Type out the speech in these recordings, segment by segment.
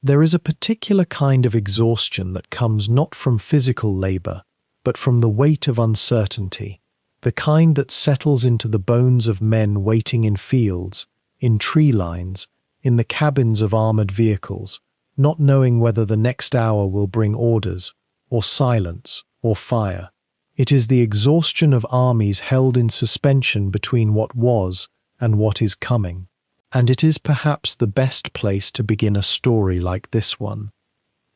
There is a particular kind of exhaustion that comes not from physical labor, but from the weight of uncertainty, the kind that settles into the bones of men waiting in fields, in tree lines, in the cabins of armored vehicles, not knowing whether the next hour will bring orders, or silence, or fire. It is the exhaustion of armies held in suspension between what was and what is coming. And it is perhaps the best place to begin a story like this one,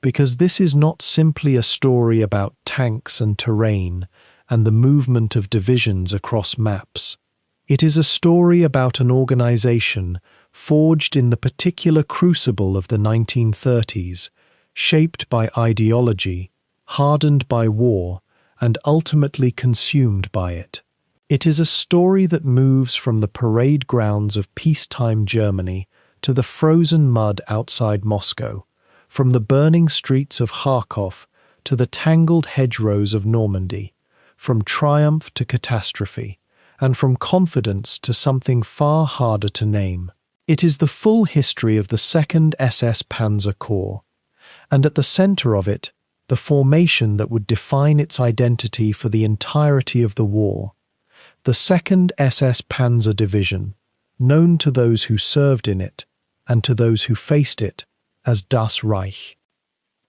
because this is not simply a story about tanks and terrain and the movement of divisions across maps. It is a story about an organization forged in the particular crucible of the 1930s, shaped by ideology, hardened by war, and ultimately consumed by it. It is a story that moves from the parade grounds of peacetime Germany to the frozen mud outside Moscow, from the burning streets of Kharkov to the tangled hedgerows of Normandy, from triumph to catastrophe, and from confidence to something far harder to name. It is the full history of the 2nd SS Panzer Corps, and at the center of it, the formation that would define its identity for the entirety of the war. The 2nd SS Panzer Division, known to those who served in it and to those who faced it as Das Reich.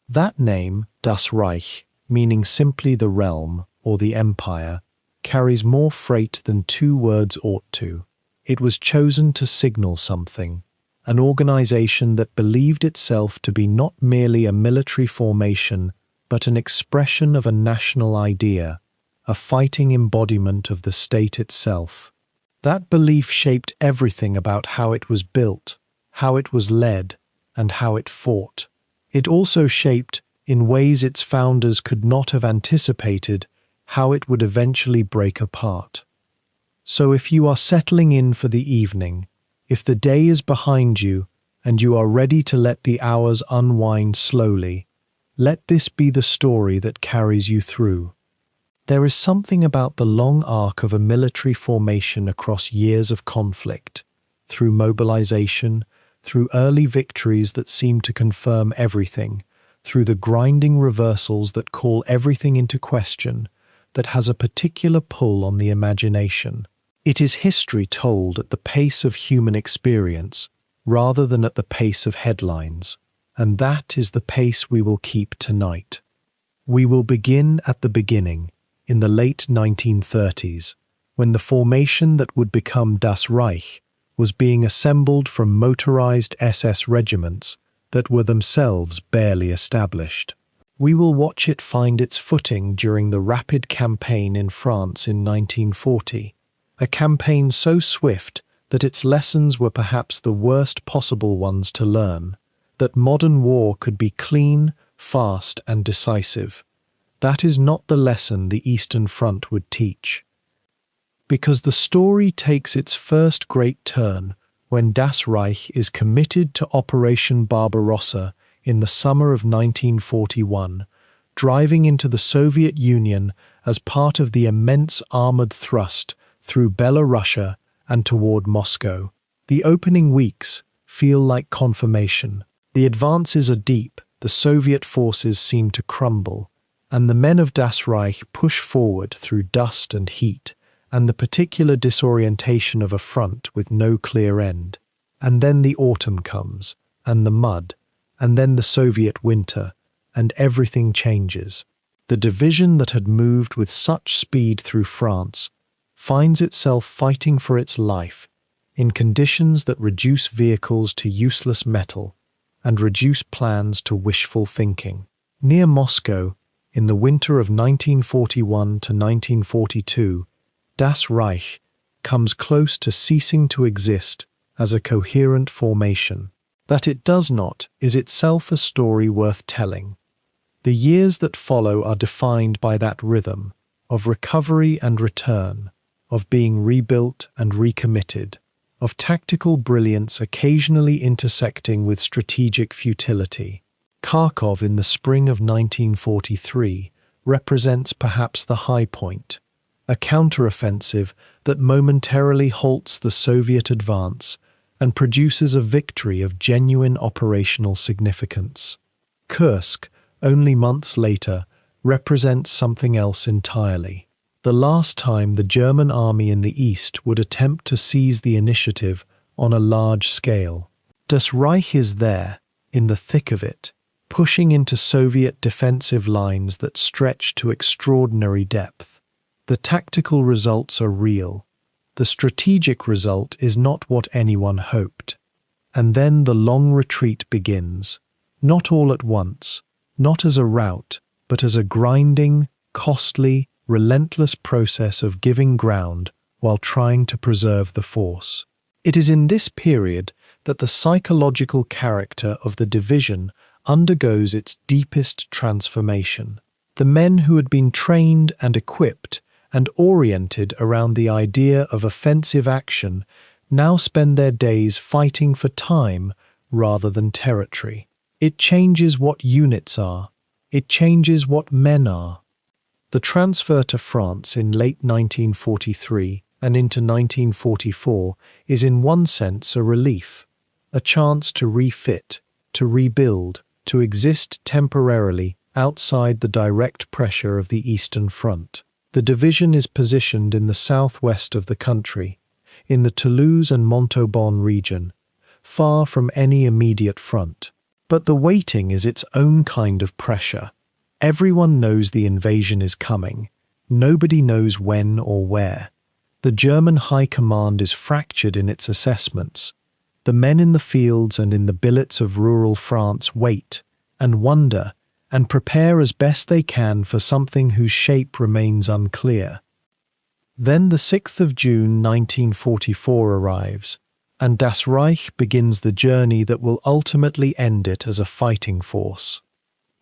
That name, Das Reich, meaning simply the realm or the empire, carries more freight than two words ought to. It was chosen to signal something, an organization that believed itself to be not merely a military formation, but an expression of a national idea, a fighting embodiment of the state itself. That belief shaped everything about how it was built, how it was led, and how it fought. It also shaped, in ways its founders could not have anticipated, how it would eventually break apart. So if you are settling in for the evening, if the day is behind you, and you are ready to let the hours unwind slowly, let this be the story that carries you through. There is something about the long arc of a military formation across years of conflict, through mobilization, through early victories that seem to confirm everything, through the grinding reversals that call everything into question, that has a particular pull on the imagination. It is history told at the pace of human experience, rather than at the pace of headlines, and that is the pace we will keep tonight. We will begin at the beginning, in the late 1930s, when the formation that would become Das Reich was being assembled from motorized SS regiments that were themselves barely established. We will watch it find its footing during the rapid campaign in France in 1940, a campaign so swift that its lessons were perhaps the worst possible ones to learn, that modern war could be clean, fast, and decisive. That is not the lesson the Eastern Front would teach. Because the story takes its first great turn when Das Reich is committed to Operation Barbarossa in the summer of 1941, driving into the Soviet Union as part of the immense armored thrust through Belorussia and toward Moscow. The opening weeks feel like confirmation. The advances are deep, the Soviet forces seem to crumble, and the men of Das Reich push forward through dust and heat, and the particular disorientation of a front with no clear end. And then the autumn comes, and the mud, and then the Soviet winter, and everything changes. The division that had moved with such speed through France finds itself fighting for its life in conditions that reduce vehicles to useless metal and reduce plans to wishful thinking. Near Moscow, in the winter of 1941 to 1942, Das Reich comes close to ceasing to exist as a coherent formation. That it does not is itself a story worth telling. The years that follow are defined by that rhythm of recovery and return, of being rebuilt and recommitted, of tactical brilliance occasionally intersecting with strategic futility. Kharkov in the spring of 1943 represents perhaps the high point, a counteroffensive that momentarily halts the Soviet advance and produces a victory of genuine operational significance. Kursk, only months later, represents something else entirely. The last time the German army in the east would attempt to seize the initiative on a large scale. Das Reich is there, in the thick of it, pushing into Soviet defensive lines that stretch to extraordinary depth. The tactical results are real. The strategic result is not what anyone hoped. And then the long retreat begins, not all at once, not as a rout, but as a grinding, costly, relentless process of giving ground while trying to preserve the force. It is in this period that the psychological character of the division undergoes its deepest transformation. The men who had been trained and equipped and oriented around the idea of offensive action now spend their days fighting for time rather than territory. It changes what units are. It changes what men are. The transfer to France in late 1943 and into 1944 is in one sense a relief, a chance to refit, to rebuild, to exist temporarily outside the direct pressure of the Eastern Front. The division is positioned in the southwest of the country, in the Toulouse and Montauban region, far from any immediate front. But the waiting is its own kind of pressure. Everyone knows the invasion is coming. Nobody knows when or where. The German High Command is fractured in its assessments. The men in the fields and in the billets of rural France wait and wonder and prepare as best they can for something whose shape remains unclear. Then the 6th of June 1944 arrives, and Das Reich begins the journey that will ultimately end it as a fighting force.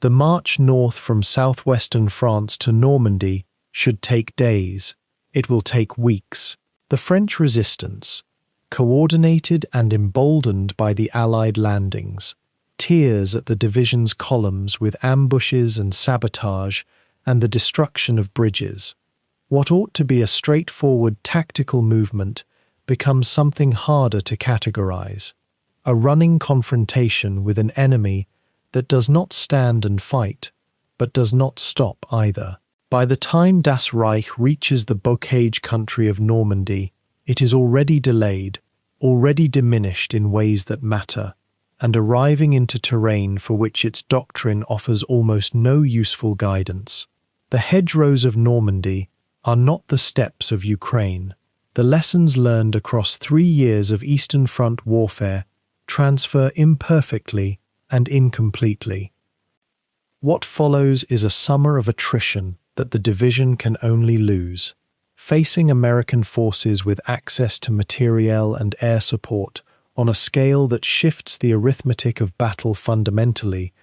The march north from southwestern France to Normandy should take days. It will take weeks. The French resistance, coordinated and emboldened by the Allied landings, tears at the division's columns with ambushes and sabotage and the destruction of bridges. What ought to be a straightforward tactical movement becomes something harder to categorize, a running confrontation with an enemy that does not stand and fight, but does not stop either. By the time Das Reich reaches the bocage country of Normandy, it is already delayed, already diminished in ways that matter, and arriving into terrain for which its doctrine offers almost no useful guidance. The hedgerows of Normandy are not the steppes of Ukraine. The lessons learned across 3 years of Eastern Front warfare transfer imperfectly and incompletely. What follows is a summer of attrition that the division can only lose. Facing American forces with access to materiel and air support on a scale that shifts the arithmetic of battle fundamentally,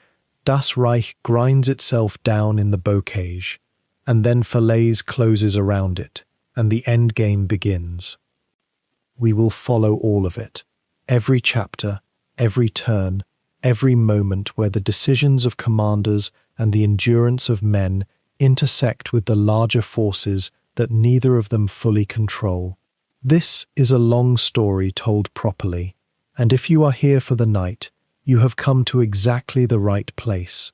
Das Reich grinds itself down in the bocage, and then Falaise closes around it, and the endgame begins. We will follow all of it, every chapter, every turn, every moment where the decisions of commanders and the endurance of men intersect with the larger forces that neither of them fully control. This is a long story told properly, and if you are here for the night, you have come to exactly the right place.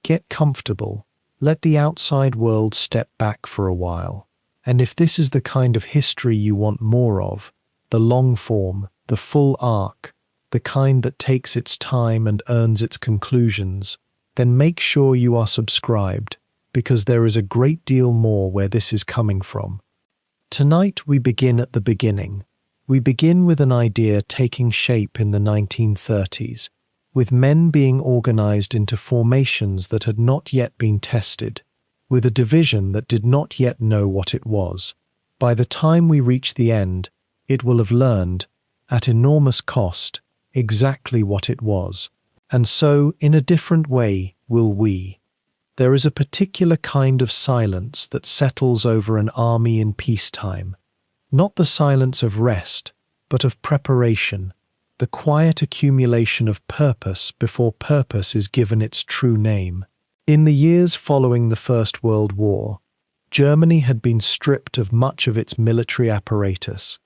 Get comfortable, let the outside world step back for a while, and if this is the kind of history you want more of, the long form, the full arc, the kind that takes its time and earns its conclusions, then make sure you are subscribed, because there is a great deal more where this is coming from. Tonight we begin at the beginning. We begin with an idea taking shape in the 1930s, with men being organized into formations that had not yet been tested, with a division that did not yet know what it was. By the time we reach the end, it will have learned, at enormous cost, exactly what it was. And so, in a different way, will we. There is a particular kind of silence that settles over an army in peacetime. Not the silence of rest, but of preparation, the quiet accumulation of purpose before purpose is given its true name. In the years following the First World War, Germany had been stripped of much of its military apparatus.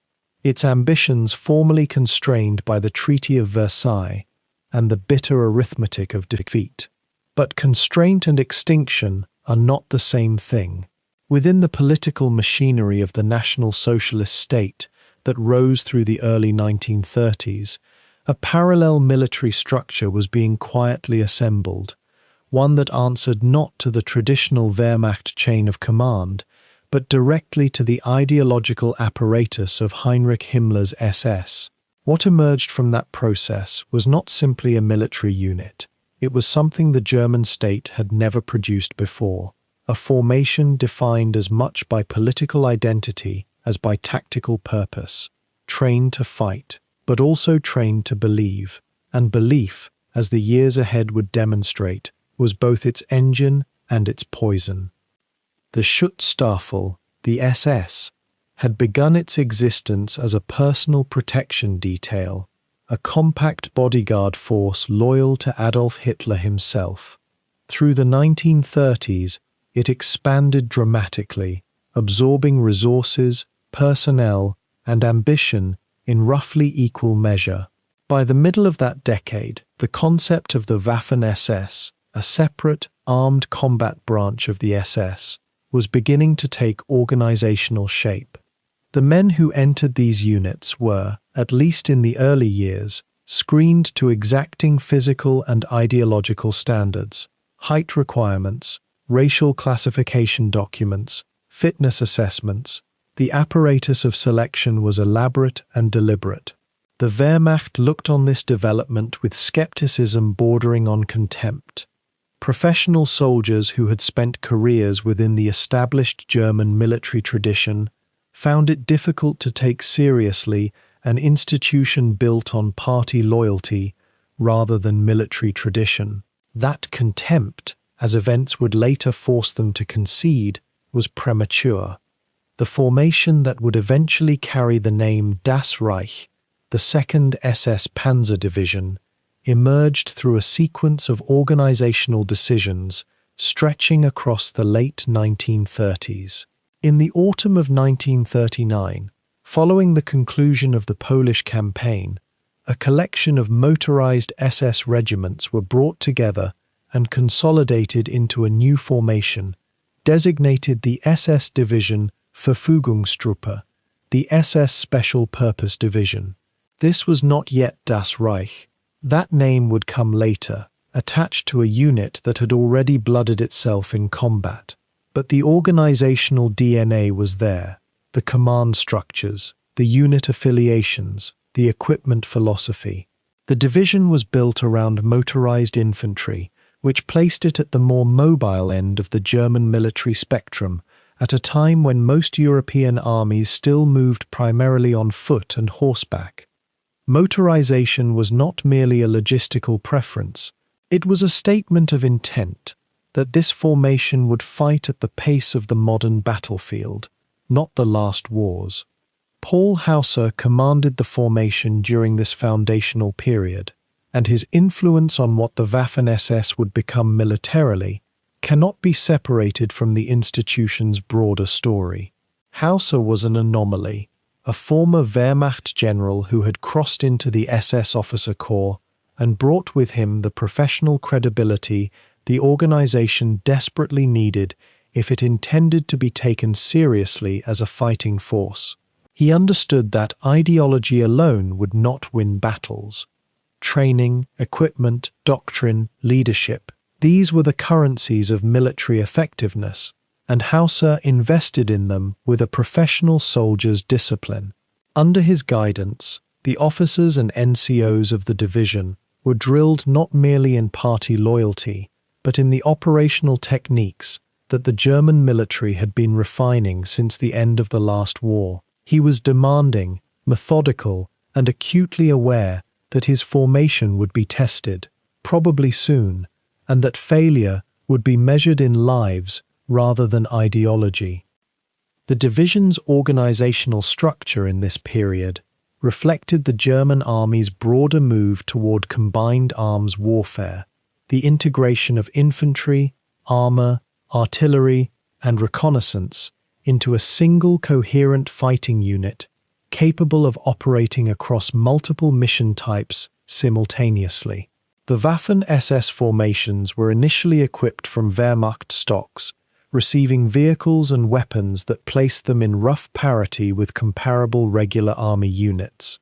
its ambitions formally constrained by the Treaty of Versailles and the bitter arithmetic of defeat. But constraint and extinction are not the same thing. Within the political machinery of the National Socialist state that rose through the early 1930s, a parallel military structure was being quietly assembled, one that answered not to the traditional Wehrmacht chain of command, but directly to the ideological apparatus of Heinrich Himmler's SS. What emerged from that process was not simply a military unit. It was something the German state had never produced before, a formation defined as much by political identity as by tactical purpose, trained to fight, but also trained to believe, and belief, as the years ahead would demonstrate, was both its engine and its poison. The Schutzstaffel, the SS, had begun its existence as a personal protection detail, a compact bodyguard force loyal to Adolf Hitler himself. Through the 1930s, it expanded dramatically, absorbing resources, personnel, and ambition in roughly equal measure. By the middle of that decade, the concept of the Waffen-SS, a separate, armed combat branch of the SS, was beginning to take organizational shape. The men who entered these units were, at least in the early years, screened to exacting physical and ideological standards, height requirements, racial classification documents, fitness assessments. The apparatus of selection was elaborate and deliberate. The Wehrmacht looked on this development with skepticism bordering on contempt. Professional soldiers who had spent careers within the established German military tradition found it difficult to take seriously an institution built on party loyalty rather than military tradition. That contempt, as events would later force them to concede, was premature. The formation that would eventually carry the name Das Reich, the 2nd SS Panzer Division, emerged through a sequence of organizational decisions stretching across the late 1930s. In the autumn of 1939, following the conclusion of the Polish campaign, a collection of motorized SS regiments were brought together and consolidated into a new formation, designated the SS Division Verfügungstruppe, the SS Special Purpose Division. This was not yet Das Reich. That name would come later, attached to a unit that had already blooded itself in combat. But the organizational DNA was there, the command structures, the unit affiliations, the equipment philosophy. The division was built around motorized infantry, which placed it at the more mobile end of the German military spectrum, at a time when most European armies still moved primarily on foot and horseback. Motorization was not merely a logistical preference, it was a statement of intent that this formation would fight at the pace of the modern battlefield, not the last wars. Paul Hauser commanded the formation during this foundational period, and his influence on what the Waffen-SS would become militarily cannot be separated from the institution's broader story. Hauser was an anomaly, a former Wehrmacht general who had crossed into the SS officer corps and brought with him the professional credibility the organization desperately needed if it intended to be taken seriously as a fighting force. He understood that ideology alone would not win battles. Training, equipment, doctrine, leadership, these were the currencies of military effectiveness, and Hauser invested in them with a professional soldier's discipline. Under his guidance, the officers and NCOs of the division were drilled not merely in party loyalty, but in the operational techniques that the German military had been refining since the end of the last war. He was demanding, methodical, and acutely aware that his formation would be tested, probably soon, and that failure would be measured in lives rather than ideology. The division's organizational structure in this period reflected the German army's broader move toward combined arms warfare, the integration of infantry, armor, artillery, and reconnaissance into a single coherent fighting unit capable of operating across multiple mission types simultaneously. The Waffen-SS formations were initially equipped from Wehrmacht stocks, receiving vehicles and weapons that placed them in rough parity with comparable regular army units.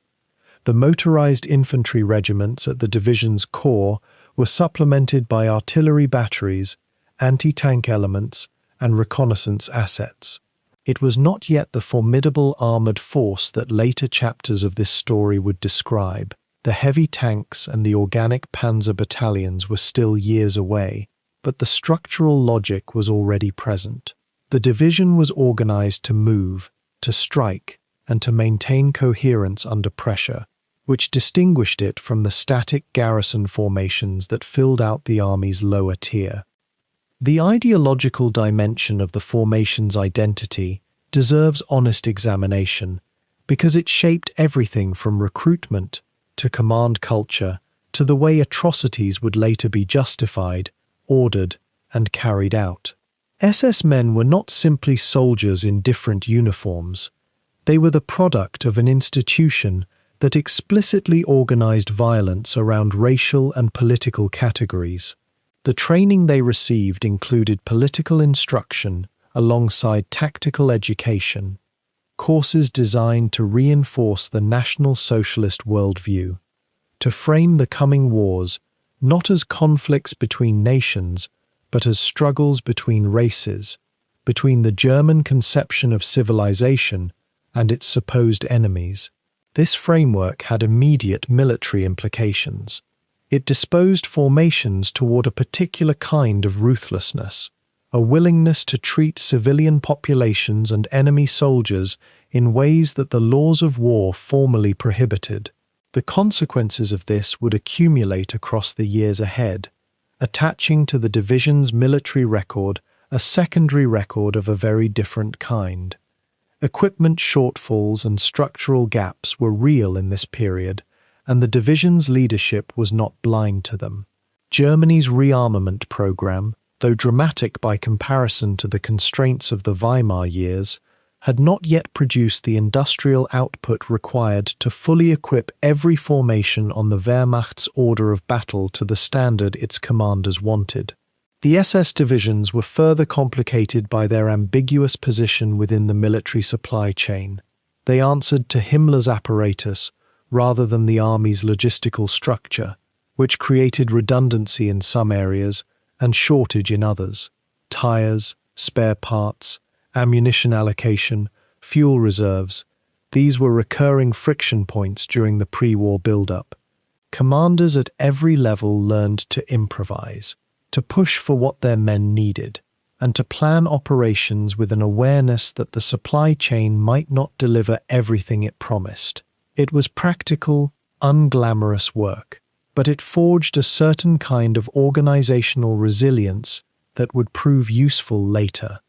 The motorized infantry regiments at the division's core were supplemented by artillery batteries, anti-tank elements, and reconnaissance assets. It was not yet the formidable armored force that later chapters of this story would describe. The heavy tanks and the organic panzer battalions were still years away, but the structural logic was already present. The division was organized to move, to strike, and to maintain coherence under pressure, which distinguished it from the static garrison formations that filled out the army's lower tier. The ideological dimension of the formation's identity deserves honest examination, because it shaped everything from recruitment to command culture to the way atrocities would later be justified, ordered, and carried out. SS men were not simply soldiers in different uniforms. They were the product of an institution that explicitly organized violence around racial and political categories. The training they received included political instruction alongside tactical education, courses designed to reinforce the National Socialist worldview, to frame the coming wars not as conflicts between nations, but as struggles between races, between the German conception of civilization and its supposed enemies. This framework had immediate military implications. It disposed formations toward a particular kind of ruthlessness, a willingness to treat civilian populations and enemy soldiers in ways that the laws of war formally prohibited. The consequences of this would accumulate across the years ahead, attaching to the division's military record a secondary record of a very different kind. Equipment shortfalls and structural gaps were real in this period, and the division's leadership was not blind to them. Germany's rearmament program, though dramatic by comparison to the constraints of the Weimar years, had not yet produced the industrial output required to fully equip every formation on the Wehrmacht's order of battle to the standard its commanders wanted. The SS divisions were further complicated by their ambiguous position within the military supply chain. They answered to Himmler's apparatus rather than the army's logistical structure, which created redundancy in some areas and shortage in others. Tires, spare parts, ammunition allocation, fuel reserves, these were recurring friction points during the pre-war build-up. Commanders at every level learned to improvise, to push for what their men needed, and to plan operations with an awareness that the supply chain might not deliver everything it promised. It was practical, unglamorous work, but it forged a certain kind of organizational resilience that would prove useful later.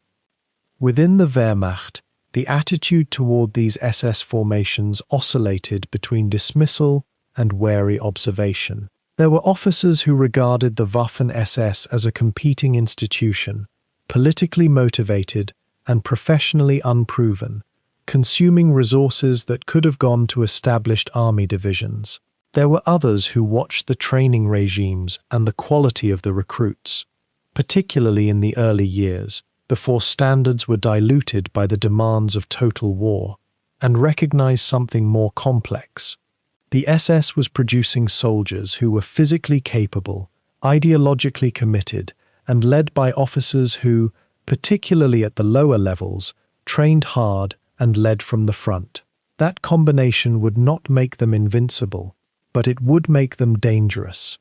Within the Wehrmacht, the attitude toward these SS formations oscillated between dismissal and wary observation. There were officers who regarded the Waffen-SS as a competing institution, politically motivated and professionally unproven, consuming resources that could have gone to established army divisions. There were others who watched the training regimes and the quality of the recruits, particularly in the early years, before standards were diluted by the demands of total war, and recognized something more complex. The SS was producing soldiers who were physically capable, ideologically committed, and led by officers who, particularly at the lower levels, trained hard and led from the front. That combination would not make them invincible, but it would make them dangerous.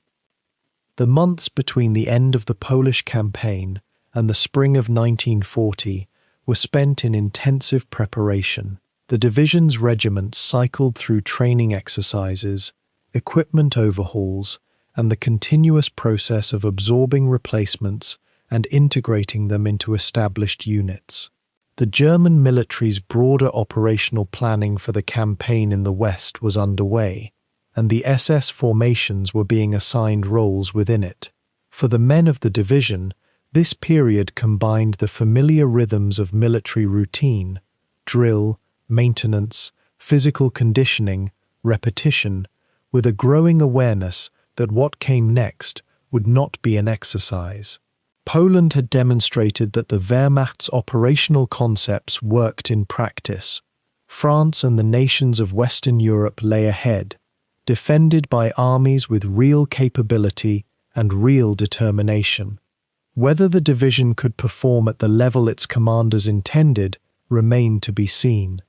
The months between the end of the Polish campaign and the spring of 1940 were spent in intensive preparation. The division's regiments cycled through training exercises, equipment overhauls, and the continuous process of absorbing replacements and integrating them into established units. The German military's broader operational planning for the campaign in the West was underway, and the SS formations were being assigned roles within it. For the men of the division, this period combined the familiar rhythms of military routine, drill, maintenance, physical conditioning, repetition, with a growing awareness that what came next would not be an exercise. Poland had demonstrated that the Wehrmacht's operational concepts worked in practice. France and the nations of Western Europe lay ahead, defended by armies with real capability and real determination. Whether the division could perform at the level its commanders intended remained to be seen.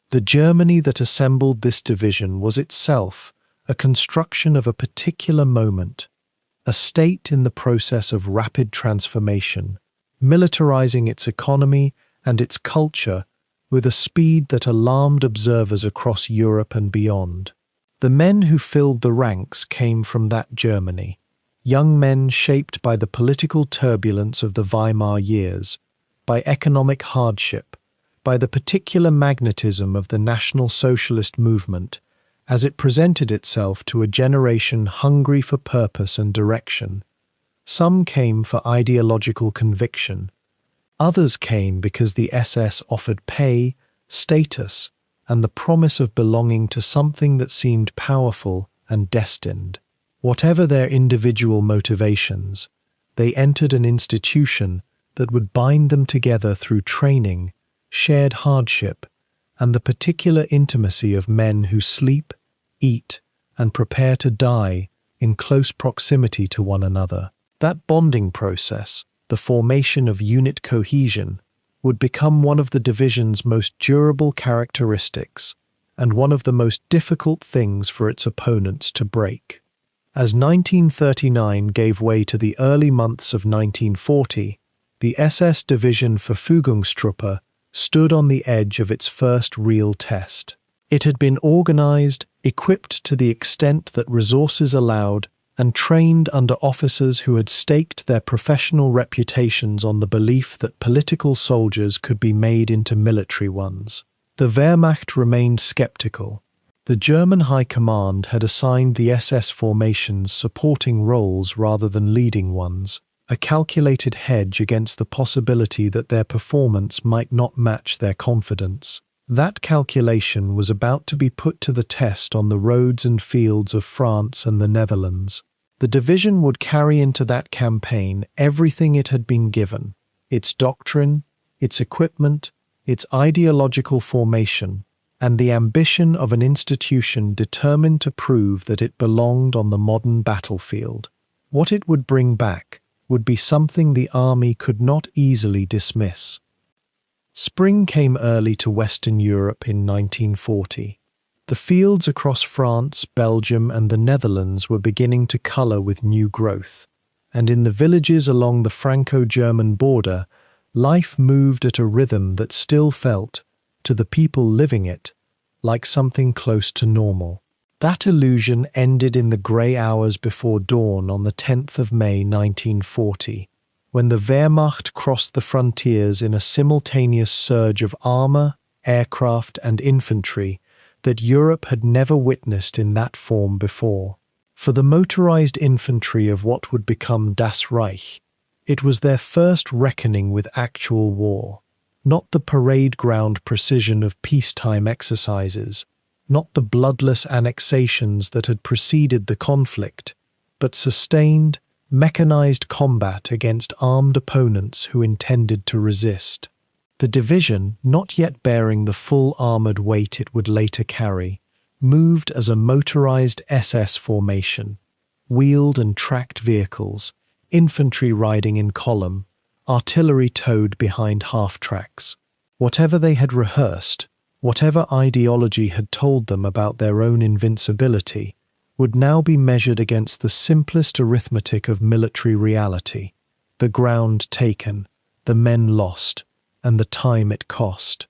The Germany that assembled this division was itself a construction of a particular moment, a state in the process of rapid transformation, militarizing its economy and its culture with a speed that alarmed observers across Europe and beyond. The men who filled the ranks came from that Germany, young men shaped by the political turbulence of the Weimar years, by economic hardship, by the particular magnetism of the National Socialist movement, as it presented itself to a generation hungry for purpose and direction. Some came for ideological conviction. Others came because the SS offered pay, status, and the promise of belonging to something that seemed powerful and destined. Whatever their individual motivations, they entered an institution that would bind them together through training, shared hardship, and the particular intimacy of men who sleep, eat, and prepare to die in close proximity to one another. That bonding process, the formation of unit cohesion, would become one of the division's most durable characteristics and one of the most difficult things for its opponents to break. As 1939 gave way to the early months of 1940, the SS Division Verfügungstruppe stood on the edge of its first real test. It had been organized, equipped to the extent that resources allowed, and trained under officers who had staked their professional reputations on the belief that political soldiers could be made into military ones. The Wehrmacht remained skeptical. The German High Command had assigned the SS formations supporting roles rather than leading ones, a calculated hedge against the possibility that their performance might not match their confidence. That calculation was about to be put to the test on the roads and fields of France and the Netherlands. The division would carry into that campaign everything it had been given, its doctrine, its equipment, its ideological formation, and the ambition of an institution determined to prove that it belonged on the modern battlefield. What it would bring back would be something the army could not easily dismiss. Spring came early to Western Europe in 1940. The fields across France, Belgium, and the Netherlands were beginning to colour with new growth, and in the villages along the Franco-German border, life moved at a rhythm that still felt, to the people living it, like something close to normal. That illusion ended in the grey hours before dawn on the 10th of May 1940, when the Wehrmacht crossed the frontiers in a simultaneous surge of armour, aircraft, and infantry that Europe had never witnessed in that form before. For the motorized infantry of what would become Das Reich, it was their first reckoning with actual war, not the parade ground precision of peacetime exercises, not the bloodless annexations that had preceded the conflict, but sustained, mechanized combat against armed opponents who intended to resist. The division, not yet bearing the full armoured weight it would later carry, moved as a motorized SS formation, wheeled and tracked vehicles, infantry riding in column, artillery towed behind half-tracks. Whatever they had rehearsed, whatever ideology had told them about their own invincibility, would now be measured against the simplest arithmetic of military reality: the ground taken, the men lost, and the time it cost.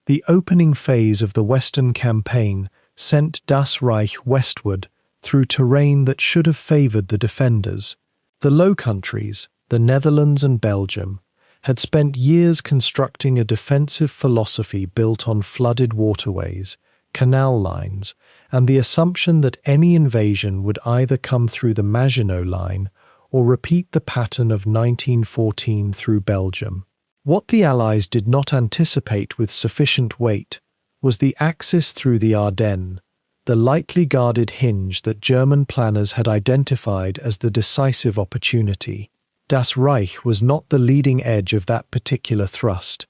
The opening phase of the Western campaign sent Das Reich westward through terrain that should have favoured the defenders. The Low Countries, the Netherlands and Belgium, had spent years constructing a defensive philosophy built on flooded waterways, canal lines, and the assumption that any invasion would either come through the Maginot Line or repeat the pattern of 1914 through Belgium. What the Allies did not anticipate with sufficient weight was the axis through the Ardennes, the lightly guarded hinge that German planners had identified as the decisive opportunity. Das Reich was not the leading edge of that particular thrust,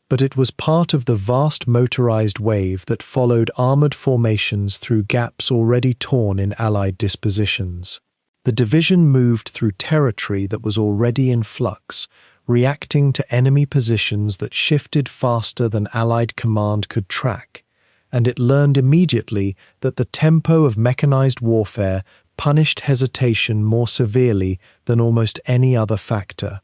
but it was part of the vast motorized wave that followed armored formations through gaps already torn in Allied dispositions. The division moved through territory that was already in flux, reacting to enemy positions that shifted faster than Allied command could track, and it learned immediately that the tempo of mechanized warfare punished hesitation more severely than almost any other factor.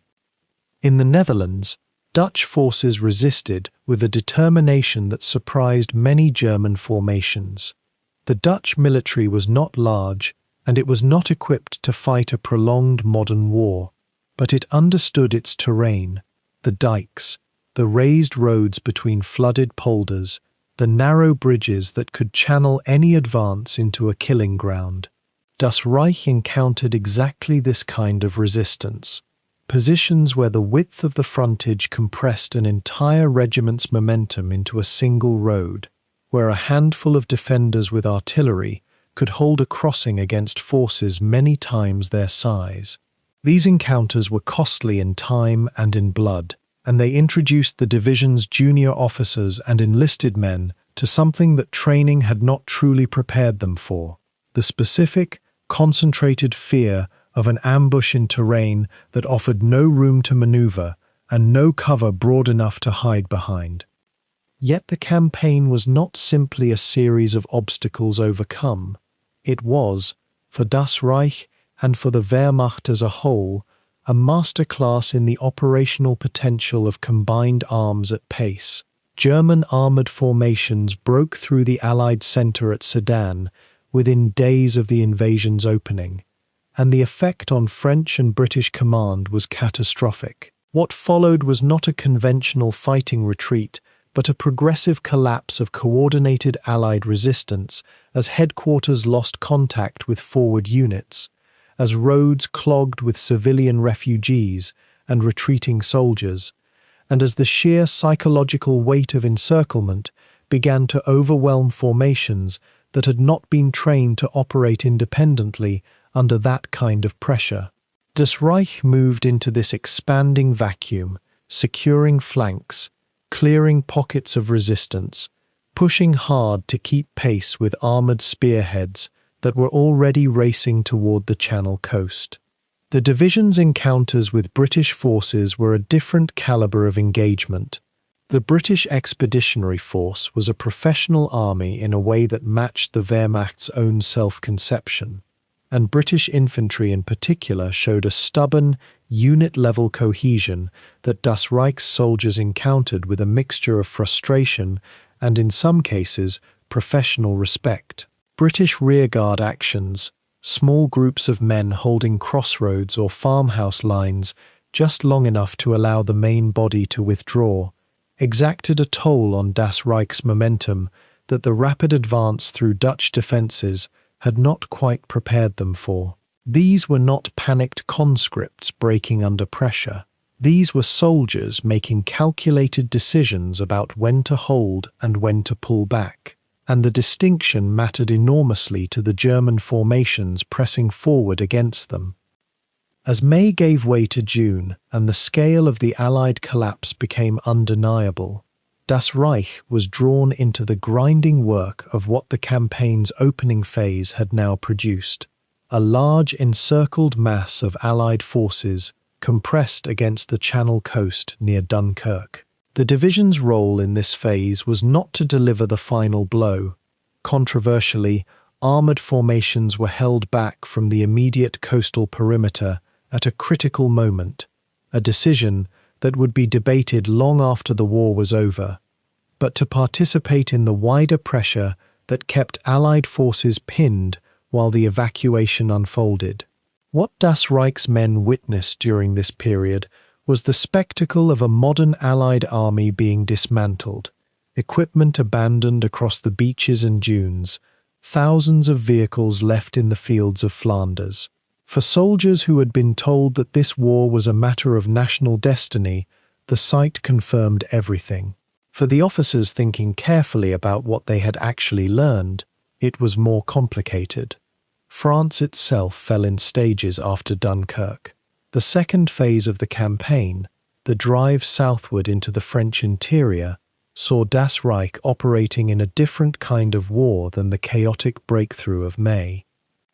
In the Netherlands, Dutch forces resisted with a determination that surprised many German formations. The Dutch military was not large, and it was not equipped to fight a prolonged modern war, but it understood its terrain, the dikes, the raised roads between flooded polders, the narrow bridges that could channel any advance into a killing ground. Das Reich encountered exactly this kind of resistance. Positions where the width of the frontage compressed an entire regiment's momentum into a single road, where a handful of defenders with artillery could hold a crossing against forces many times their size. These encounters were costly in time and in blood, and they introduced the division's junior officers and enlisted men to something that training had not truly prepared them for: the specific, concentrated fear of an ambush in terrain that offered no room to maneuver and no cover broad enough to hide behind. Yet the campaign was not simply a series of obstacles overcome. It was, for Das Reich and for the Wehrmacht as a whole, a masterclass in the operational potential of combined arms at pace. German armoured formations broke through the Allied centre at Sedan within days of the invasion's opening, and the effect on French and British command was catastrophic. What followed was not a conventional fighting retreat, but a progressive collapse of coordinated Allied resistance as headquarters lost contact with forward units, as roads clogged with civilian refugees and retreating soldiers, and as the sheer psychological weight of encirclement began to overwhelm formations that had not been trained to operate independently under that kind of pressure. Das Reich moved into this expanding vacuum, securing flanks, clearing pockets of resistance, pushing hard to keep pace with armoured spearheads that were already racing toward the Channel coast. The division's encounters with British forces were a different calibre of engagement. The British Expeditionary Force was a professional army in a way that matched the Wehrmacht's own self-conception, and British infantry in particular showed a stubborn, unit-level cohesion that Das Reich's soldiers encountered with a mixture of frustration and, in some cases, professional respect. British rearguard actions, small groups of men holding crossroads or farmhouse lines just long enough to allow the main body to withdraw, exacted a toll on Das Reich's momentum that the rapid advance through Dutch defences had not quite prepared them for. These were not panicked conscripts breaking under pressure. These were soldiers making calculated decisions about when to hold and when to pull back, and the distinction mattered enormously to the German formations pressing forward against them. As May gave way to June and the scale of the Allied collapse became undeniable, Das Reich was drawn into the grinding work of what the campaign's opening phase had now produced: a large encircled mass of Allied forces compressed against the Channel coast near Dunkirk. The division's role in this phase was not to deliver the final blow. Controversially, armoured formations were held back from the immediate coastal perimeter at a critical moment, a decision that would be debated long after the war was over, but to participate in the wider pressure that kept Allied forces pinned while the evacuation unfolded. What Das Reich's men witnessed during this period was the spectacle of a modern Allied army being dismantled, equipment abandoned across the beaches and dunes, thousands of vehicles left in the fields of Flanders. For soldiers who had been told that this war was a matter of national destiny, the sight confirmed everything. For the officers thinking carefully about what they had actually learned, it was more complicated. France itself fell in stages after Dunkirk. The second phase of the campaign, the drive southward into the French interior, saw Das Reich operating in a different kind of war than the chaotic breakthrough of May.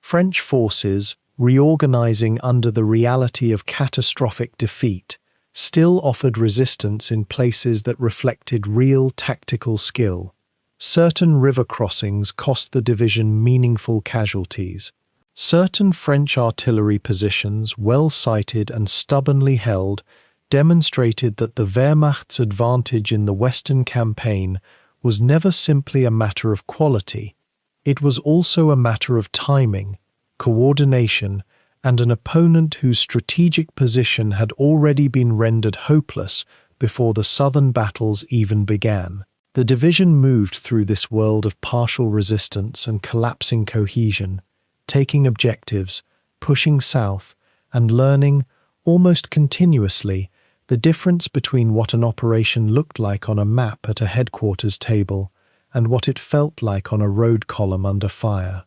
French forces, reorganizing under the reality of catastrophic defeat, still offered resistance in places that reflected real tactical skill. Certain river crossings cost the division meaningful casualties. Certain French artillery positions, well sighted and stubbornly held, demonstrated that the Wehrmacht's advantage in the Western campaign was never simply a matter of quality. It was also a matter of timing, coordination, and an opponent whose strategic position had already been rendered hopeless before the southern battles even began. The division moved through this world of partial resistance and collapsing cohesion, taking objectives, pushing south, and learning, almost continuously, the difference between what an operation looked like on a map at a headquarters table and what it felt like on a road column under fire.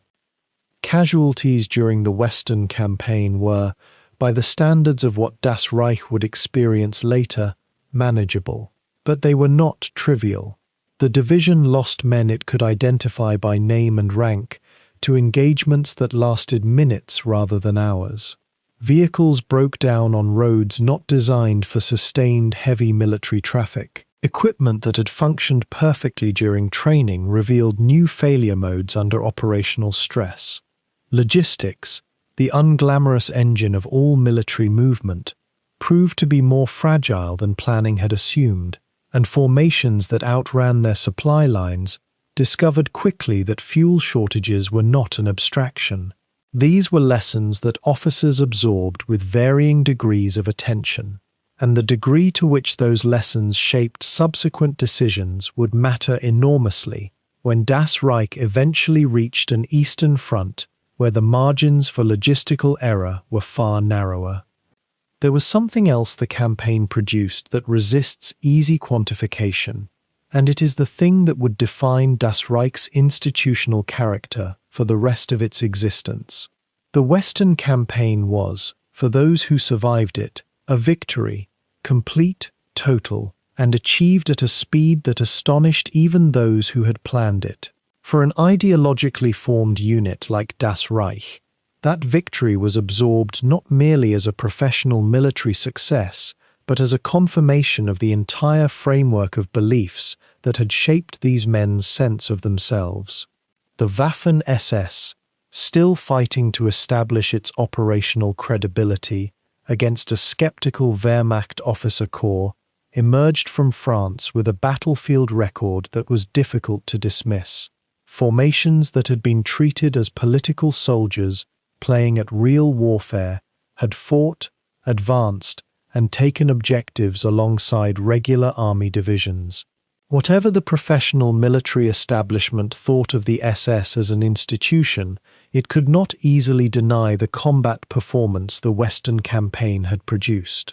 Casualties during the Western campaign were, by the standards of what Das Reich would experience later, manageable. But they were not trivial. The division lost men it could identify by name and rank to engagements that lasted minutes rather than hours. Vehicles broke down on roads not designed for sustained heavy military traffic. Equipment that had functioned perfectly during training revealed new failure modes under operational stress. Logistics, the unglamorous engine of all military movement, proved to be more fragile than planning had assumed, and formations that outran their supply lines discovered quickly that fuel shortages were not an abstraction. These were lessons that officers absorbed with varying degrees of attention, and the degree to which those lessons shaped subsequent decisions would matter enormously when Das Reich eventually reached an eastern front where the margins for logistical error were far narrower. There was something else the campaign produced that resists easy quantification, and it is the thing that would define Das Reich's institutional character for the rest of its existence. The Western campaign was, for those who survived it, a victory, complete, total, and achieved at a speed that astonished even those who had planned it. For an ideologically formed unit like Das Reich, that victory was absorbed not merely as a professional military success, but as a confirmation of the entire framework of beliefs that had shaped these men's sense of themselves. The Waffen-SS, still fighting to establish its operational credibility against a skeptical Wehrmacht officer corps, emerged from France with a battlefield record that was difficult to dismiss. Formations that had been treated as political soldiers playing at real warfare had fought, advanced, and taken objectives alongside regular army divisions. Whatever the professional military establishment thought of the SS as an institution, it could not easily deny the combat performance the Western campaign had produced.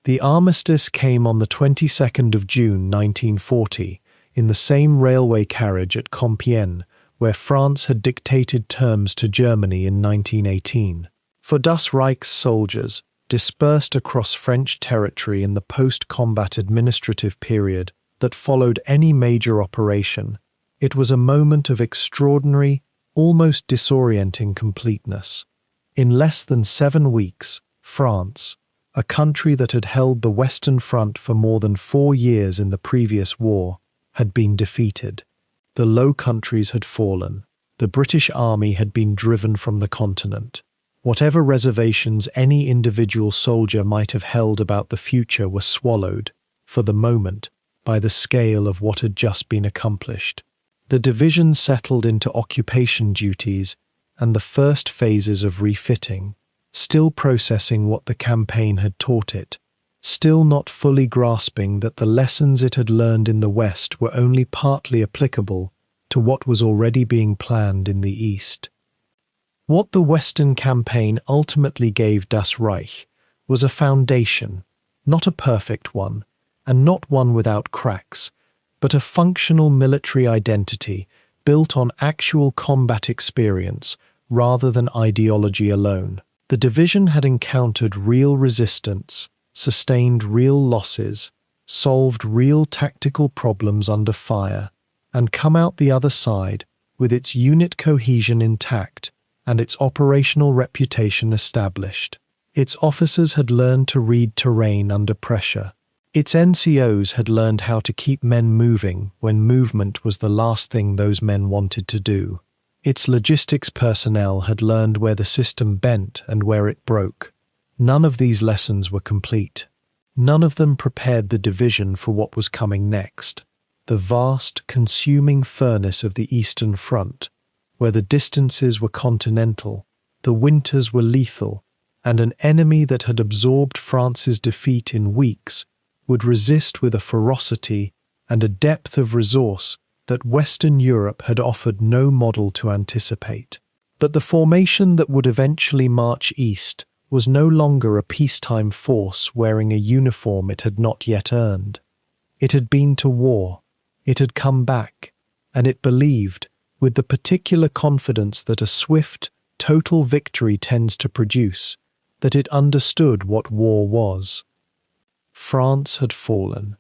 The armistice came on the 22nd of June 1940 in the same railway carriage at Compiègne, where France had dictated terms to Germany in 1918. For Das Reich's soldiers, dispersed across French territory in the post-combat administrative period that followed any major operation, it was a moment of extraordinary, almost disorienting completeness. In less than 7 weeks, France, a country that had held the Western Front for more than 4 years in the previous war, had been defeated. The Low Countries had fallen. The British Army had been driven from the continent. Whatever reservations any individual soldier might have held about the future were swallowed, for the moment, by the scale of what had just been accomplished. The division settled into occupation duties and the first phases of refitting, still processing what the campaign had taught it, still not fully grasping that the lessons it had learned in the West were only partly applicable to what was already being planned in the East. What the Western campaign ultimately gave Das Reich was a foundation, not a perfect one, and not one without cracks, but a functional military identity built on actual combat experience rather than ideology alone. The division had encountered real resistance, sustained real losses, solved real tactical problems under fire, and come out the other side with its unit cohesion intact and its operational reputation established. Its officers had learned to read terrain under pressure. Its NCOs had learned how to keep men moving when movement was the last thing those men wanted to do. Its logistics personnel had learned where the system bent and where it broke. None of these lessons were complete. None of them prepared the division for what was coming next. The vast, consuming furnace of the Eastern Front, where the distances were continental, the winters were lethal, and an enemy that had absorbed France's defeat in weeks would resist with a ferocity and a depth of resource that Western Europe had offered no model to anticipate. But the formation that would eventually march east was no longer a peacetime force wearing a uniform it had not yet earned. It had been to war, it had come back, and it believed, with the particular confidence that a swift, total victory tends to produce, that it understood what war was. France had fallen.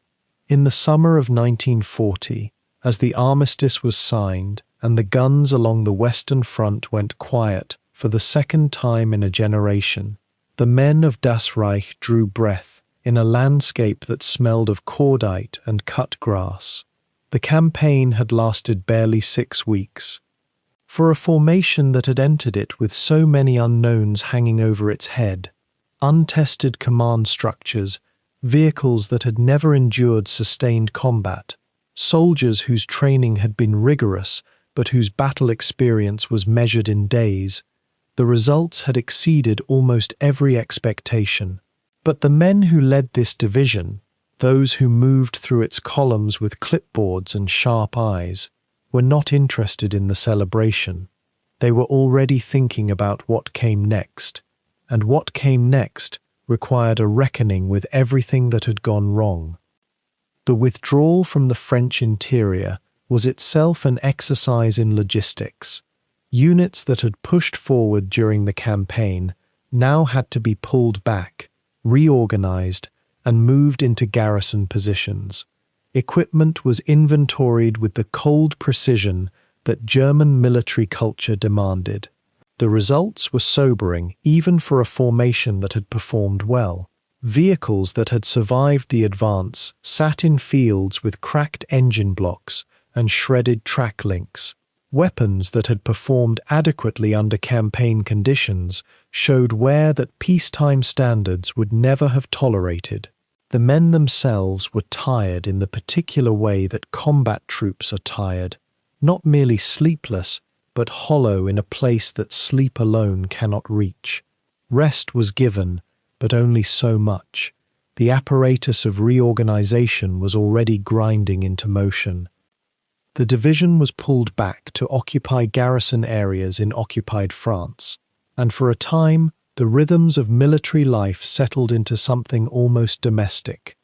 In the summer of 1940, as the armistice was signed and the guns along the Western Front went quiet for the second time in a generation, the men of Das Reich drew breath in a landscape that smelled of cordite and cut grass. The campaign had lasted barely 6 weeks. For a formation that had entered it with so many unknowns hanging over its head, untested command structures, vehicles that had never endured sustained combat, soldiers whose training had been rigorous but whose battle experience was measured in days, the results had exceeded almost every expectation. But the men who led this division, those who moved through its columns with clipboards and sharp eyes, were not interested in the celebration. They were already thinking about what came next, and what came next required a reckoning with everything that had gone wrong. The withdrawal from the French interior was itself an exercise in logistics. Units that had pushed forward during the campaign now had to be pulled back, reorganized, and moved into garrison positions. Equipment was inventoried with the cold precision that German military culture demanded. The results were sobering even for a formation that had performed well. Vehicles that had survived the advance sat in fields with cracked engine blocks and shredded track links. Weapons that had performed adequately under campaign conditions showed wear that peacetime standards would never have tolerated. The men themselves were tired in the particular way that combat troops are tired, not merely sleepless, but hollow in a place that sleep alone cannot reach. Rest was given, but only so much. The apparatus of reorganization was already grinding into motion. The division was pulled back to occupy garrison areas in occupied France, and for a time the rhythms of military life settled into something almost domestic.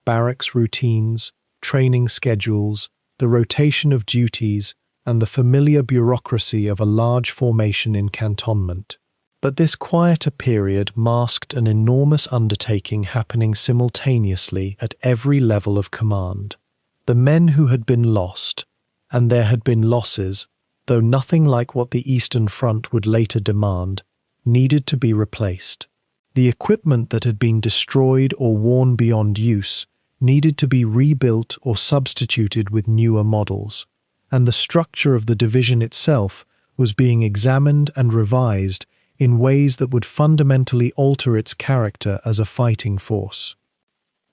Barracks routines, training schedules, the rotation of duties, and the familiar bureaucracy of a large formation in cantonment. But this quieter period masked an enormous undertaking happening simultaneously at every level of command. The men who had been lost, and there had been losses, though nothing like what the Eastern Front would later demand, needed to be replaced. The equipment that had been destroyed or worn beyond use needed to be rebuilt or substituted with newer models, and the structure of the division itself was being examined and revised in ways that would fundamentally alter its character as a fighting force.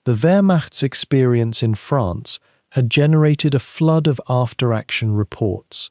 The Wehrmacht's experience in France had generated a flood of after-action reports,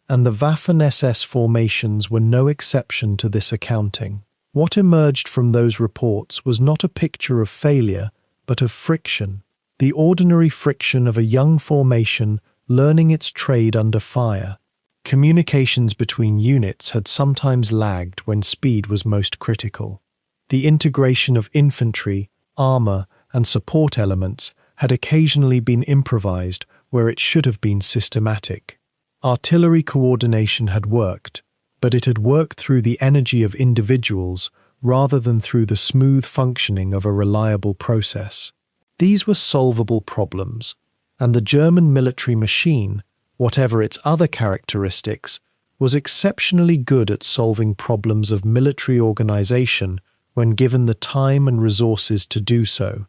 and the Waffen-SS formations were no exception to this accounting. What emerged from those reports was not a picture of failure, but of friction, the ordinary friction of a young formation learning its trade under fire. Communications between units had sometimes lagged when speed was most critical. The integration of infantry, armor, and support elements had occasionally been improvised where it should have been systematic. Artillery coordination had worked, but it had worked through the energy of individuals rather than through the smooth functioning of a reliable process. These were solvable problems, and the German military machine, whatever its other characteristics, was exceptionally good at solving problems of military organization when given the time and resources to do so.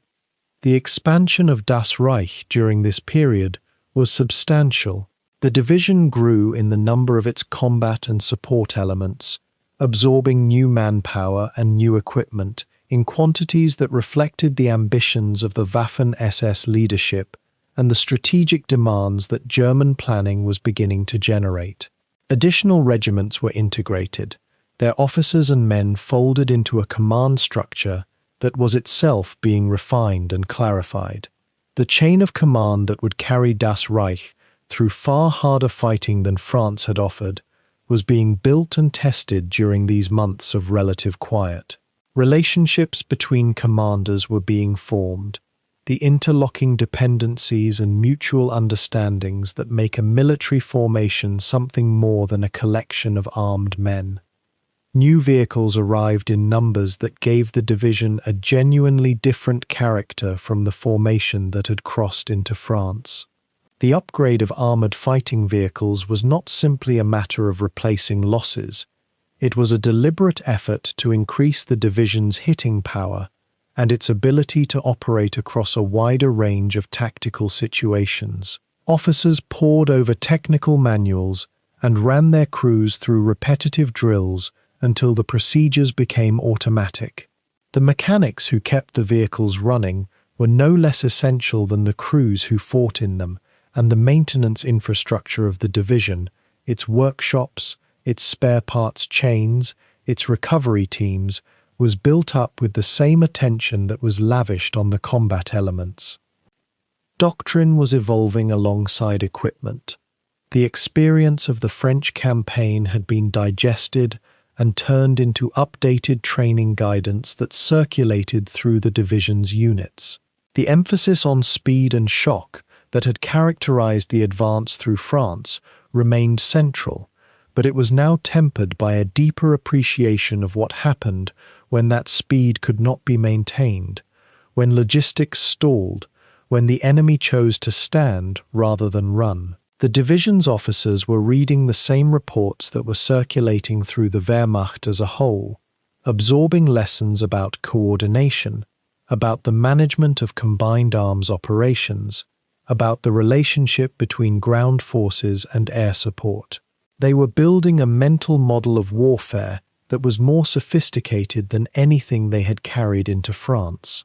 The expansion of Das Reich during this period was substantial. The division grew in the number of its combat and support elements, absorbing new manpower and new equipment in quantities that reflected the ambitions of the Waffen-SS leadership and the strategic demands that German planning was beginning to generate. Additional regiments were integrated, their officers and men folded into a command structure that was itself being refined and clarified. The chain of command that would carry Das Reich through far harder fighting than France had offered was being built and tested during these months of relative quiet. Relationships between commanders were being formed, the interlocking dependencies and mutual understandings that make a military formation something more than a collection of armed men. New vehicles arrived in numbers that gave the division a genuinely different character from the formation that had crossed into France. The upgrade of armoured fighting vehicles was not simply a matter of replacing losses. It was a deliberate effort to increase the division's hitting power and its ability to operate across a wider range of tactical situations. Officers pored over technical manuals and ran their crews through repetitive drills until the procedures became automatic. The mechanics who kept the vehicles running were no less essential than the crews who fought in them, and the maintenance infrastructure of the division, its workshops, its spare parts chains, its recovery teams, was built up with the same attention that was lavished on the combat elements. Doctrine was evolving alongside equipment. The experience of the French campaign had been digested and turned into updated training guidance that circulated through the division's units. The emphasis on speed and shock that had characterized the advance through France remained central, but it was now tempered by a deeper appreciation of what happened when that speed could not be maintained, when logistics stalled, when the enemy chose to stand rather than run. The division's officers were reading the same reports that were circulating through the Wehrmacht as a whole, absorbing lessons about coordination, about the management of combined arms operations, about the relationship between ground forces and air support. They were building a mental model of warfare that was more sophisticated than anything they had carried into France.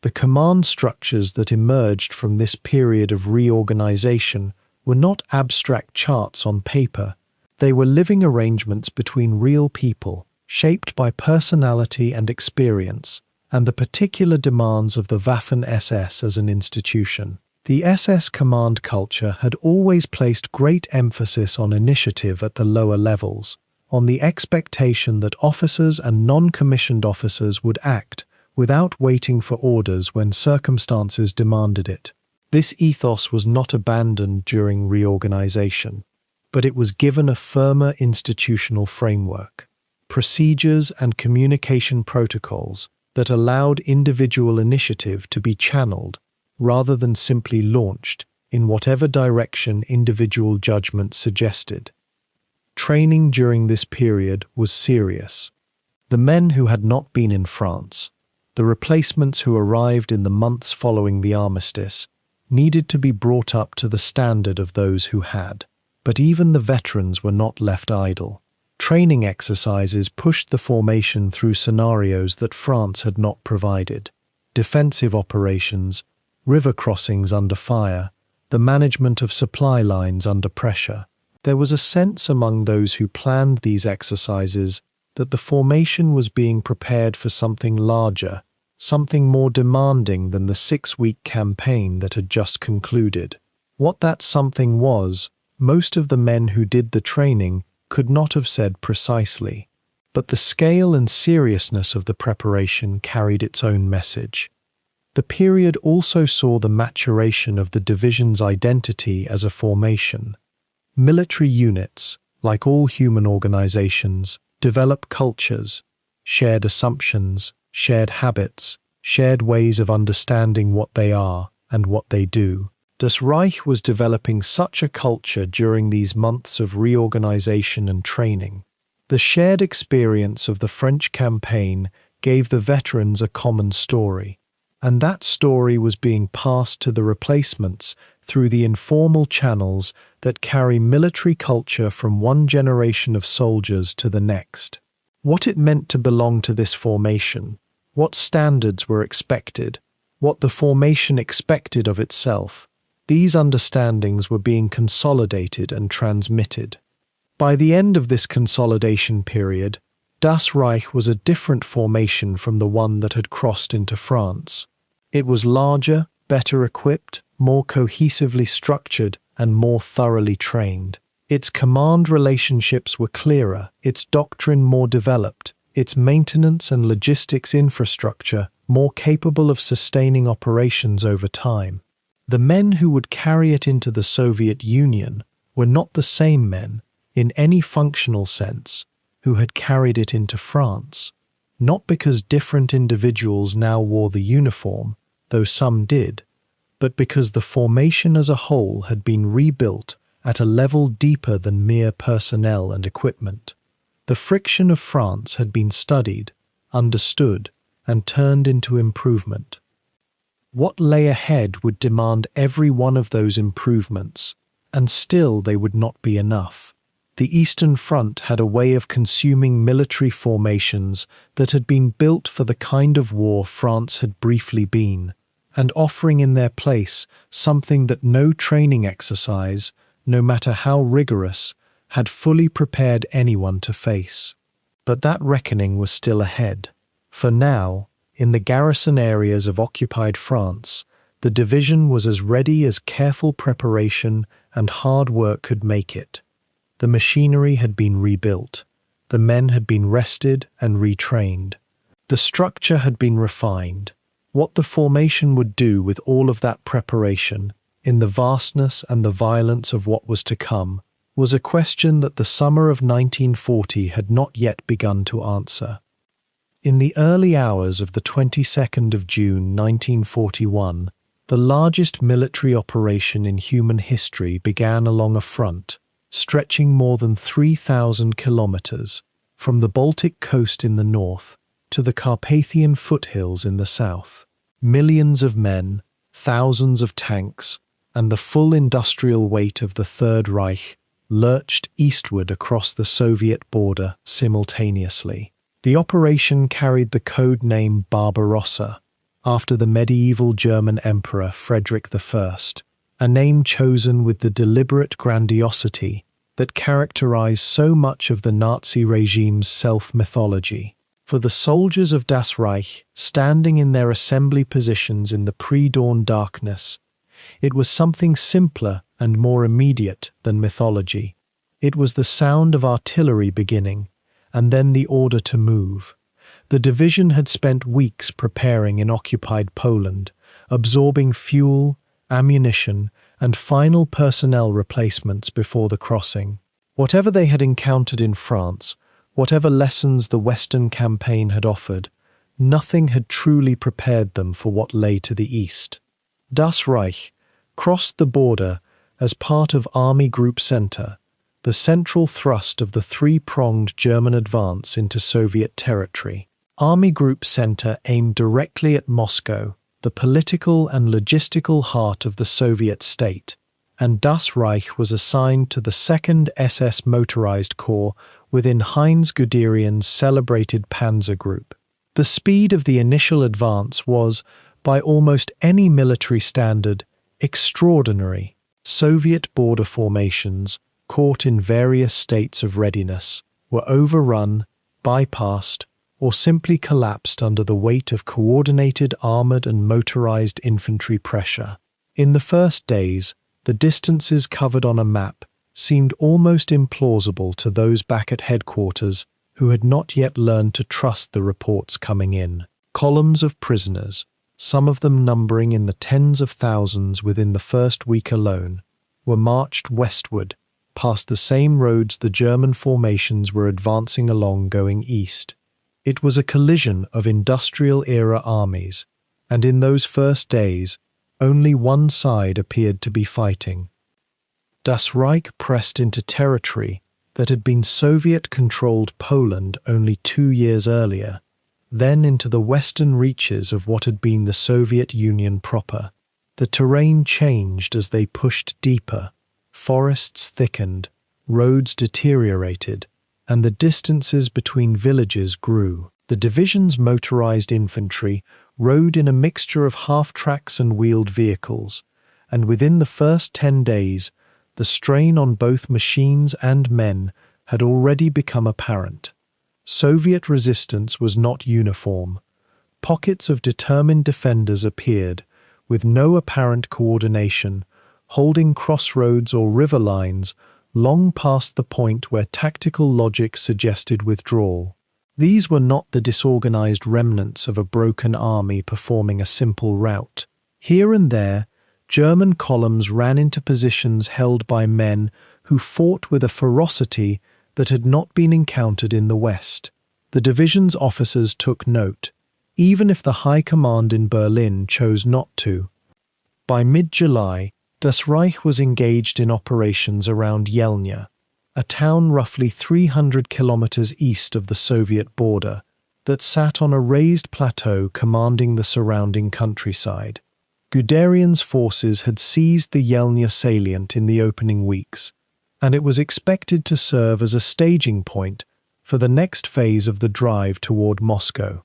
The command structures that emerged from this period of reorganization were not abstract charts on paper. They were living arrangements between real people, shaped by personality and experience, and the particular demands of the Waffen-SS as an institution. The SS command culture had always placed great emphasis on initiative at the lower levels, on the expectation that officers and non-commissioned officers would act without waiting for orders when circumstances demanded it. This ethos was not abandoned during reorganization, but it was given a firmer institutional framework, procedures and communication protocols that allowed individual initiative to be channeled rather than simply launched in whatever direction individual judgment suggested. Training during this period was serious. The men who had not been in France, the replacements who arrived in the months following the armistice, needed to be brought up to the standard of those who had. But even the veterans were not left idle. Training exercises pushed the formation through scenarios that France had not provided. Defensive operations, river crossings under fire, the management of supply lines under pressure. There was a sense among those who planned these exercises that the formation was being prepared for something larger, something more demanding than the 6-week campaign that had just concluded. What that something was, most of the men who did the training could not have said precisely, but the scale and seriousness of the preparation carried its own message. The period also saw the maturation of the division's identity as a formation. Military units, like all human organizations, develop cultures, shared assumptions, shared habits, shared ways of understanding what they are and what they do. Das Reich was developing such a culture during these months of reorganization and training. The shared experience of the French campaign gave the veterans a common story, and that story was being passed to the replacements through the informal channels that carry military culture from one generation of soldiers to the next. What it meant to belong to this formation, what standards were expected, what the formation expected of itself, these understandings were being consolidated and transmitted. By the end of this consolidation period, Das Reich was a different formation from the one that had crossed into France. It was larger, better equipped, more cohesively structured, and more thoroughly trained. Its command relationships were clearer, its doctrine more developed, its maintenance and logistics infrastructure more capable of sustaining operations over time. The men who would carry it into the Soviet Union were not the same men, in any functional sense, who had carried it into France, not because different individuals now wore the uniform, though some did, but because the formation as a whole had been rebuilt at a level deeper than mere personnel and equipment. The friction of France had been studied, understood, and turned into improvement. What lay ahead would demand every one of those improvements, and still they would not be enough. The Eastern Front had a way of consuming military formations that had been built for the kind of war France had briefly been, and offering in their place something that no training exercise, no matter how rigorous, had fully prepared anyone to face. But that reckoning was still ahead. For now, in the garrison areas of occupied France, the division was as ready as careful preparation and hard work could make it. The machinery had been rebuilt. The men had been rested and retrained. The structure had been refined. What the formation would do with all of that preparation, in the vastness and the violence of what was to come, was a question that the summer of 1940 had not yet begun to answer. In the early hours of the 22nd of June 1941, the largest military operation in human history began along a front, stretching more than 3,000 kilometers, from the Baltic coast in the north to the Carpathian foothills in the south. Millions of men, thousands of tanks, and the full industrial weight of the Third Reich lurched eastward across the Soviet border simultaneously. The operation carried the code name Barbarossa, after the medieval German Emperor Frederick I, a name chosen with the deliberate grandiosity that characterized so much of the Nazi regime's self-mythology. For the soldiers of Das Reich, standing in their assembly positions in the pre-dawn darkness, it was something simpler and more immediate than mythology. It was the sound of artillery beginning, and then the order to move. The division had spent weeks preparing in occupied Poland, absorbing fuel, ammunition, and final personnel replacements before the crossing. Whatever they had encountered in France, whatever lessons the Western campaign had offered, nothing had truly prepared them for what lay to the east. Das Reich crossed the border as part of Army Group Center, the central thrust of the three-pronged German advance into Soviet territory. Army Group Center aimed directly at Moscow, the political and logistical heart of the Soviet state, and Das Reich was assigned to the 2nd SS Motorized Corps within Heinz Guderian's celebrated Panzer Group. The speed of the initial advance was, by almost any military standard, extraordinary. Soviet border formations, caught in various states of readiness, were overrun, bypassed, or simply collapsed under the weight of coordinated armored and motorized infantry pressure. In the first days, the distances covered on a map seemed almost implausible to those back at headquarters who had not yet learned to trust the reports coming in. Columns of prisoners, some of them numbering in the tens of thousands within the first week alone, were marched westward, past the same roads the German formations were advancing along going east. It was a collision of industrial-era armies, and in those first days, only one side appeared to be fighting. Das Reich pressed into territory that had been Soviet-controlled Poland only 2 years earlier, then into the western reaches of what had been the Soviet Union proper. The terrain changed as they pushed deeper, forests thickened, roads deteriorated, and the distances between villages grew. The division's motorized infantry rode in a mixture of half-tracks and wheeled vehicles, and within the first 10 days, the strain on both machines and men had already become apparent. Soviet resistance was not uniform. Pockets of determined defenders appeared, with no apparent coordination, holding crossroads or river lines long past the point where tactical logic suggested withdrawal. These were not the disorganized remnants of a broken army performing a simple rout. Here and there, German columns ran into positions held by men who fought with a ferocity that had not been encountered in the West. The division's officers took note, even if the high command in Berlin chose not to. By mid-July, Das Reich was engaged in operations around Yelnya, a town roughly 300 kilometers east of the Soviet border that sat on a raised plateau commanding the surrounding countryside. Guderian's forces had seized the Yelnya salient in the opening weeks, and it was expected to serve as a staging point for the next phase of the drive toward Moscow.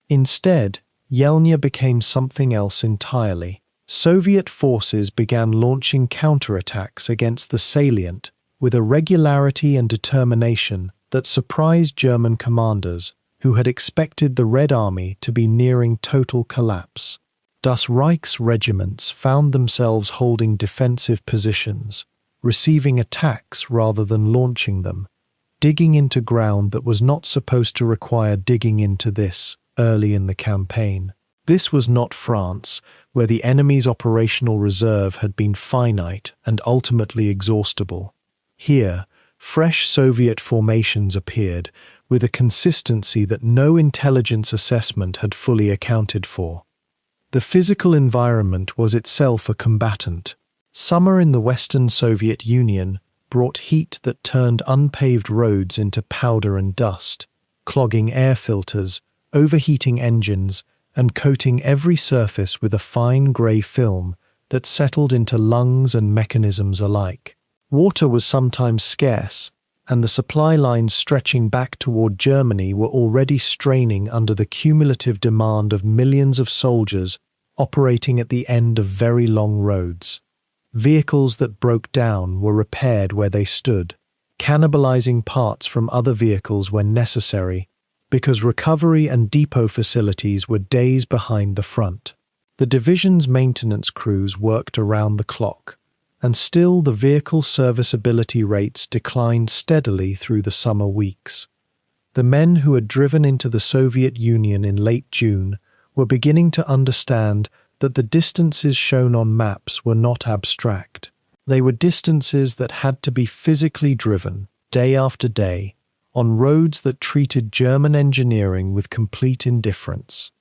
Instead, Yelnya became something else entirely. Soviet forces began launching counterattacks against the salient with a regularity and determination that surprised German commanders who had expected the Red Army to be nearing total collapse. Das Reich's regiments found themselves holding defensive positions, receiving attacks rather than launching them, digging into ground that was not supposed to require digging into this early in the campaign. This was not France, where the enemy's operational reserve had been finite and ultimately exhaustible. Here, fresh Soviet formations appeared with a consistency that no intelligence assessment had fully accounted for. The physical environment was itself a combatant. Summer in the Western Soviet Union brought heat that turned unpaved roads into powder and dust, clogging air filters, overheating engines, and coating every surface with a fine grey film that settled into lungs and mechanisms alike. Water was sometimes scarce, and the supply lines stretching back toward Germany were already straining under the cumulative demand of millions of soldiers operating at the end of very long roads. Vehicles that broke down were repaired where they stood, cannibalizing parts from other vehicles when necessary, because recovery and depot facilities were days behind the front. The division's maintenance crews worked around the clock, and still the vehicle serviceability rates declined steadily through the summer weeks. The men who had driven into the Soviet Union in late June were beginning to understand that the distances shown on maps were not abstract. They were distances that had to be physically driven, day after day, on roads that treated German engineering with complete indifference.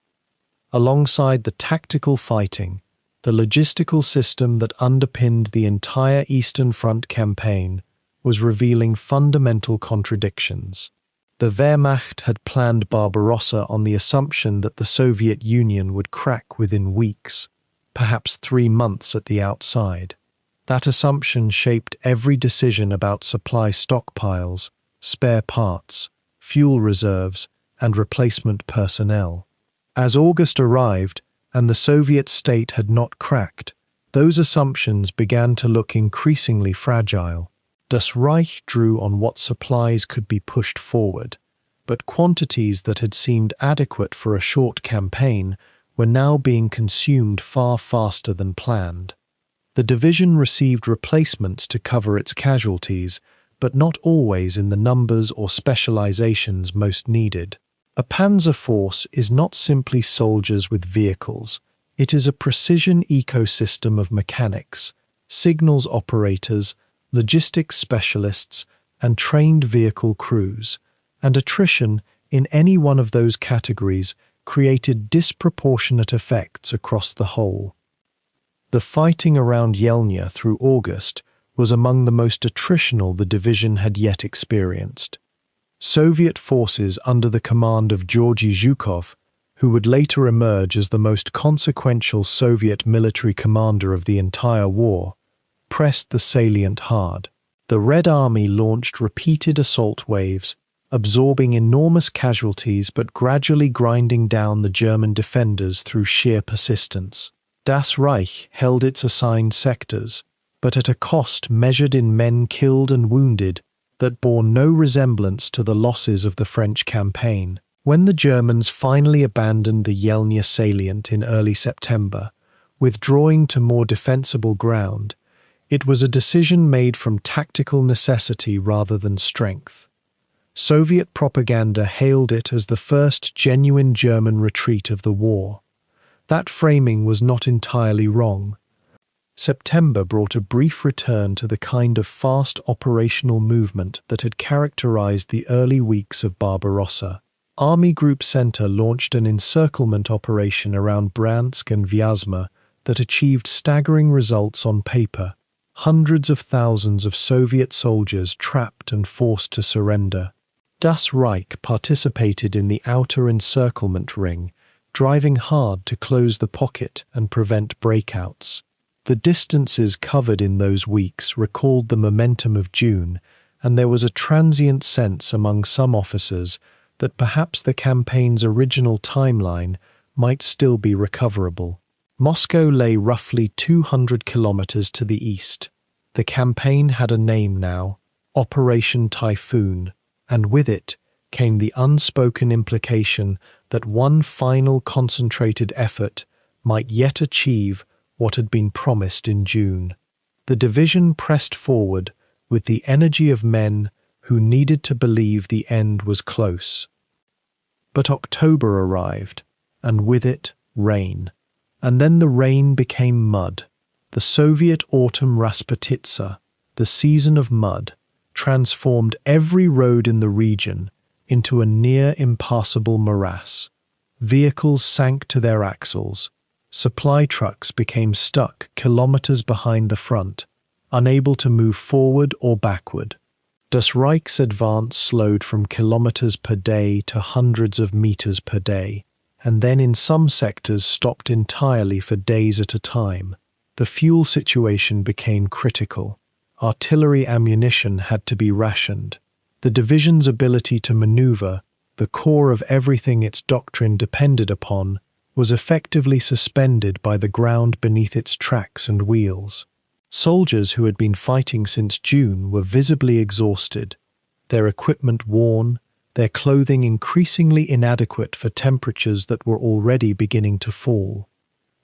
Alongside the tactical fighting, the logistical system that underpinned the entire Eastern Front campaign was revealing fundamental contradictions. The Wehrmacht had planned Barbarossa on the assumption that the Soviet Union would crack within weeks, perhaps 3 months at the outside. That assumption shaped every decision about supply stockpiles, spare parts, fuel reserves, and replacement personnel. As August arrived, and the Soviet state had not cracked, those assumptions began to look increasingly fragile. Das Reich drew on what supplies could be pushed forward, but quantities that had seemed adequate for a short campaign were now being consumed far faster than planned. The division received replacements to cover its casualties, but not always in the numbers or specializations most needed. A panzer force is not simply soldiers with vehicles, It is a precision ecosystem of mechanics, signals operators, logistics specialists, and trained vehicle crews, and attrition in any one of those categories created disproportionate effects across the whole. The fighting around Yelnya through August was among the most attritional the division had yet experienced. Soviet forces under the command of Georgy Zhukov, who would later emerge as the most consequential Soviet military commander of the entire war, pressed the salient hard. The Red Army launched repeated assault waves, absorbing enormous casualties but gradually grinding down the German defenders through sheer persistence. Das Reich held its assigned sectors, but at a cost measured in men killed and wounded that bore no resemblance to the losses of the French campaign. When the Germans finally abandoned the Yelnya salient in early September, withdrawing to more defensible ground, it was a decision made from tactical necessity rather than strength. Soviet propaganda hailed it as the first genuine German retreat of the war. That framing was not entirely wrong. September brought a brief return to the kind of fast operational movement that had characterized the early weeks of Barbarossa. Army Group Center launched an encirclement operation around Bryansk and Vyazma that achieved staggering results on paper. Hundreds of thousands of Soviet soldiers trapped and forced to surrender. Das Reich participated in the outer encirclement ring, driving hard to close the pocket and prevent breakouts. The distances covered in those weeks recalled the momentum of June, and there was a transient sense among some officers that perhaps the campaign's original timeline might still be recoverable. Moscow lay roughly 200 kilometers to the east. The campaign had a name now, Operation Typhoon, and with it came the unspoken implication that one final concentrated effort might yet achieve what had been promised in June. The division pressed forward with the energy of men who needed to believe the end was close. But October arrived, and with it, rain. And then the rain became mud. The Soviet autumn Rasputitsa, the season of mud, transformed every road in the region into a near impassable morass. Vehicles sank to their axles. Supply trucks became stuck kilometers behind the front, unable to move forward or backward. Das Reich's advance slowed from kilometers per day to hundreds of meters per day, and then in some sectors stopped entirely for days at a time. The fuel situation became critical. Artillery ammunition had to be rationed. The division's ability to maneuver, the core of everything its doctrine depended upon, was effectively suspended by the ground beneath its tracks and wheels. Soldiers who had been fighting since June were visibly exhausted, their equipment worn, their clothing increasingly inadequate for temperatures that were already beginning to fall.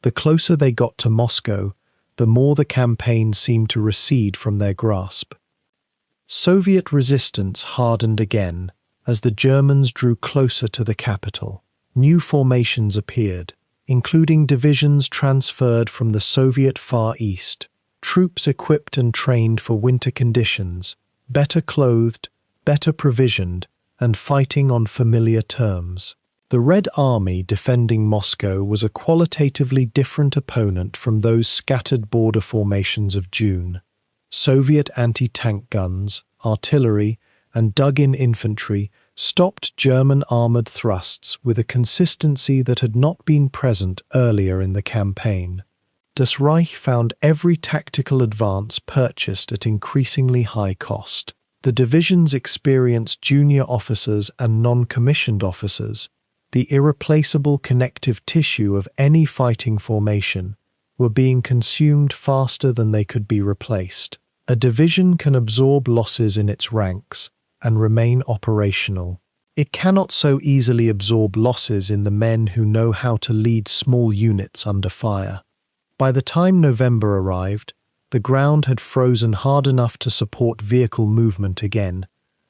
The closer they got to Moscow, the more the campaign seemed to recede from their grasp. Soviet resistance hardened again as the Germans drew closer to the capital. New formations appeared, including divisions transferred from the Soviet Far East, troops equipped and trained for winter conditions, better clothed, better provisioned, and fighting on familiar terms. The Red Army defending Moscow was a qualitatively different opponent from those scattered border formations of June. Soviet anti-tank guns, artillery, and dug-in infantry stopped German armoured thrusts with a consistency that had not been present earlier in the campaign. Das Reich found every tactical advance purchased at increasingly high cost. The division's experienced junior officers and non-commissioned officers, the irreplaceable connective tissue of any fighting formation, were being consumed faster than they could be replaced. A division can absorb losses in its ranks and remain operational. It cannot so easily absorb losses in the men who know how to lead small units under fire. By the time November arrived, the ground had frozen hard enough to support vehicle movement again,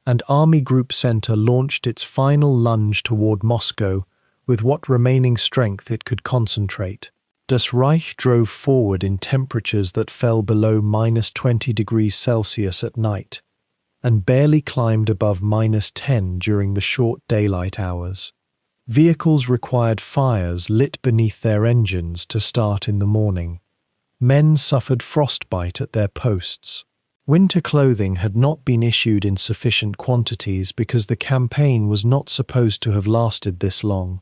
and Army Group Center launched its final lunge toward Moscow with what remaining strength it could concentrate. Das Reich drove forward in temperatures that fell below -20 degrees Celsius at night, and barely climbed above -10 during the short daylight hours. Vehicles required fires lit beneath their engines to start in the morning. Men suffered frostbite at their posts. Winter clothing had not been issued in sufficient quantities because the campaign was not supposed to have lasted this long.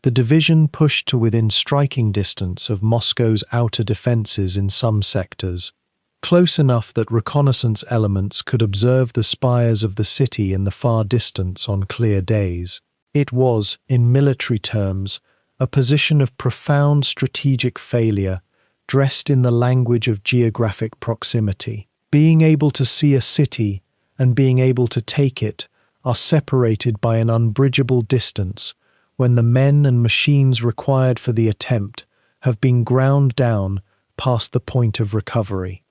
The division pushed to within striking distance of Moscow's outer defences in some sectors, close enough that reconnaissance elements could observe the spires of the city in the far distance on clear days. It was, in military terms, a position of profound strategic failure, dressed in the language of geographic proximity. Being able to see a city and being able to take it are separated by an unbridgeable distance when the men and machines required for the attempt have been ground down past the point of recovery.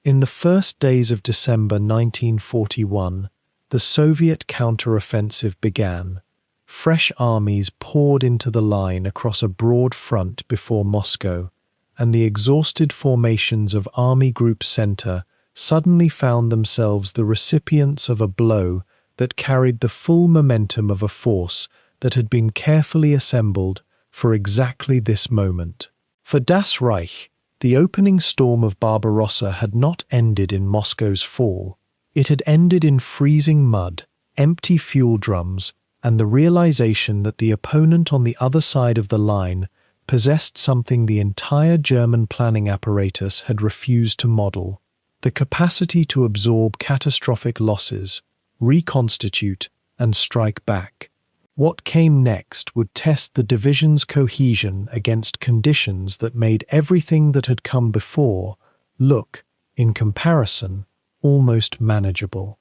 In the first days of December 1941, the Soviet counteroffensive began. Fresh armies poured into the line across a broad front before Moscow, and the exhausted formations of Army Group Center suddenly found themselves the recipients of a blow that carried the full momentum of a force that had been carefully assembled for exactly this moment. For Das Reich, the opening storm of Barbarossa had not ended in Moscow's fall. It had ended in freezing mud, empty fuel drums, and the realization that the opponent on the other side of the line possessed something the entire German planning apparatus had refused to model: the capacity to absorb catastrophic losses, reconstitute, and strike back. What came next would test the division's cohesion against conditions that made everything that had come before look, in comparison, almost manageable.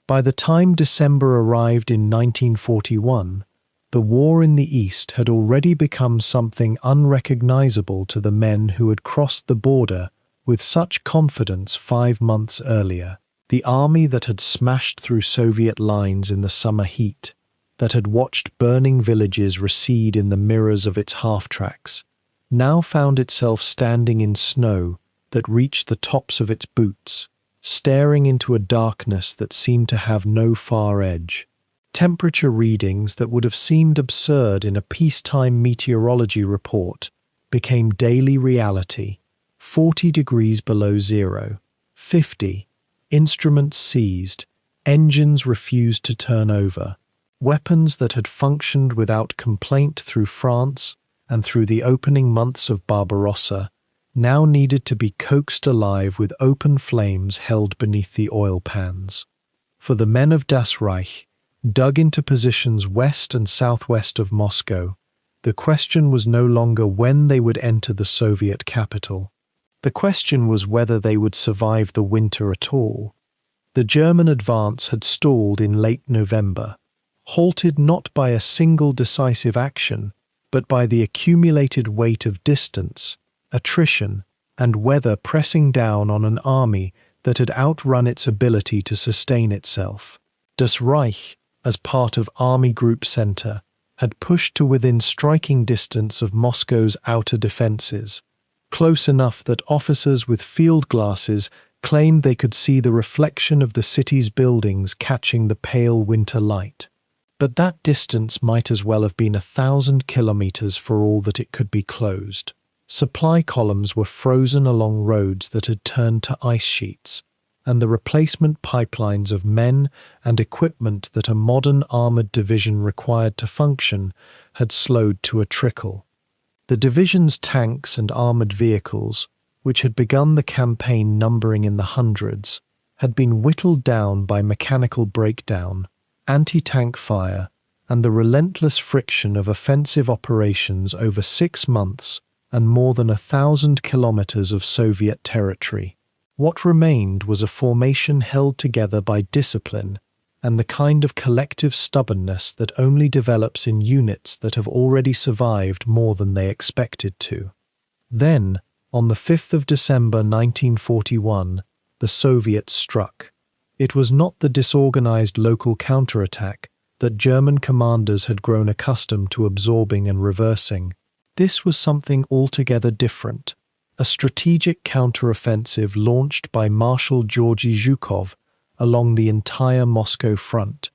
By the time December arrived in 1941, the war in the East had already become something unrecognizable to the men who had crossed the border with such confidence 5 months earlier. The army that had smashed through Soviet lines in the summer heat, that had watched burning villages recede in the mirrors of its half-tracks, now found itself standing in snow that reached the tops of its boots, staring into a darkness that seemed to have no far edge. Temperature readings that would have seemed absurd in a peacetime meteorology report became daily reality: 40 degrees below zero, 50, instruments seized, engines refused to turn over. Weapons that had functioned without complaint through France and through the opening months of Barbarossa now needed to be coaxed alive with open flames held beneath the oil pans. For the men of Das Reich, dug into positions west and southwest of Moscow, the question was no longer when they would enter the Soviet capital. The question was whether they would survive the winter at all. The German advance had stalled in late November, halted not by a single decisive action, but by the accumulated weight of distance, attrition, and weather pressing down on an army that had outrun its ability to sustain itself. Das Reich, as part of Army Group Center, had pushed to within striking distance of Moscow's outer defenses, close enough that officers with field glasses claimed they could see the reflection of the city's buildings catching the pale winter light. But that distance might as well have been 1,000 kilometers for all that it could be closed. Supply columns were frozen along roads that had turned to ice sheets, and the replacement pipelines of men and equipment that a modern armoured division required to function had slowed to a trickle. The division's tanks and armoured vehicles, which had begun the campaign numbering in the hundreds, had been whittled down by mechanical breakdown, anti-tank fire, and the relentless friction of offensive operations over 6 months and more than 1,000 kilometers of Soviet territory. What remained was a formation held together by discipline and the kind of collective stubbornness that only develops in units that have already survived more than they expected to. Then, on the 5th of December 1941, the Soviets struck. It was not the disorganized local counterattack that German commanders had grown accustomed to absorbing and reversing. This was something altogether different, a strategic counteroffensive launched by Marshal Georgy Zhukov along the entire Moscow front,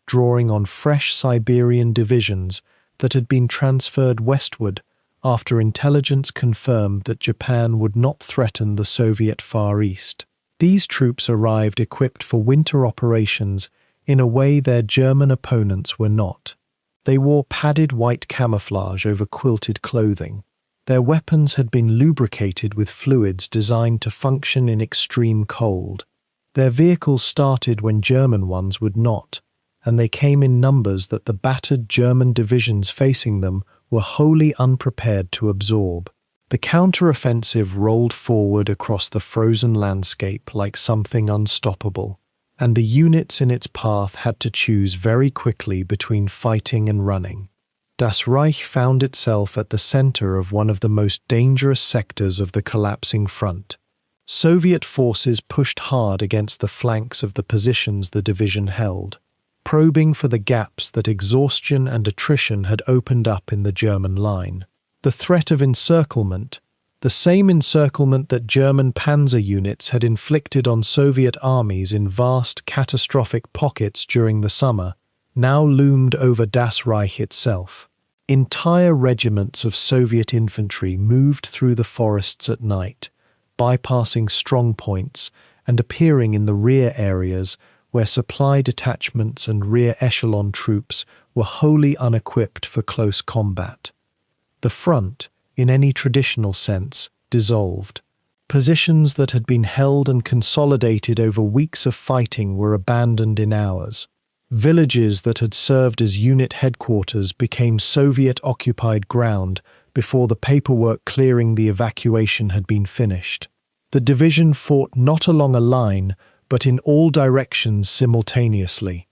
drawing on fresh Siberian divisions that had been transferred westward after intelligence confirmed that Japan would not threaten the Soviet Far East. These troops arrived equipped for winter operations in a way their German opponents were not. They wore padded white camouflage over quilted clothing. Their weapons had been lubricated with fluids designed to function in extreme cold. Their vehicles started when German ones would not, and they came in numbers that the battered German divisions facing them were wholly unprepared to absorb. The counteroffensive rolled forward across the frozen landscape like something unstoppable, and the units in its path had to choose very quickly between fighting and running. Das Reich found itself at the center of one of the most dangerous sectors of the collapsing front. Soviet forces pushed hard against the flanks of the positions the division held, probing for the gaps that exhaustion and attrition had opened up in the German line. The threat of encirclement, the same encirclement that German panzer units had inflicted on Soviet armies in vast catastrophic pockets during the summer, now loomed over Das Reich itself. Entire regiments of Soviet infantry moved through the forests at night, bypassing strong points and appearing in the rear areas where supply detachments and rear echelon troops were wholly unequipped for close combat. The front, in any traditional sense, dissolved. Positions that had been held and consolidated over weeks of fighting were abandoned in hours. Villages that had served as unit headquarters became Soviet-occupied ground before the paperwork clearing the evacuation had been finished. The division fought not along a line, but in all directions simultaneously.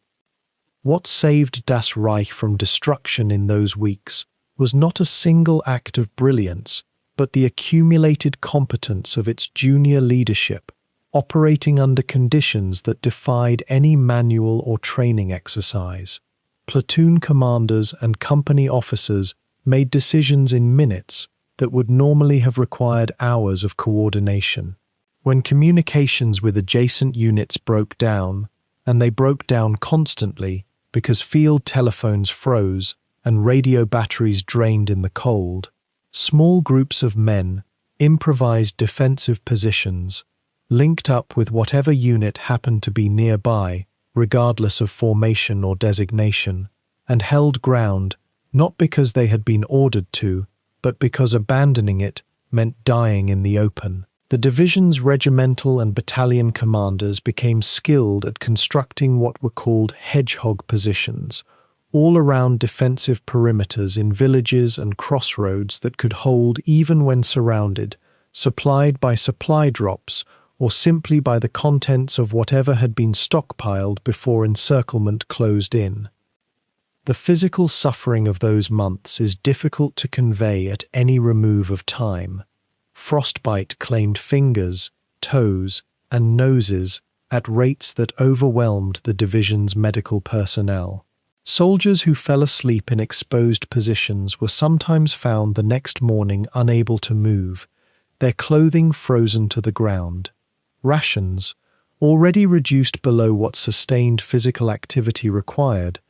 What saved Das Reich from destruction in those weeks was not a single act of brilliance, but the accumulated competence of its junior leadership, operating under conditions that defied any manual or training exercise. Platoon commanders and company officers made decisions in minutes that would normally have required hours of coordination. When communications with adjacent units broke down, and they broke down constantly because field telephones froze and radio batteries drained in the cold, small groups of men improvised defensive positions, linked up with whatever unit happened to be nearby, regardless of formation or designation, and held ground not because they had been ordered to, but because abandoning it meant dying in the open. The division's regimental and battalion commanders became skilled at constructing what were called hedgehog positions, all around defensive perimeters in villages and crossroads that could hold even when surrounded, supplied by supply drops or simply by the contents of whatever had been stockpiled before encirclement closed in. The physical suffering of those months is difficult to convey at any remove of time. Frostbite claimed fingers, toes, and noses at rates that overwhelmed the division's medical personnel. Soldiers who fell asleep in exposed positions were sometimes found the next morning unable to move, their clothing frozen to the ground. Rations, already reduced below what sustained physical activity required,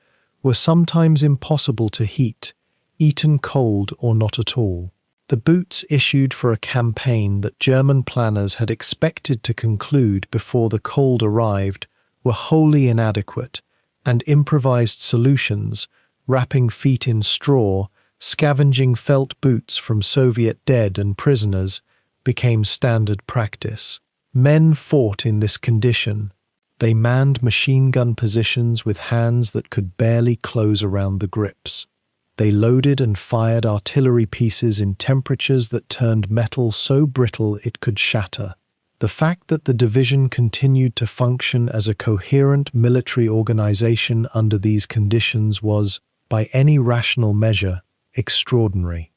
were sometimes impossible to heat, eaten cold or not at all. The boots issued for a campaign that German planners had expected to conclude before the cold arrived were wholly inadequate, and improvised solutions, wrapping feet in straw, scavenging felt boots from Soviet dead and prisoners, became standard practice. Men fought in this condition. They manned machine gun positions with hands that could barely close around the grips. They loaded and fired artillery pieces in temperatures that turned metal so brittle it could shatter. The fact that the division continued to function as a coherent military organization under these conditions was, by any rational measure, extraordinary.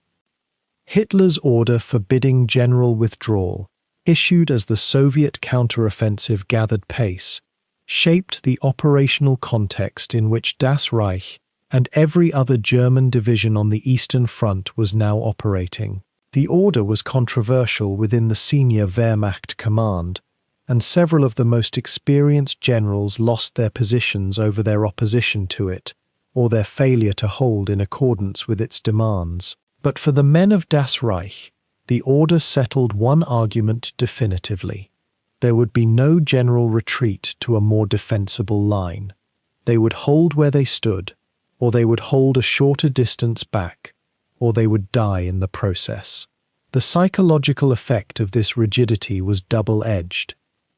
Hitler's order forbidding general withdrawal, issued as the Soviet counteroffensive gathered pace, shaped the operational context in which Das Reich, and every other German division on the Eastern Front was now operating. The order was controversial within the senior Wehrmacht command, and several of the most experienced generals lost their positions over their opposition to it, or their failure to hold in accordance with its demands. But for the men of Das Reich, the order settled one argument definitively. There would be no general retreat to a more defensible line. They would hold where they stood, or they would hold a shorter distance back, or they would die in the process. The psychological effect of this rigidity was double-edged.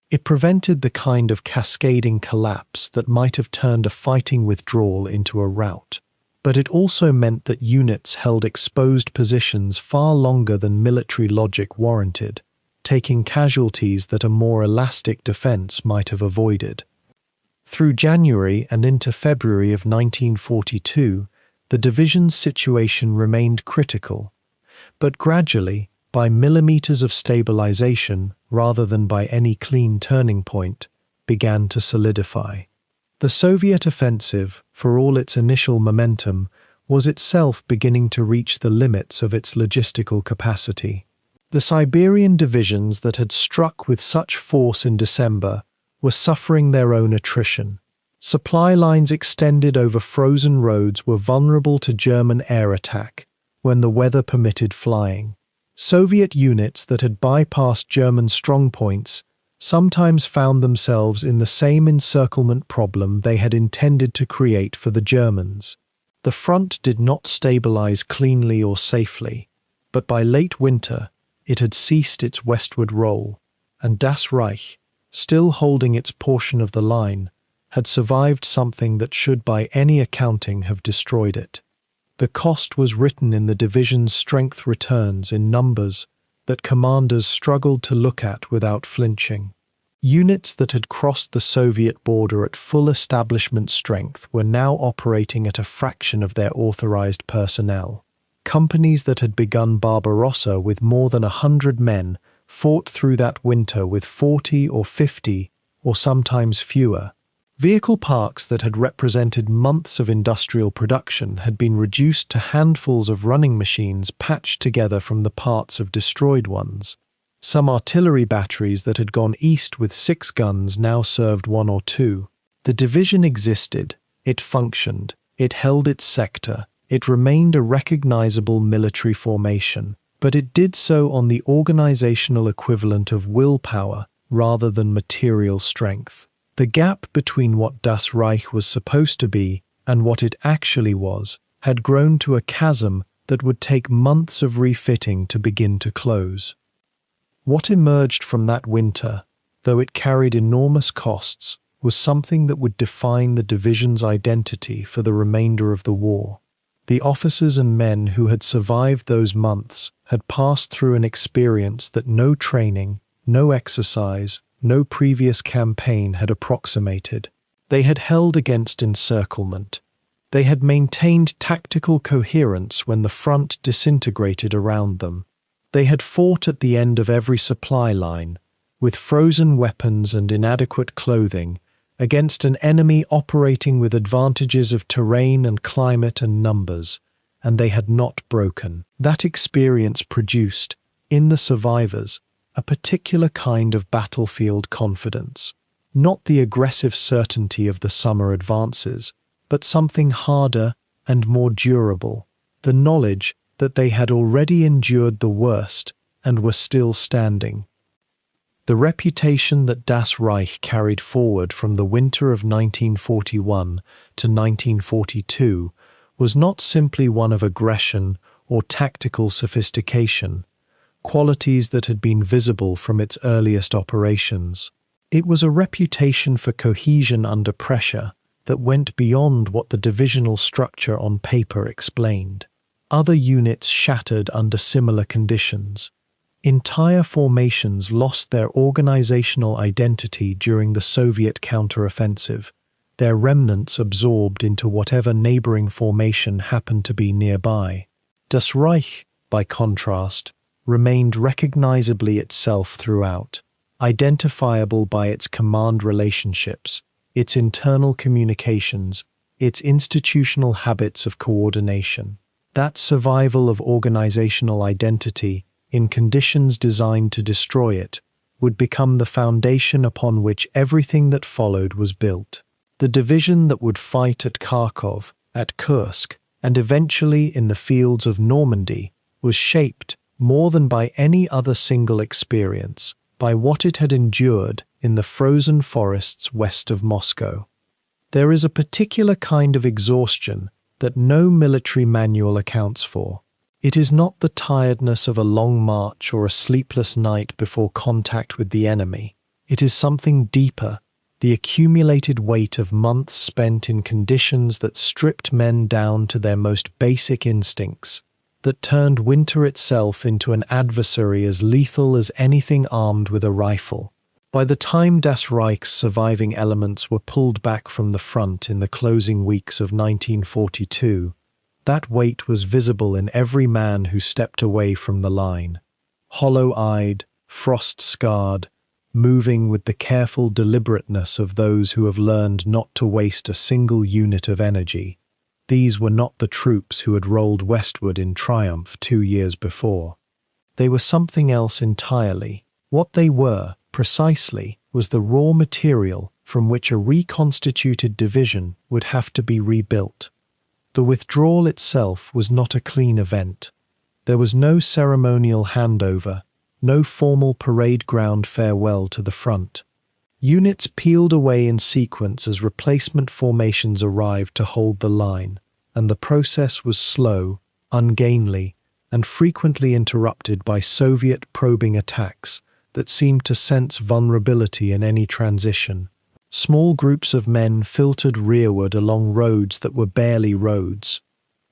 It prevented the kind of cascading collapse that might have turned a fighting withdrawal into a rout. But it also meant that units held exposed positions far longer than military logic warranted, taking casualties that a more elastic defense might have avoided. Through January and into February of 1942, the division's situation remained critical, but gradually, by millimeters of stabilization rather than by any clean turning point, began to solidify. The Soviet offensive, for all its initial momentum, was itself beginning to reach the limits of its logistical capacity. The Siberian divisions that had struck with such force in December were suffering their own attrition. Supply lines extended over frozen roads were vulnerable to German air attack when the weather permitted flying. Soviet units that had bypassed German strongpoints sometimes found themselves in the same encirclement problem they had intended to create for the Germans. The front did not stabilize cleanly or safely, but by late winter it had ceased its westward roll, and Das Reich, still holding its portion of the line, had survived something that should by any accounting have destroyed it. The cost was written in the division's strength returns in numbers that commanders struggled to look at without flinching. Units that had crossed the Soviet border at full establishment strength were now operating at a fraction of their authorized personnel. Companies that had begun Barbarossa with more than 100 men fought through that winter with 40 or 50, or sometimes fewer. Vehicle parks that had represented months of industrial production had been reduced to handfuls of running machines patched together from the parts of destroyed ones. Some artillery batteries that had gone east with 6 guns now served 1 or 2. The division existed, it functioned, it held its sector, it remained a recognizable military formation, but it did so on the organizational equivalent of willpower rather than material strength. The gap between what Das Reich was supposed to be and what it actually was had grown to a chasm that would take months of refitting to begin to close. What emerged from that winter, though it carried enormous costs, was something that would define the division's identity for the remainder of the war. The officers and men who had survived those months had passed through an experience that no training, no exercise, no previous campaign had approximated. They had held against encirclement. They had maintained tactical coherence when the front disintegrated around them. They had fought at the end of every supply line, with frozen weapons and inadequate clothing, against an enemy operating with advantages of terrain and climate and numbers, and they had not broken. That experience produced, in the survivors, a particular kind of battlefield confidence, not the aggressive certainty of the summer advances, but something harder and more durable, the knowledge that they had already endured the worst and were still standing. The reputation that Das Reich carried forward from the winter of 1941 to 1942 was not simply one of aggression or tactical sophistication, qualities that had been visible from its earliest operations. It was a reputation for cohesion under pressure that went beyond what the divisional structure on paper explained. Other units shattered under similar conditions. Entire formations lost their organizational identity during the Soviet counteroffensive, their remnants absorbed into whatever neighboring formation happened to be nearby. Das Reich, by contrast, remained recognizably itself throughout, identifiable by its command relationships, its internal communications, its institutional habits of coordination. That survival of organizational identity, in conditions designed to destroy it, would become the foundation upon which everything that followed was built. The division that would fight at Kharkov, at Kursk, and eventually in the fields of Normandy, was shaped, more than by any other single experience, by what it had endured in the frozen forests west of Moscow. There is a particular kind of exhaustion that no military manual accounts for. It is not the tiredness of a long march or a sleepless night before contact with the enemy. It is something deeper, the accumulated weight of months spent in conditions that stripped men down to their most basic instincts, that turned winter itself into an adversary as lethal as anything armed with a rifle. By the time Das Reich's surviving elements were pulled back from the front in the closing weeks of 1942, that weight was visible in every man who stepped away from the line. Hollow-eyed, frost-scarred, moving with the careful deliberateness of those who have learned not to waste a single unit of energy. These were not the troops who had rolled westward in triumph 2 years before. They were something else entirely. What they were, precisely, was the raw material from which a reconstituted division would have to be rebuilt. The withdrawal itself was not a clean event. There was no ceremonial handover, no formal parade ground farewell to the front. Units peeled away in sequence as replacement formations arrived to hold the line, and the process was slow, ungainly, and frequently interrupted by Soviet probing attacks that seemed to sense vulnerability in any transition. Small groups of men filtered rearward along roads that were barely roads,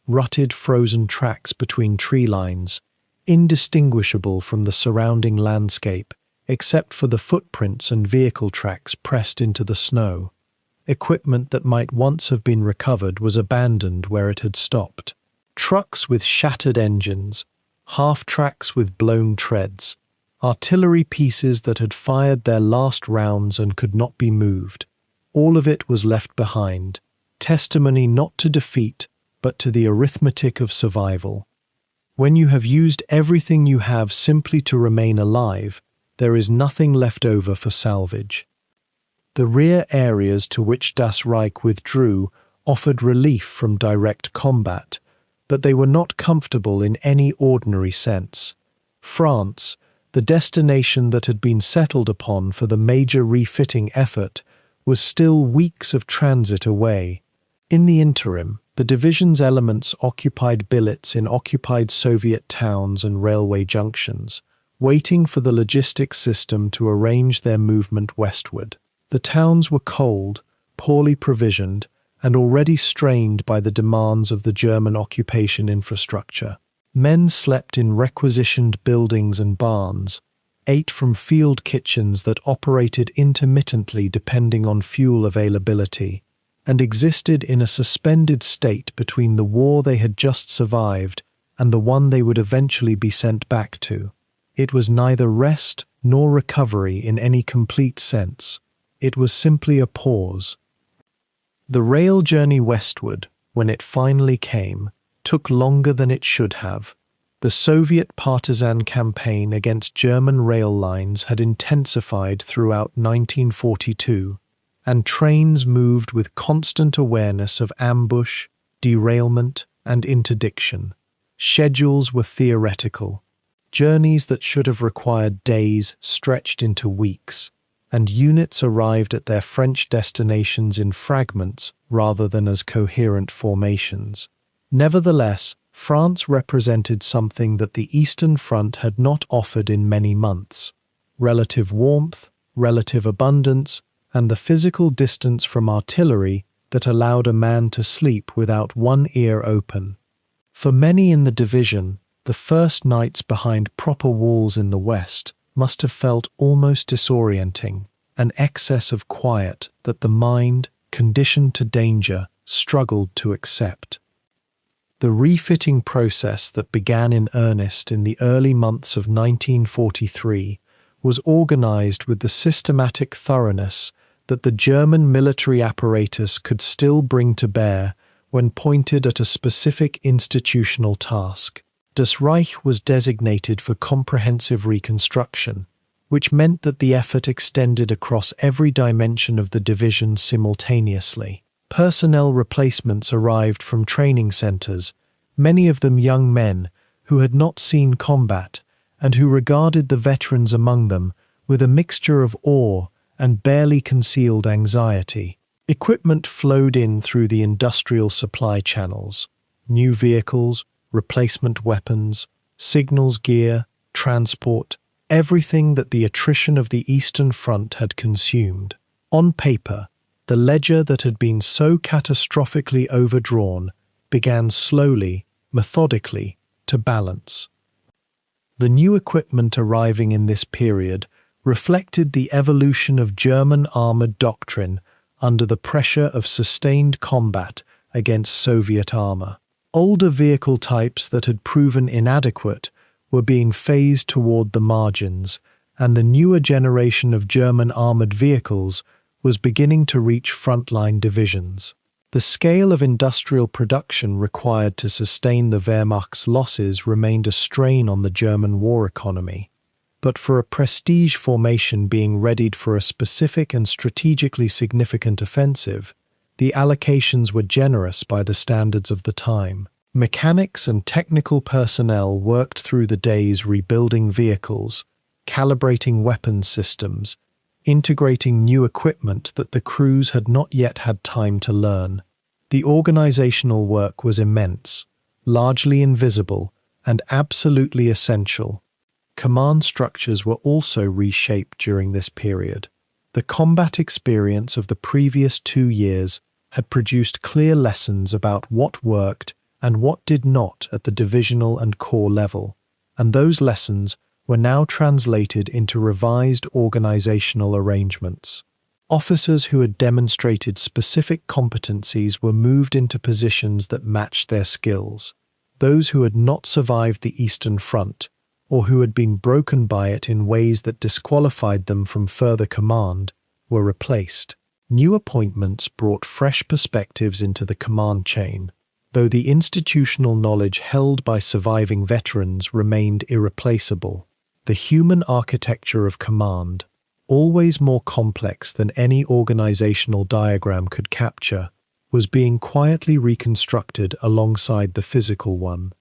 rutted frozen tracks between tree lines, indistinguishable from the surrounding landscape, except for the footprints and vehicle tracks pressed into the snow. Equipment that might once have been recovered was abandoned where it had stopped. Trucks with shattered engines, half-tracks with blown treads, artillery pieces that had fired their last rounds and could not be moved. All of it was left behind, testimony not to defeat, but to the arithmetic of survival. When you have used everything you have simply to remain alive, there is nothing left over for salvage. The rear areas to which Das Reich withdrew offered relief from direct combat, but they were not comfortable in any ordinary sense. France, the destination that had been settled upon for the major refitting effort, was still weeks of transit away. In the interim, the division's elements occupied billets in occupied Soviet towns and railway junctions, waiting for the logistics system to arrange their movement westward. The towns were cold, poorly provisioned, and already strained by the demands of the German occupation infrastructure. Men slept in requisitioned buildings and barns, ate from field kitchens that operated intermittently depending on fuel availability, and existed in a suspended state between the war they had just survived and the one they would eventually be sent back to. It was neither rest nor recovery in any complete sense. It was simply a pause. The rail journey westward, when it finally came, took longer than it should have. The Soviet partisan campaign against German rail lines had intensified throughout 1942, and trains moved with constant awareness of ambush, derailment, and interdiction. Schedules were theoretical. Journeys that should have required days stretched into weeks, and units arrived at their French destinations in fragments rather than as coherent formations. Nevertheless, France represented something that the Eastern Front had not offered in many months: relative warmth, relative abundance, and the physical distance from artillery that allowed a man to sleep without one ear open. For many in the division, the first nights behind proper walls in the West must have felt almost disorienting, an excess of quiet that the mind, conditioned to danger, struggled to accept. The refitting process that began in earnest in the early months of 1943 was organized with the systematic thoroughness that the German military apparatus could still bring to bear when pointed at a specific institutional task. Das Reich was designated for comprehensive reconstruction, which meant that the effort extended across every dimension of the division simultaneously. Personnel replacements arrived from training centers, many of them young men who had not seen combat and who regarded the veterans among them with a mixture of awe and barely concealed anxiety. Equipment flowed in through the industrial supply channels: new vehicles, replacement weapons, signals gear, transport, everything that the attrition of the Eastern Front had consumed. On paper, the ledger that had been so catastrophically overdrawn began slowly, methodically, to balance. The new equipment arriving in this period reflected the evolution of German armored doctrine under the pressure of sustained combat against Soviet armor. Older vehicle types that had proven inadequate were being phased toward the margins, and the newer generation of German armored vehicles was beginning to reach frontline divisions. The scale of industrial production required to sustain the Wehrmacht's losses remained a strain on the German war economy. But for a prestige formation being readied for a specific and strategically significant offensive, the allocations were generous by the standards of the time. Mechanics and technical personnel worked through the days rebuilding vehicles, calibrating weapons systems, integrating new equipment that the crews had not yet had time to learn. The organizational work was immense, largely invisible, and absolutely essential. Command structures were also reshaped during this period. The combat experience of the previous 2 years had produced clear lessons about what worked and what did not at the divisional and corps level, and those lessons were now translated into revised organizational arrangements. Officers who had demonstrated specific competencies were moved into positions that matched their skills. Those who had not survived the Eastern Front, or who had been broken by it in ways that disqualified them from further command, were replaced. New appointments brought fresh perspectives into the command chain, though the institutional knowledge held by surviving veterans remained irreplaceable. The human architecture of command, always more complex than any organizational diagram could capture, was being quietly reconstructed alongside the physical one.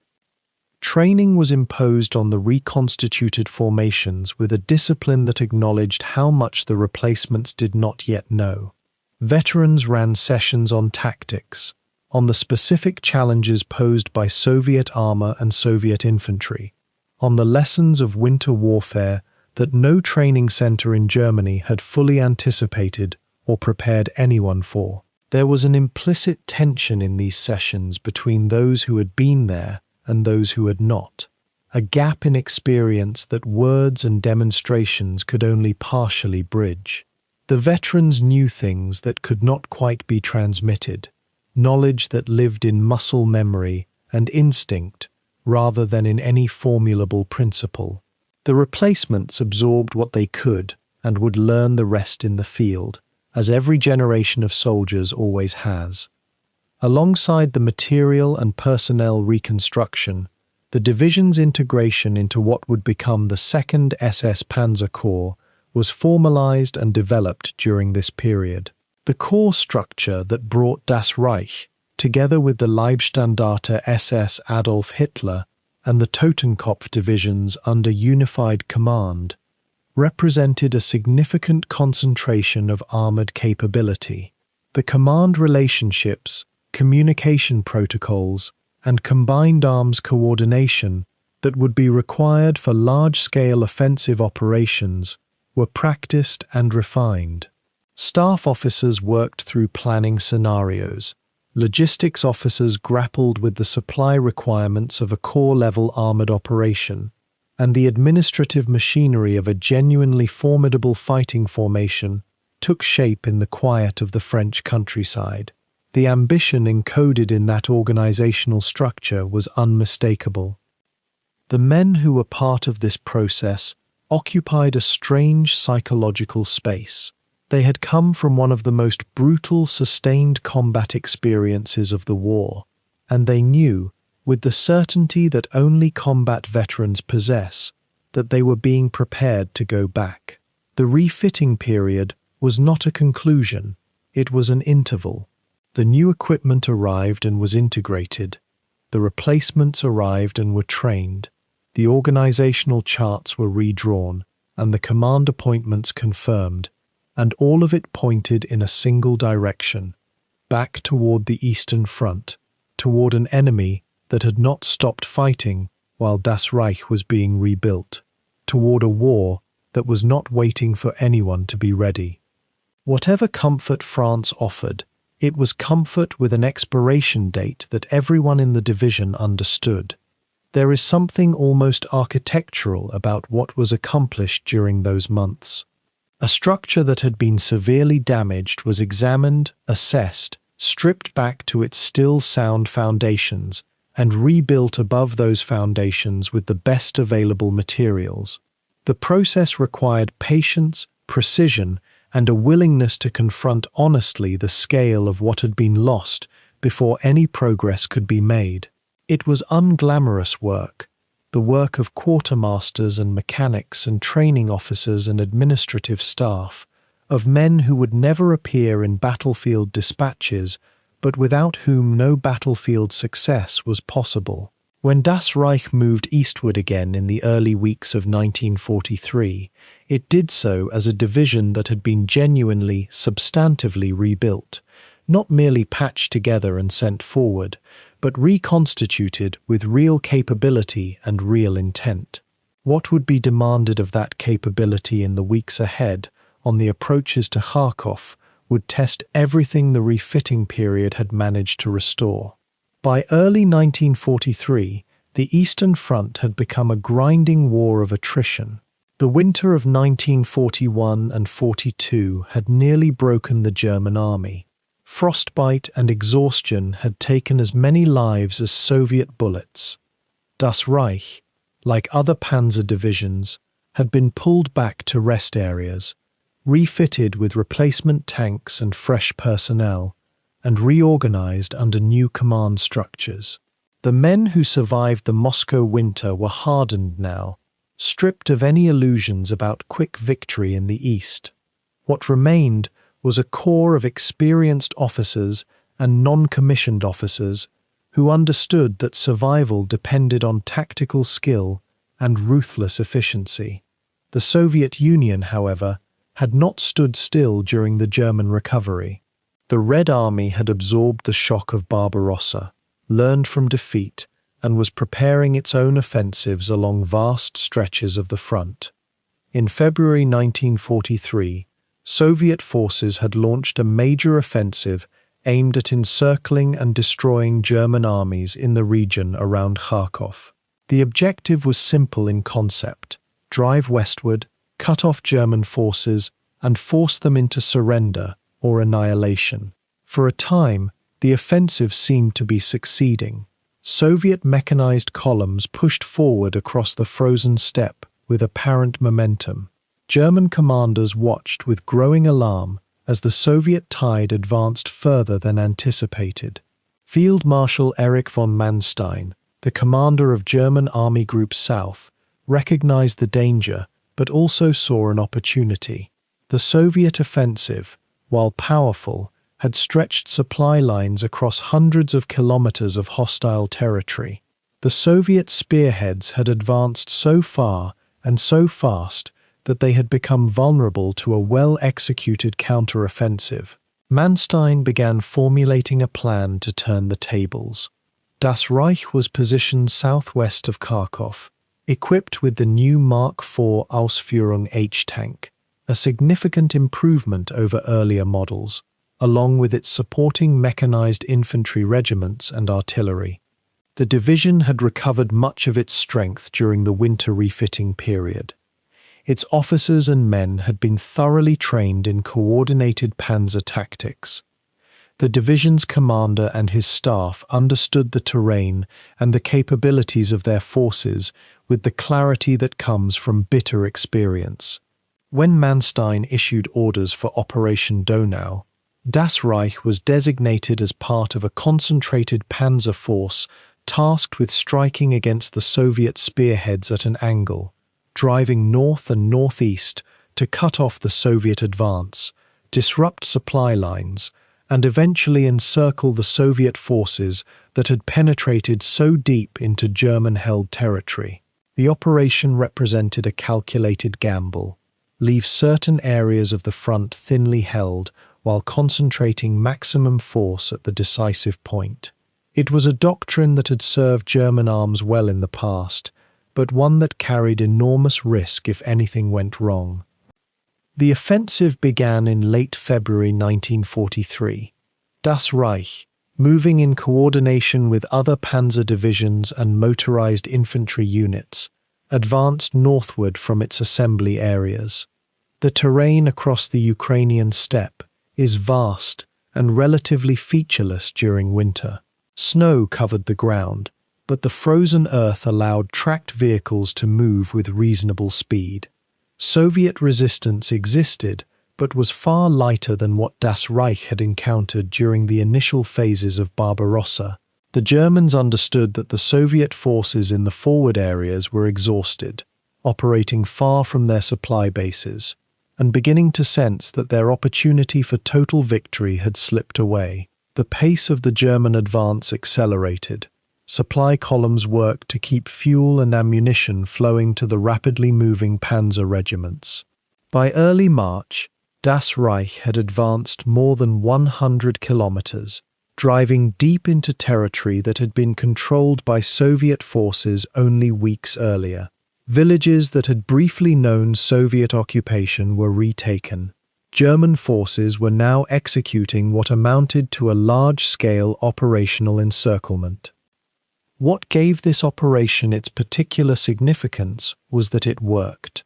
Training was imposed on the reconstituted formations with a discipline that acknowledged how much the replacements did not yet know. Veterans ran sessions on tactics, on the specific challenges posed by Soviet armor and Soviet infantry, on the lessons of winter warfare that no training center in Germany had fully anticipated or prepared anyone for. There was an implicit tension in these sessions between those who had been there and those who had not, a gap in experience that words and demonstrations could only partially bridge. The veterans knew things that could not quite be transmitted, knowledge that lived in muscle memory and instinct rather than in any formulable principle. The replacements absorbed what they could and would learn the rest in the field, as every generation of soldiers always has. Alongside the material and personnel reconstruction, the division's integration into what would become the 2nd SS Panzer Corps was formalized and developed during this period. The corps structure that brought Das Reich, together with the Leibstandarte SS Adolf Hitler and the Totenkopf divisions under unified command, represented a significant concentration of armored capability. The command relationships, communication protocols, and combined arms coordination that would be required for large-scale offensive operations were practiced and refined. Staff officers worked through planning scenarios. Logistics officers grappled with the supply requirements of a corps-level armored operation, and the administrative machinery of a genuinely formidable fighting formation took shape in the quiet of the French countryside. The ambition encoded in that organizational structure was unmistakable. The men who were part of this process occupied a strange psychological space. They had come from one of the most brutal, sustained combat experiences of the war, and they knew, with the certainty that only combat veterans possess, that they were being prepared to go back. The refitting period was not a conclusion, it was an interval. The new equipment arrived and was integrated. The replacements arrived and were trained. The organizational charts were redrawn, and the command appointments confirmed, and all of it pointed in a single direction, back toward the Eastern Front, toward an enemy that had not stopped fighting while Das Reich was being rebuilt, toward a war that was not waiting for anyone to be ready. Whatever comfort France offered, it was comfort with an expiration date that everyone in the division understood. There is something almost architectural about what was accomplished during those months. A structure that had been severely damaged was examined, assessed, stripped back to its still sound foundations, and rebuilt above those foundations with the best available materials. The process required patience, precision, and a willingness to confront honestly the scale of what had been lost before any progress could be made. It was unglamorous work, the work of quartermasters and mechanics and training officers and administrative staff, of men who would never appear in battlefield dispatches, but without whom no battlefield success was possible. When Das Reich moved eastward again in the early weeks of 1943, it did so as a division that had been genuinely, substantively rebuilt, not merely patched together and sent forward, but reconstituted with real capability and real intent. What would be demanded of that capability in the weeks ahead on the approaches to Kharkov would test everything the refitting period had managed to restore. By early 1943, the Eastern Front had become a grinding war of attrition. The winter of 1941 and 42 had nearly broken the German army. Frostbite and exhaustion had taken as many lives as Soviet bullets. Das Reich, like other panzer divisions, had been pulled back to rest areas, refitted with replacement tanks and fresh personnel, and reorganized under new command structures. The men who survived the Moscow winter were hardened now, stripped of any illusions about quick victory in the East. What remained was a corps of experienced officers and non-commissioned officers who understood that survival depended on tactical skill and ruthless efficiency. The Soviet Union, however, had not stood still during the German recovery. The Red Army had absorbed the shock of Barbarossa, learned from defeat, and was preparing its own offensives along vast stretches of the front. In February 1943, Soviet forces had launched a major offensive aimed at encircling and destroying German armies in the region around Kharkov. The objective was simple in concept: drive westward, cut off German forces, and force them into surrender or annihilation. For a time, the offensive seemed to be succeeding. Soviet mechanized columns pushed forward across the frozen steppe with apparent momentum. German commanders watched with growing alarm as the Soviet tide advanced further than anticipated. Field Marshal Erich von Manstein, the commander of German Army Group South, recognized the danger but also saw an opportunity. The Soviet offensive, while powerful, had stretched supply lines across hundreds of kilometers of hostile territory. The Soviet spearheads had advanced so far and so fast that they had become vulnerable to a well-executed counter-offensive. Manstein began formulating a plan to turn the tables. Das Reich was positioned southwest of Kharkov, equipped with the new Mark IV Ausführung H tank, a significant improvement over earlier models, along with its supporting mechanized infantry regiments and artillery. The division had recovered much of its strength during the winter refitting period. Its officers and men had been thoroughly trained in coordinated panzer tactics. The division's commander and his staff understood the terrain and the capabilities of their forces with the clarity that comes from bitter experience. When Manstein issued orders for Operation Donau, Das Reich was designated as part of a concentrated panzer force tasked with striking against the Soviet spearheads at an angle, driving north and northeast to cut off the Soviet advance, disrupt supply lines, and eventually encircle the Soviet forces that had penetrated so deep into German-held territory. The operation represented a calculated gamble: leave certain areas of the front thinly held while concentrating maximum force at the decisive point. It was a doctrine that had served German arms well in the past, but one that carried enormous risk if anything went wrong. The offensive began in late February 1943. Das Reich, moving in coordination with other panzer divisions and motorized infantry units, advanced northward from its assembly areas. The terrain across the Ukrainian steppe is vast and relatively featureless during winter. Snow covered the ground, but the frozen earth allowed tracked vehicles to move with reasonable speed. Soviet resistance existed, but was far lighter than what Das Reich had encountered during the initial phases of Barbarossa. The Germans understood that the Soviet forces in the forward areas were exhausted, operating far from their supply bases, and beginning to sense that their opportunity for total victory had slipped away. The pace of the German advance accelerated. Supply columns worked to keep fuel and ammunition flowing to the rapidly moving panzer regiments. By early March, Das Reich had advanced more than 100 kilometers, driving deep into territory that had been controlled by Soviet forces only weeks earlier. Villages that had briefly known Soviet occupation were retaken. German forces were now executing what amounted to a large-scale operational encirclement. What gave this operation its particular significance was that it worked.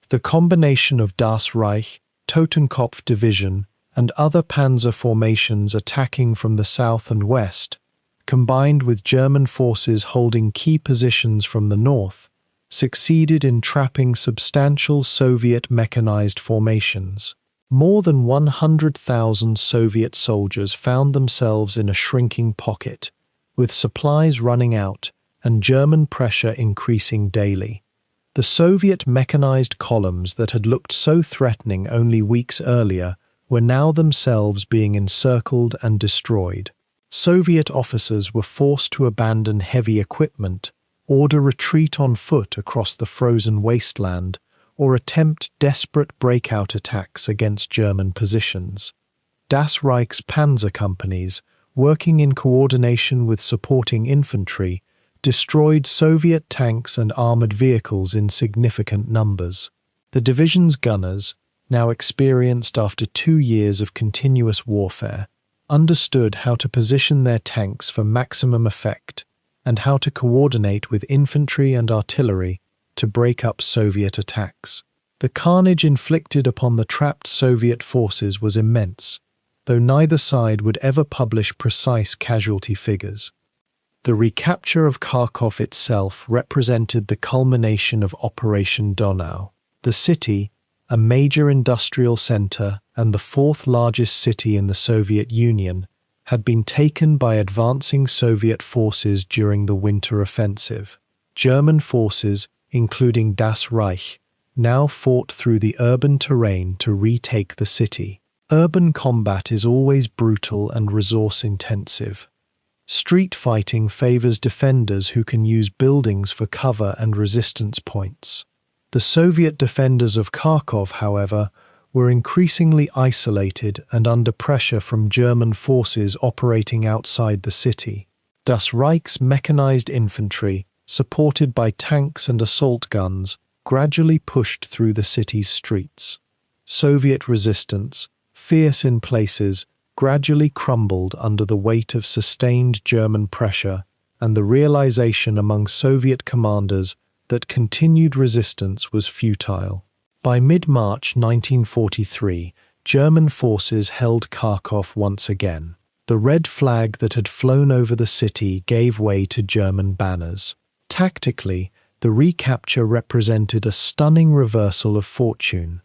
The combination of Das Reich, Totenkopf Division, and other panzer formations attacking from the south and west, combined with German forces holding key positions from the north, succeeded in trapping substantial Soviet mechanized formations. More than 100,000 Soviet soldiers found themselves in a shrinking pocket, with supplies running out and German pressure increasing daily. The Soviet mechanized columns that had looked so threatening only weeks earlier were now themselves being encircled and destroyed. Soviet officers were forced to abandon heavy equipment, order retreat on foot across the frozen wasteland, or attempt desperate breakout attacks against German positions. Das Reich's panzer companies, working in coordination with supporting infantry, destroyed Soviet tanks and armored vehicles in significant numbers. The division's gunners, now experienced after 2 years of continuous warfare, understood how to position their tanks for maximum effect and how to coordinate with infantry and artillery to break up Soviet attacks. The carnage inflicted upon the trapped Soviet forces was immense, though neither side would ever publish precise casualty figures. The recapture of Kharkov itself represented the culmination of Operation Donau. The city, a major industrial center and the fourth largest city in the Soviet Union, had been taken by advancing Soviet forces during the winter offensive. German forces, including Das Reich, now fought through the urban terrain to retake the city. Urban combat is always brutal and resource-intensive. Street fighting favors defenders who can use buildings for cover and resistance points. The Soviet defenders of Kharkov, however, were increasingly isolated and under pressure from German forces operating outside the city. Das Reich's mechanized infantry, supported by tanks and assault guns, gradually pushed through the city's streets. Soviet resistance, fierce in places, gradually crumbled under the weight of sustained German pressure and the realization among Soviet commanders that continued resistance was futile. By mid-March 1943, German forces held Kharkov once again. The red flag that had flown over the city gave way to German banners. Tactically, the recapture represented a stunning reversal of fortune.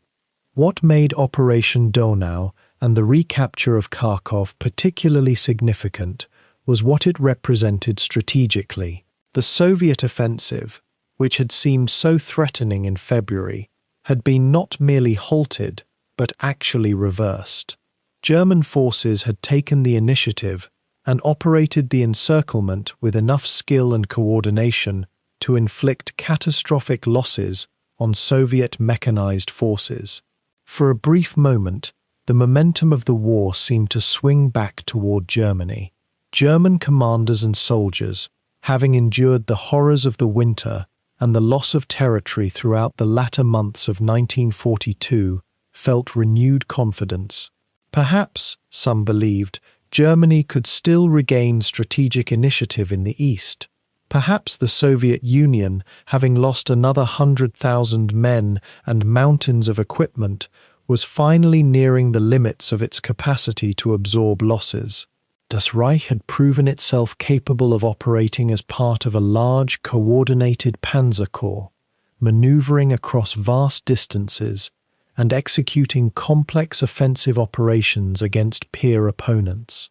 What made Operation Donau and the recapture of Kharkov particularly significant was what it represented strategically. The Soviet offensive, which had seemed so threatening in February, had been not merely halted, but actually reversed. German forces had taken the initiative and operated the encirclement with enough skill and coordination to inflict catastrophic losses on Soviet mechanized forces. For a brief moment, the momentum of the war seemed to swing back toward Germany. German commanders and soldiers, having endured the horrors of the winter and the loss of territory throughout the latter months of 1942, felt renewed confidence. Perhaps, some believed, Germany could still regain strategic initiative in the east. Perhaps the Soviet Union, having lost another 100,000 men and mountains of equipment, was finally nearing the limits of its capacity to absorb losses. Das Reich had proven itself capable of operating as part of a large, coordinated Panzer Corps, maneuvering across vast distances and executing complex offensive operations against peer opponents.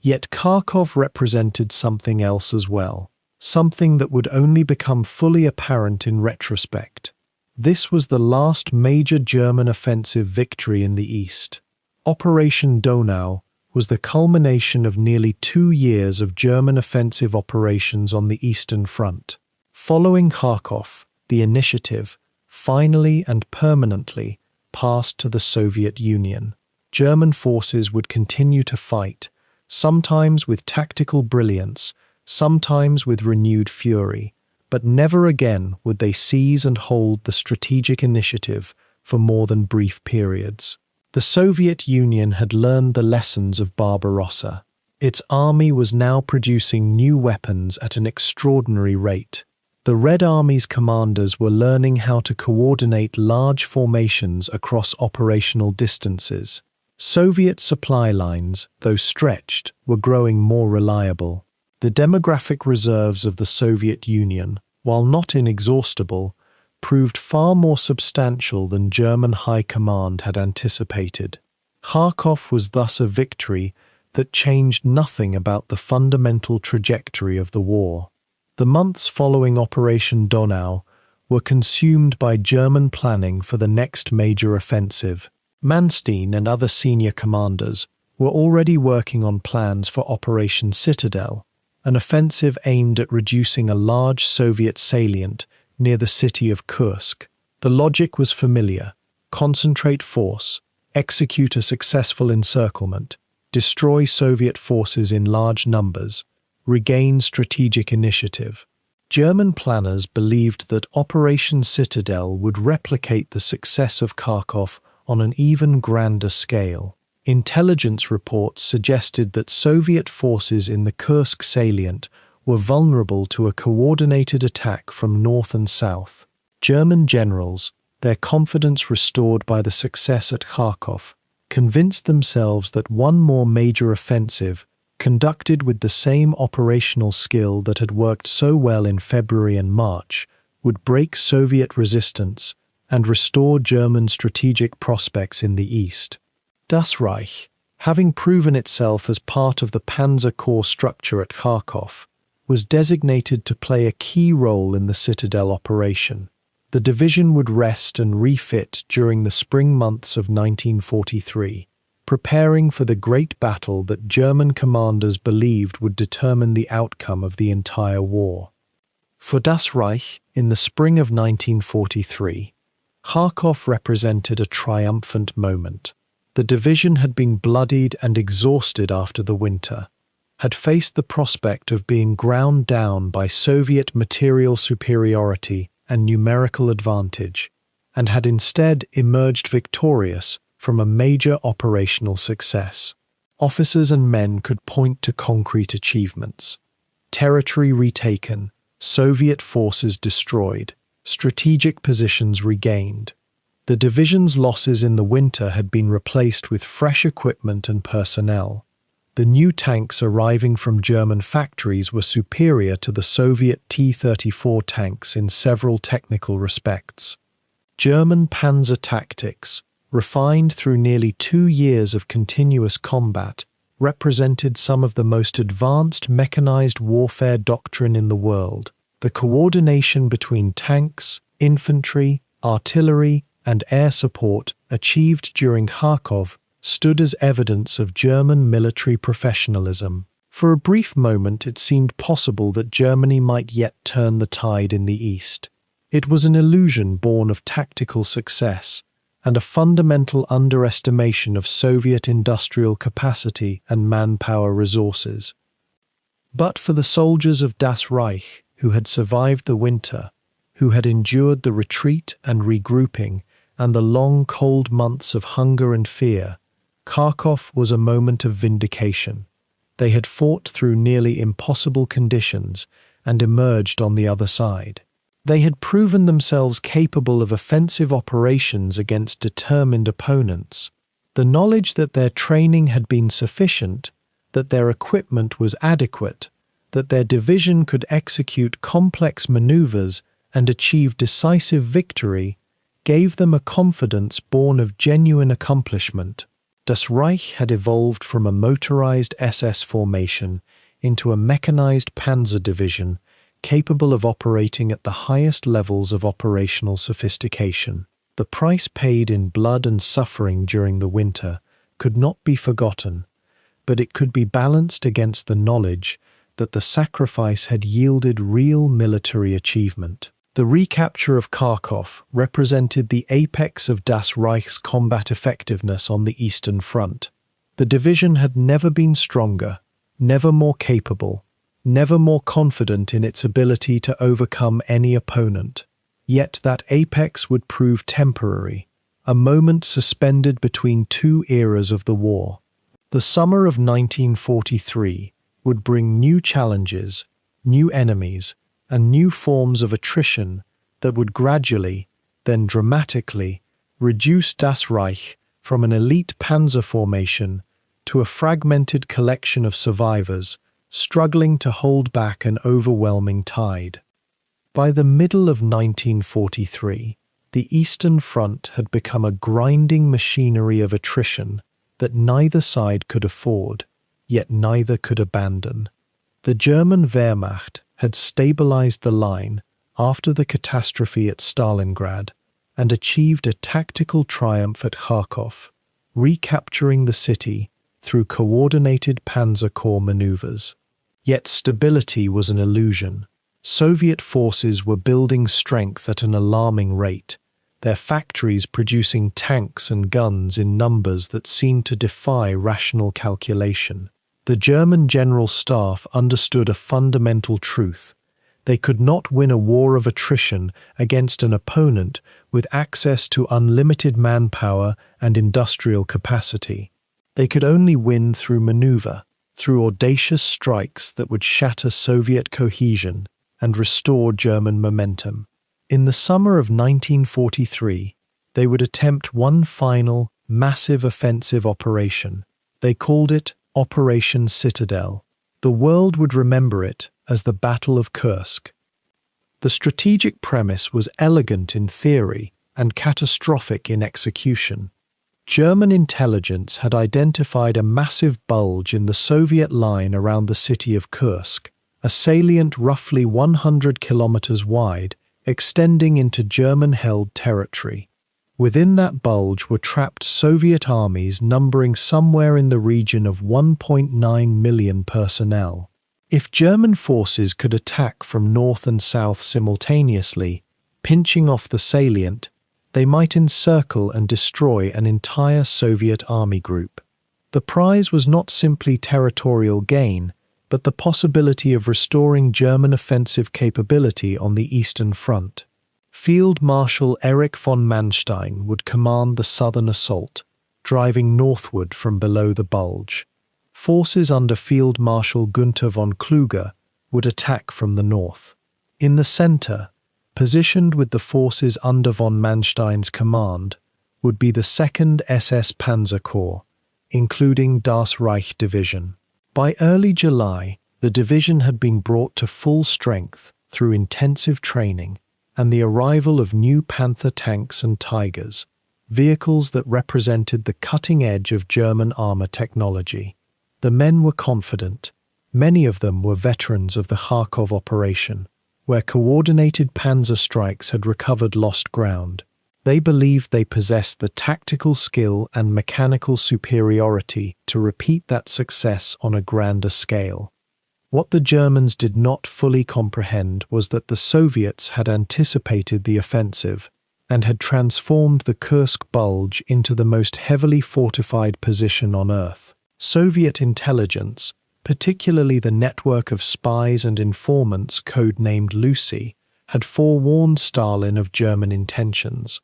Yet Kharkov represented something else as well, something that would only become fully apparent in retrospect. This was the last major German offensive victory in the east. Operation Donau was the culmination of nearly 2 years of German offensive operations on the Eastern Front. Following Kharkov, the initiative, finally and permanently, passed to the Soviet Union. German forces would continue to fight, sometimes with tactical brilliance, sometimes with renewed fury, but never again would they seize and hold the strategic initiative for more than brief periods. The Soviet Union had learned the lessons of Barbarossa. Its army was now producing new weapons at an extraordinary rate. The Red Army's commanders were learning how to coordinate large formations across operational distances. Soviet supply lines, though stretched, were growing more reliable. The demographic reserves of the Soviet Union, while not inexhaustible, proved far more substantial than German high command had anticipated. Kharkov was thus a victory that changed nothing about the fundamental trajectory of the war. The months following Operation Donau were consumed by German planning for the next major offensive. Manstein and other senior commanders were already working on plans for Operation Citadel, an offensive aimed at reducing a large Soviet salient near the city of Kursk. The logic was familiar: concentrate force, execute a successful encirclement, destroy Soviet forces in large numbers, regain strategic initiative. German planners believed that Operation Citadel would replicate the success of Kharkov on an even grander scale. Intelligence reports suggested that Soviet forces in the Kursk salient were vulnerable to a coordinated attack from north and south. German generals, their confidence restored by the success at Kharkov, convinced themselves that one more major offensive, conducted with the same operational skill that had worked so well in February and March, would break Soviet resistance and restore German strategic prospects in the east. Das Reich, having proven itself as part of the Panzer Corps structure at Kharkov, was designated to play a key role in the Citadel operation. The division would rest and refit during the spring months of 1943, preparing for the great battle that German commanders believed would determine the outcome of the entire war. For Das Reich, in the spring of 1943, Kharkov represented a triumphant moment. The division had been bloodied and exhausted after the winter, had faced the prospect of being ground down by Soviet material superiority and numerical advantage, and had instead emerged victorious from a major operational success. Officers and men could point to concrete achievements: territory retaken, Soviet forces destroyed, strategic positions regained. The division's losses in the winter had been replaced with fresh equipment and personnel. The new tanks arriving from German factories were superior to the Soviet T-34 tanks in several technical respects. German panzer tactics, refined through nearly 2 years of continuous combat, represented some of the most advanced mechanized warfare doctrine in the world. The coordination between tanks, infantry, artillery, and air support achieved during Kharkov stood as evidence of German military professionalism. For a brief moment it seemed possible that Germany might yet turn the tide in the east. It was an illusion born of tactical success and a fundamental underestimation of Soviet industrial capacity and manpower resources. But for the soldiers of Das Reich who had survived the winter, who had endured the retreat and regrouping and the long cold months of hunger and fear, Kharkov was a moment of vindication. They had fought through nearly impossible conditions and emerged on the other side. They had proven themselves capable of offensive operations against determined opponents. The knowledge that their training had been sufficient, that their equipment was adequate, that their division could execute complex maneuvers and achieve decisive victory, gave them a confidence born of genuine accomplishment. Das Reich had evolved from a motorized SS formation into a mechanized panzer division capable of operating at the highest levels of operational sophistication. The price paid in blood and suffering during the winter could not be forgotten, but it could be balanced against the knowledge that the sacrifice had yielded real military achievement. The recapture of Kharkov represented the apex of Das Reich's combat effectiveness on the Eastern Front. The division had never been stronger, never more capable, never more confident in its ability to overcome any opponent. Yet that apex would prove temporary, a moment suspended between two eras of the war. The summer of 1943 would bring new challenges, new enemies, and new forms of attrition that would gradually, then dramatically, reduce Das Reich from an elite panzer formation to a fragmented collection of survivors struggling to hold back an overwhelming tide. By the middle of 1943, the Eastern Front had become a grinding machinery of attrition that neither side could afford, yet neither could abandon. The German Wehrmacht had stabilized the line after the catastrophe at Stalingrad and achieved a tactical triumph at Kharkov, recapturing the city through coordinated Panzer Corps maneuvers. Yet stability was an illusion. Soviet forces were building strength at an alarming rate, their factories producing tanks and guns in numbers that seemed to defy rational calculation. The German General Staff understood a fundamental truth. They could not win a war of attrition against an opponent with access to unlimited manpower and industrial capacity. They could only win through maneuver, through audacious strikes that would shatter Soviet cohesion and restore German momentum. In the summer of 1943, they would attempt one final, massive offensive operation. They called it Operation Citadel. The world would remember it as the Battle of Kursk. The strategic premise was elegant in theory and catastrophic in execution. German intelligence had identified a massive bulge in the Soviet line around the city of Kursk, a salient roughly 100 kilometers wide, extending into German-held territory. Within that bulge were trapped Soviet armies numbering somewhere in the region of 1.9 million personnel. If German forces could attack from north and south simultaneously, pinching off the salient, they might encircle and destroy an entire Soviet army group. The prize was not simply territorial gain, but the possibility of restoring German offensive capability on the Eastern Front. Field Marshal Erich von Manstein would command the southern assault, driving northward from below the bulge. Forces under Field Marshal Günther von Kluge would attack from the north. In the center, positioned with the forces under von Manstein's command, would be the 2nd SS Panzer Corps, including Das Reich Division. By early July, the division had been brought to full strength through intensive training and the arrival of new Panther tanks and Tigers, vehicles that represented the cutting edge of German armor technology. The men were confident. Many of them were veterans of the Kharkov operation, where coordinated panzer strikes had recovered lost ground. They believed they possessed the tactical skill and mechanical superiority to repeat that success on a grander scale. What the Germans did not fully comprehend was that the Soviets had anticipated the offensive and had transformed the Kursk bulge into the most heavily fortified position on Earth. Soviet intelligence, particularly the network of spies and informants codenamed Lucy, had forewarned Stalin of German intentions.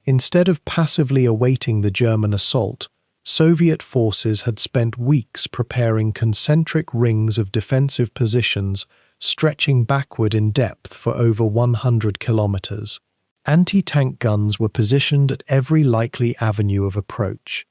Instead of passively awaiting the German assault, Soviet forces had spent weeks preparing concentric rings of defensive positions stretching backward in depth for over 100 kilometers. Anti-tank guns were positioned at every likely avenue of approach.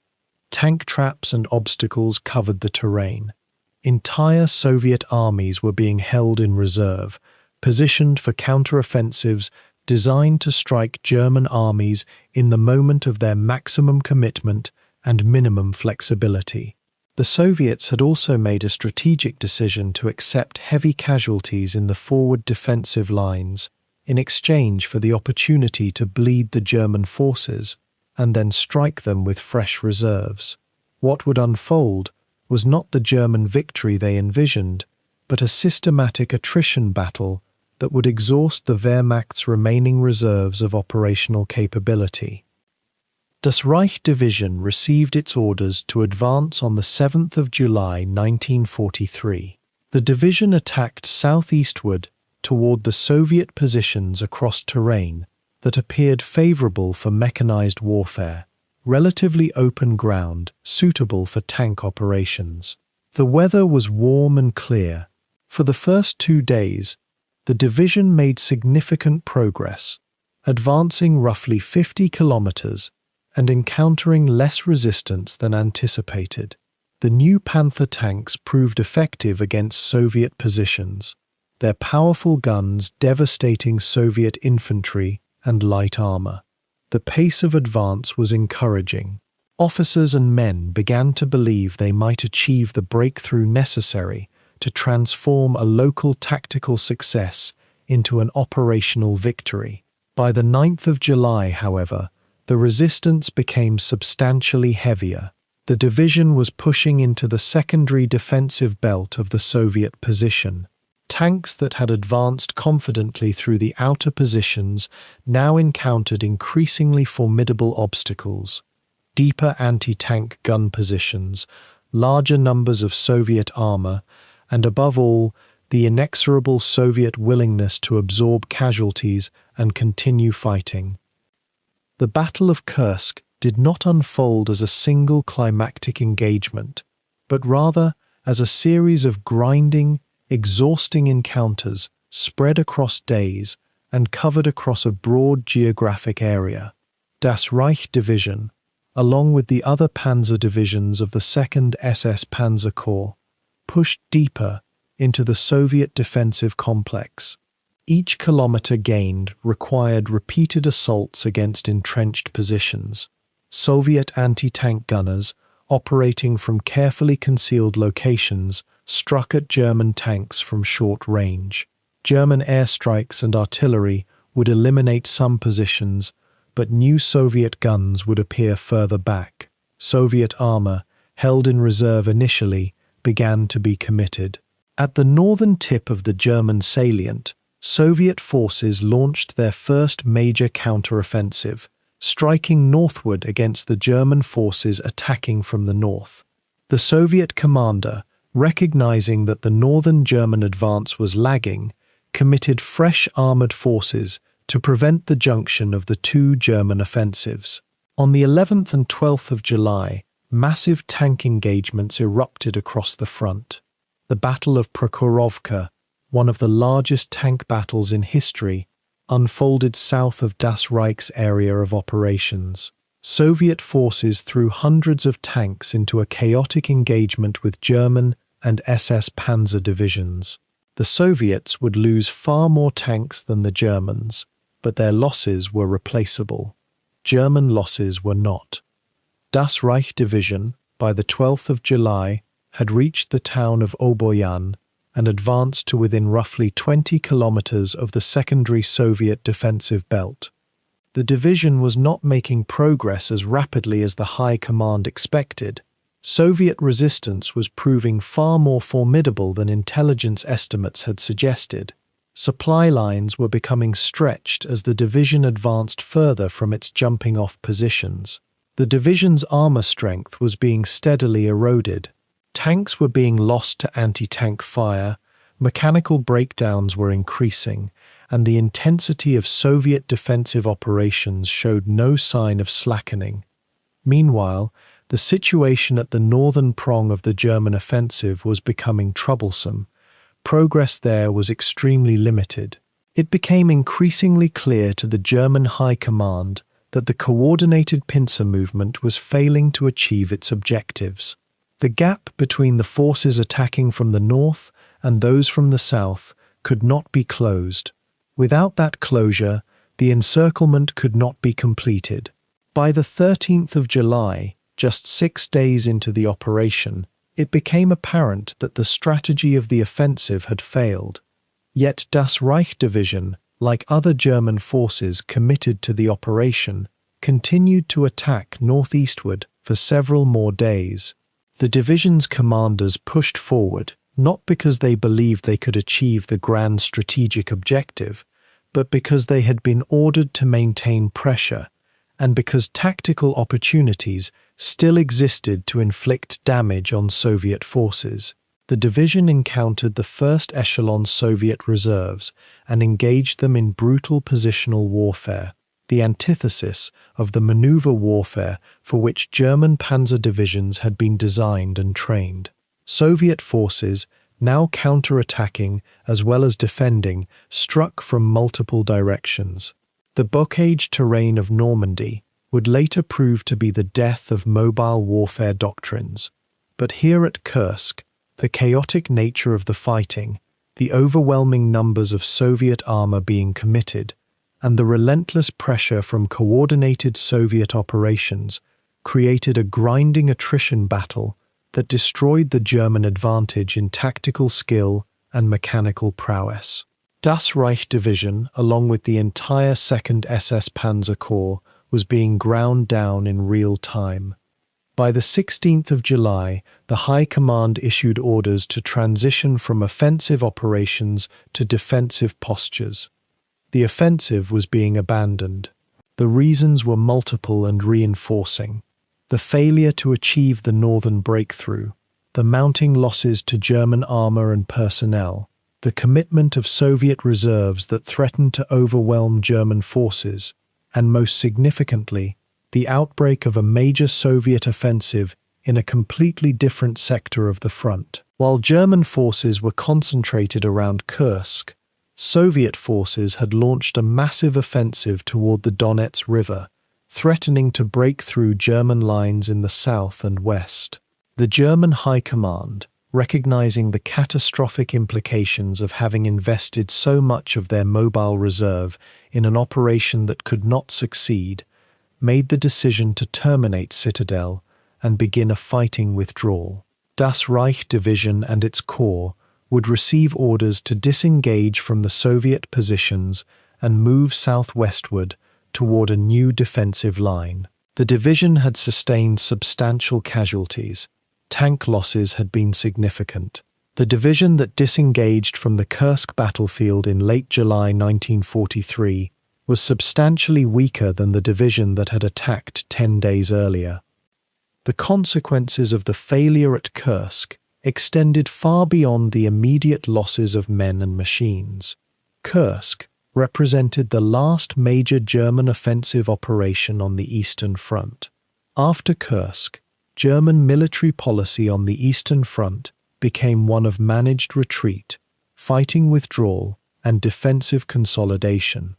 Tank traps and obstacles covered the terrain. Entire Soviet armies were being held in reserve, positioned for counteroffensives designed to strike German armies in the moment of their maximum commitment and minimum flexibility. The Soviets had also made a strategic decision to accept heavy casualties in the forward defensive lines in exchange for the opportunity to bleed the German forces and then strike them with fresh reserves. What would unfold was not the German victory they envisioned, but a systematic attrition battle that would exhaust the Wehrmacht's remaining reserves of operational capability. Das Reich Division received its orders to advance on the 7th of July 1943. The division attacked southeastward toward the Soviet positions across terrain that appeared favorable for mechanized warfare, relatively open ground suitable for tank operations. The weather was warm and clear. For the first 2 days, the division made significant progress, advancing roughly 50 kilometers and encountering less resistance than anticipated. The new Panther tanks proved effective against Soviet positions, their powerful guns devastating Soviet infantry and light armor. The pace of advance was encouraging. Officers and men began to believe they might achieve the breakthrough necessary to transform a local tactical success into an operational victory. By the 9th of July, however, the resistance became substantially heavier. The division was pushing into the secondary defensive belt of the Soviet position. Tanks that had advanced confidently through the outer positions now encountered increasingly formidable obstacles. Deeper anti-tank gun positions, larger numbers of Soviet armor, and above all, the inexorable Soviet willingness to absorb casualties and continue fighting. The Battle of Kursk did not unfold as a single climactic engagement, but rather as a series of grinding, exhausting encounters spread across days and covered across a broad geographic area. Das Reich Division, along with the other panzer divisions of the 2nd SS Panzer Corps, pushed deeper into the Soviet defensive complex. Each kilometer gained required repeated assaults against entrenched positions. Soviet anti-tank gunners, operating from carefully concealed locations, struck at German tanks from short range. German airstrikes and artillery would eliminate some positions, but new Soviet guns would appear further back. Soviet armor, held in reserve initially, began to be committed. At the northern tip of the German salient, Soviet forces launched their first major counteroffensive, striking northward against the German forces attacking from the north. The Soviet commander, recognizing that the northern German advance was lagging, committed fresh armored forces to prevent the junction of the two German offensives. On the 11th and 12th of July, massive tank engagements erupted across the front. The Battle of Prokhorovka, one of the largest tank battles in history, unfolded south of Das Reich's area of operations. Soviet forces threw hundreds of tanks into a chaotic engagement with German and SS Panzer divisions. The Soviets would lose far more tanks than the Germans, but their losses were replaceable. German losses were not. Das Reich Division, by the 12th of July, had reached the town of Oboyan and advanced to within roughly 20 kilometers of the secondary Soviet defensive belt. The division was not making progress as rapidly as the High Command expected. Soviet resistance was proving far more formidable than intelligence estimates had suggested. Supply lines were becoming stretched as the division advanced further from its jumping-off positions. The division's armor strength was being steadily eroded. Tanks were being lost to anti-tank fire, mechanical breakdowns were increasing, and the intensity of Soviet defensive operations showed no sign of slackening. Meanwhile, the situation at the northern prong of the German offensive was becoming troublesome. Progress there was extremely limited. It became increasingly clear to the German High Command that the coordinated pincer movement was failing to achieve its objectives. The gap between the forces attacking from the north and those from the south could not be closed. Without that closure, the encirclement could not be completed. By the 13th of July, just 6 days into the operation, it became apparent that the strategy of the offensive had failed. Yet Das Reich Division, like other German forces committed to the operation, continued to attack northeastward for several more days. The division's commanders pushed forward, not because they believed they could achieve the grand strategic objective, but because they had been ordered to maintain pressure, and because tactical opportunities still existed to inflict damage on Soviet forces. The division encountered the first echelon Soviet reserves and engaged them in brutal positional warfare, the antithesis of the maneuver warfare for which German panzer divisions had been designed and trained. Soviet forces, now counter-attacking as well as defending, struck from multiple directions. The bocage terrain of Normandy would later prove to be the death of mobile warfare doctrines. But here at Kursk, the chaotic nature of the fighting, the overwhelming numbers of Soviet armor being committed, and the relentless pressure from coordinated Soviet operations created a grinding attrition battle that destroyed the German advantage in tactical skill and mechanical prowess. Das Reich Division, along with the entire 2nd SS Panzer Corps, was being ground down in real time. By the 16th of July, the High Command issued orders to transition from offensive operations to defensive postures. The offensive was being abandoned. The reasons were multiple and reinforcing. The failure to achieve the northern breakthrough, the mounting losses to German armor and personnel, the commitment of Soviet reserves that threatened to overwhelm German forces, and most significantly, the outbreak of a major Soviet offensive in a completely different sector of the front. While German forces were concentrated around Kursk, Soviet forces had launched a massive offensive toward the Donets River, threatening to break through German lines in the south and west. The German High Command, recognizing the catastrophic implications of having invested so much of their mobile reserve in an operation that could not succeed, made the decision to terminate Citadel and begin a fighting withdrawal. Das Reich Division and its corps would receive orders to disengage from the Soviet positions and move southwestward toward a new defensive line. The division had sustained substantial casualties. Tank losses had been significant. The division that disengaged from the Kursk battlefield in late July 1943 was substantially weaker than the division that had attacked 10 days earlier. The consequences of the failure at Kursk extended far beyond the immediate losses of men and machines. Kursk represented the last major German offensive operation on the Eastern Front. After Kursk, German military policy on the Eastern Front became one of managed retreat, fighting withdrawal, and defensive consolidation.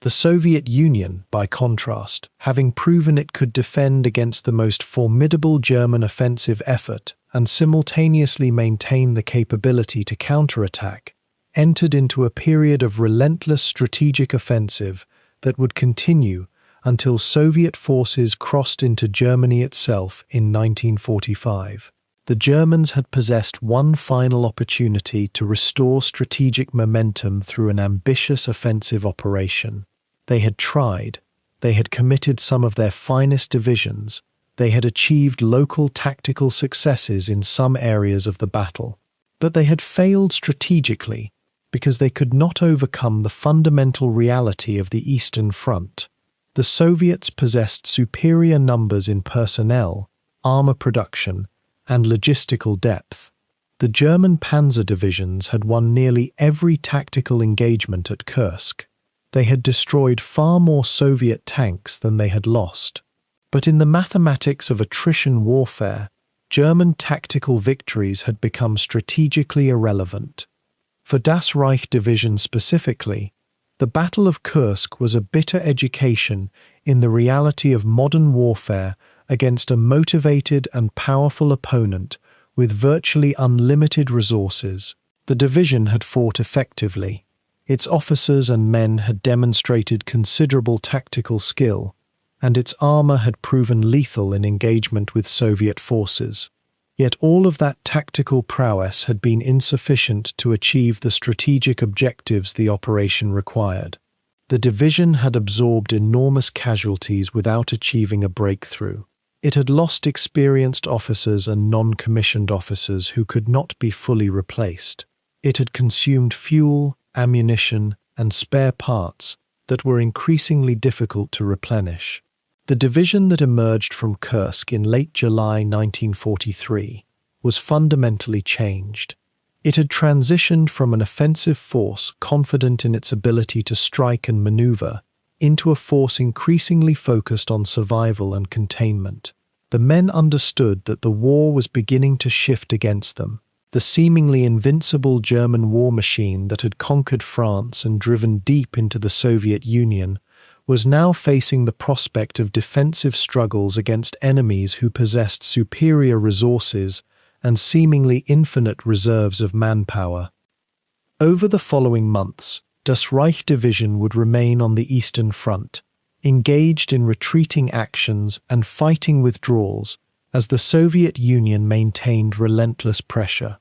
The Soviet Union, by contrast, having proven it could defend against the most formidable German offensive effort and simultaneously maintain the capability to counterattack, entered into a period of relentless strategic offensive that would continue until Soviet forces crossed into Germany itself in 1945. The Germans had possessed one final opportunity to restore strategic momentum through an ambitious offensive operation. They had tried. They had committed some of their finest divisions. They had achieved local tactical successes in some areas of the battle. But they had failed strategically because they could not overcome the fundamental reality of the Eastern Front. The Soviets possessed superior numbers in personnel, armor production, and logistical depth. The German panzer divisions had won nearly every tactical engagement at Kursk. They had destroyed far more Soviet tanks than they had lost. But in the mathematics of attrition warfare, German tactical victories had become strategically irrelevant. For Das Reich Division specifically, the Battle of Kursk was a bitter education in the reality of modern warfare against a motivated and powerful opponent with virtually unlimited resources. The division had fought effectively. Its officers and men had demonstrated considerable tactical skill, and its armor had proven lethal in engagement with Soviet forces. Yet all of that tactical prowess had been insufficient to achieve the strategic objectives the operation required. The division had absorbed enormous casualties without achieving a breakthrough. It had lost experienced officers and non-commissioned officers who could not be fully replaced. It had consumed fuel, ammunition, and spare parts that were increasingly difficult to replenish. The division that emerged from Kursk in late July 1943 was fundamentally changed. It had transitioned from an offensive force confident in its ability to strike and maneuver into a force increasingly focused on survival and containment. The men understood that the war was beginning to shift against them. The seemingly invincible German war machine that had conquered France and driven deep into the Soviet Union was now facing the prospect of defensive struggles against enemies who possessed superior resources and seemingly infinite reserves of manpower. Over the following months, Das Reich Division would remain on the Eastern Front, engaged in retreating actions and fighting withdrawals as the Soviet Union maintained relentless pressure.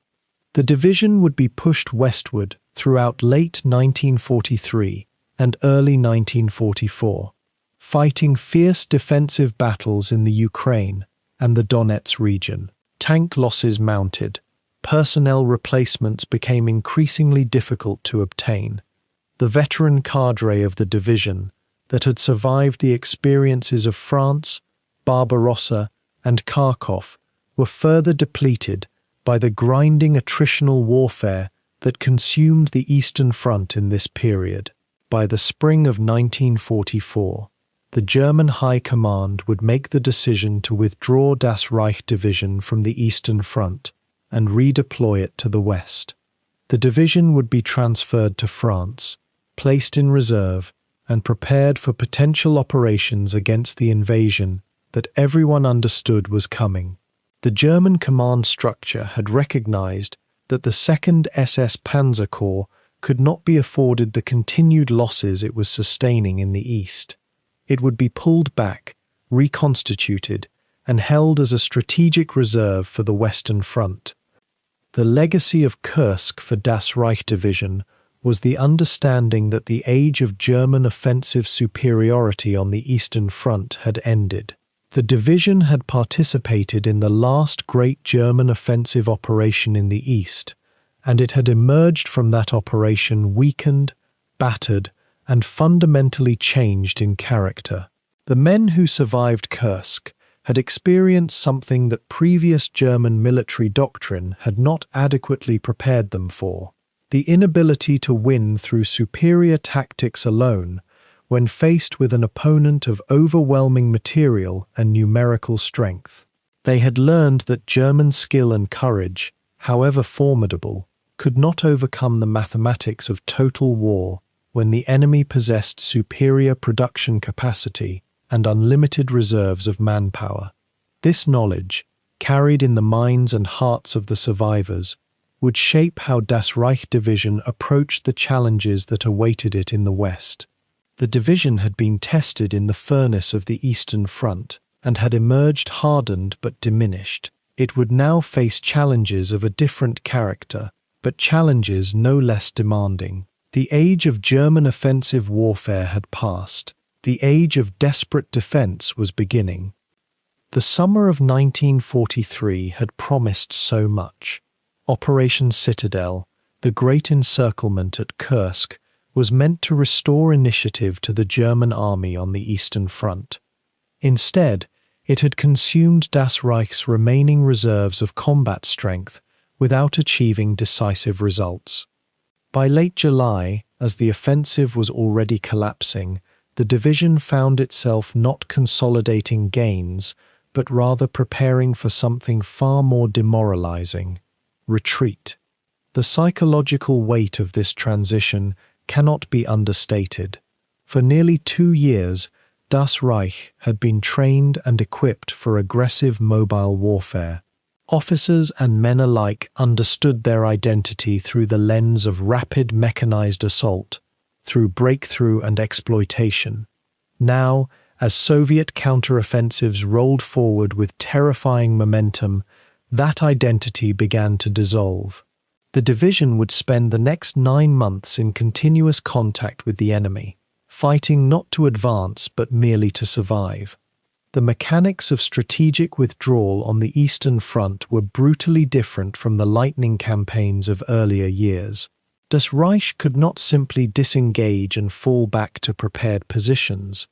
The division would be pushed westward throughout late 1943 and early 1944, fighting fierce defensive battles in the Ukraine and the Donetsk region. Tank losses mounted. Personnel replacements became increasingly difficult to obtain. The veteran cadre of the division that had survived the experiences of France, Barbarossa, and Kharkov were further depleted by the grinding attritional warfare that consumed the Eastern Front in this period. By the spring of 1944, the German High Command would make the decision to withdraw Das Reich Division from the Eastern Front and redeploy it to the west. The division would be transferred to France, placed in reserve, and prepared for potential operations against the invasion that everyone understood was coming. The German command structure had recognized that the Second SS Panzer Corps could not be afforded the continued losses it was sustaining in the east. It would be pulled back, reconstituted, and held as a strategic reserve for the Western Front. The legacy of Kursk for Das Reich Division was the understanding that the age of German offensive superiority on the Eastern Front had ended. The division had participated in the last great German offensive operation in the East, and it had emerged from that operation weakened, battered, and fundamentally changed in character. The men who survived Kursk had experienced something that previous German military doctrine had not adequately prepared them for: the inability to win through superior tactics alone when faced with an opponent of overwhelming material and numerical strength. They had learned that German skill and courage, however formidable, could not overcome the mathematics of total war when the enemy possessed superior production capacity and unlimited reserves of manpower. This knowledge, carried in the minds and hearts of the survivors, would shape how Das Reich Division approached the challenges that awaited it in the West. The division had been tested in the furnace of the Eastern Front and had emerged hardened but diminished. It would now face challenges of a different character, but challenges no less demanding. The age of German offensive warfare had passed. The age of desperate defense was beginning. The summer of 1943 had promised so much. Operation Citadel, the great encirclement at Kursk, was meant to restore initiative to the German army on the Eastern Front. Instead, it had consumed Das Reich's remaining reserves of combat strength without achieving decisive results. By late July, as the offensive was already collapsing, the division found itself not consolidating gains, but rather preparing for something far more demoralizing: retreat. The psychological weight of this transition cannot be understated. For nearly 2 years, Das Reich had been trained and equipped for aggressive mobile warfare. Officers and men alike understood their identity through the lens of rapid mechanized assault, through breakthrough and exploitation. Now, as Soviet counteroffensives rolled forward with terrifying momentum, that identity began to dissolve. The division would spend the next 9 months in continuous contact with the enemy, fighting not to advance but merely to survive. The mechanics of strategic withdrawal on the Eastern Front were brutally different from the lightning campaigns of earlier years. Das Reich could not simply disengage and fall back to prepared positions.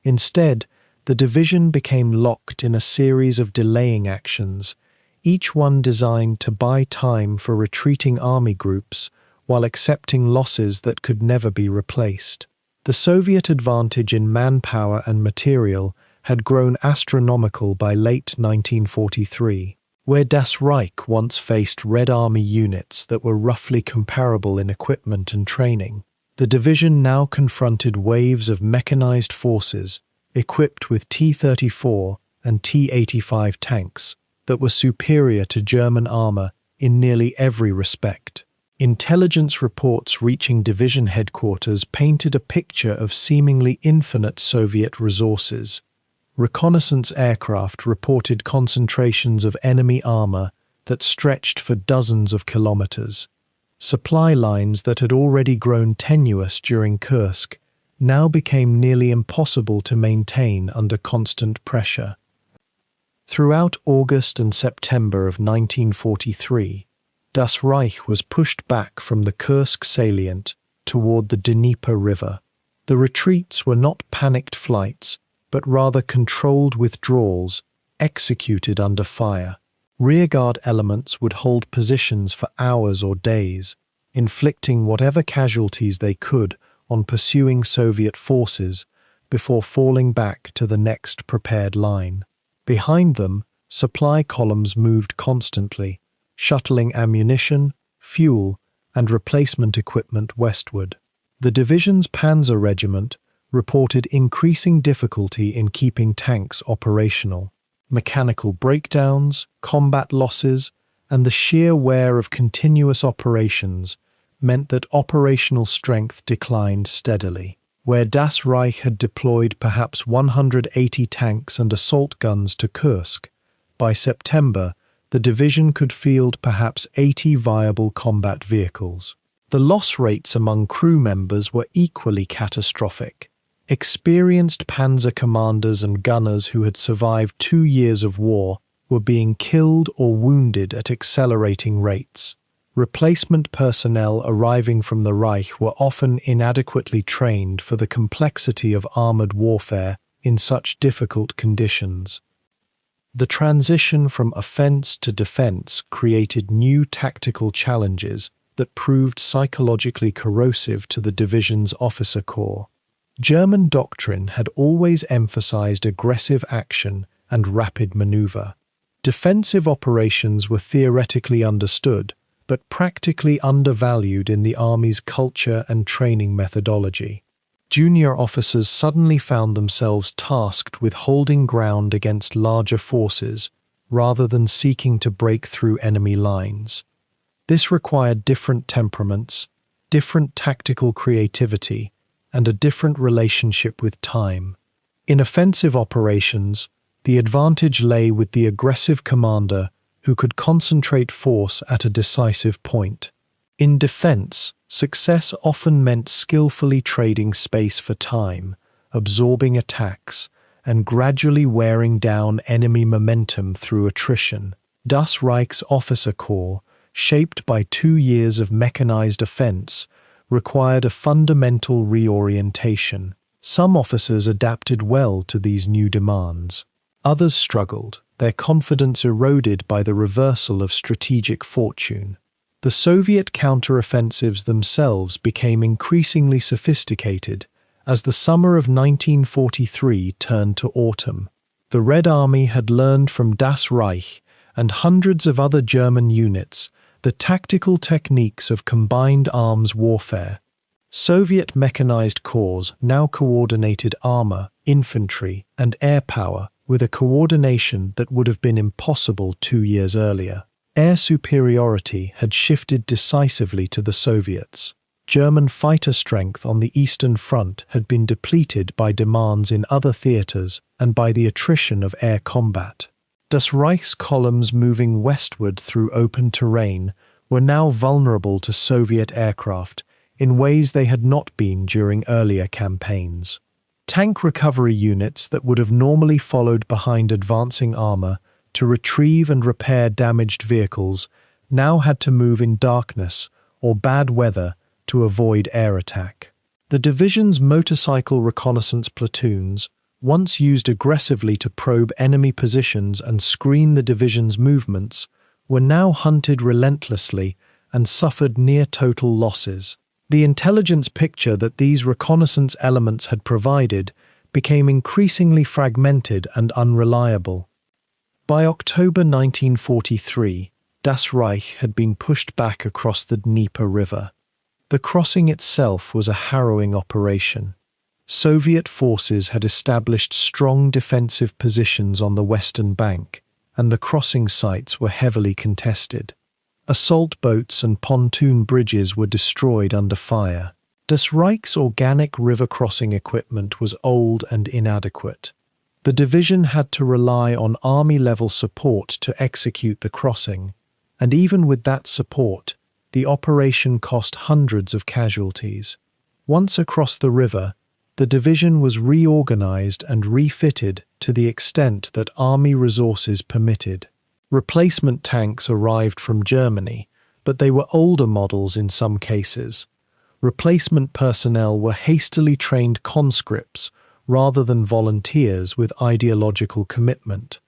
Instead, the division became locked in a series of delaying actions, each one designed to buy time for retreating army groups while accepting losses that could never be replaced. The Soviet advantage in manpower and material had grown astronomical by late 1943, where Das Reich once faced Red Army units that were roughly comparable in equipment and training. The division now confronted waves of mechanized forces equipped with T-34 and T-85 tanks that were superior to German armor in nearly every respect. Intelligence reports reaching division headquarters painted a picture of seemingly infinite Soviet resources. Reconnaissance aircraft reported concentrations of enemy armor that stretched for dozens of kilometers. Supply lines that had already grown tenuous during Kursk now became nearly impossible to maintain under constant pressure. Throughout August and September of 1943, Das Reich was pushed back from the Kursk salient toward the Dnieper River. The retreats were not panicked flights, but rather controlled withdrawals executed under fire. Rearguard elements would hold positions for hours or days, inflicting whatever casualties they could on pursuing Soviet forces before falling back to the next prepared line. Behind them, supply columns moved constantly, shuttling ammunition, fuel, and replacement equipment westward. The division's Panzer Regiment reported increasing difficulty in keeping tanks operational. Mechanical breakdowns, combat losses, and the sheer wear of continuous operations meant that operational strength declined steadily. Where Das Reich had deployed perhaps 180 tanks and assault guns to Kursk, by September, the division could field perhaps 80 viable combat vehicles. The loss rates among crew members were equally catastrophic. Experienced panzer commanders and gunners who had survived 2 years of war were being killed or wounded at accelerating rates. Replacement personnel arriving from the Reich were often inadequately trained for the complexity of armored warfare in such difficult conditions. The transition from offense to defense created new tactical challenges that proved psychologically corrosive to the division's officer corps. German doctrine had always emphasized aggressive action and rapid maneuver. Defensive operations were theoretically understood, but practically undervalued in the Army's culture and training methodology. Junior officers suddenly found themselves tasked with holding ground against larger forces rather than seeking to break through enemy lines. This required different temperaments, different tactical creativity, and a different relationship with time. In offensive operations, the advantage lay with the aggressive commander who could concentrate force at a decisive point. In defense, success often meant skillfully trading space for time, absorbing attacks, and gradually wearing down enemy momentum through attrition. Das Reich's officer corps, shaped by 2 years of mechanized offense, required a fundamental reorientation. Some officers adapted well to these new demands. Others struggled, their confidence eroded by the reversal of strategic fortune. The Soviet counteroffensives themselves became increasingly sophisticated as the summer of 1943 turned to autumn. The Red Army had learned from Das Reich and hundreds of other German units the tactical techniques of combined arms warfare. Soviet mechanized corps now coordinated armor, infantry, and air power with a coordination that would have been impossible 2 years earlier. Air superiority had shifted decisively to the Soviets. German fighter strength on the Eastern Front had been depleted by demands in other theaters and by the attrition of air combat. Das Reich's columns moving westward through open terrain were now vulnerable to Soviet aircraft in ways they had not been during earlier campaigns. Tank recovery units that would have normally followed behind advancing armor to retrieve and repair damaged vehicles now had to move in darkness or bad weather to avoid air attack. The division's motorcycle reconnaissance platoons, once used aggressively to probe enemy positions and screen the division's movements, were now hunted relentlessly and suffered near-total losses. The intelligence picture that these reconnaissance elements had provided became increasingly fragmented and unreliable. By October 1943, Das Reich had been pushed back across the Dnieper River. The crossing itself was a harrowing operation. Soviet forces had established strong defensive positions on the western bank, and the crossing sites were heavily contested. Assault boats and pontoon bridges were destroyed under fire. Das Reich's organic river crossing equipment was old and inadequate. The division had to rely on army-level support to execute the crossing, and even with that support, the operation cost hundreds of casualties. Once across the river, the division was reorganized and refitted to the extent that army resources permitted. Replacement tanks arrived from Germany, but they were older models in some cases. Replacement personnel were hastily trained conscripts rather than volunteers with ideological commitment.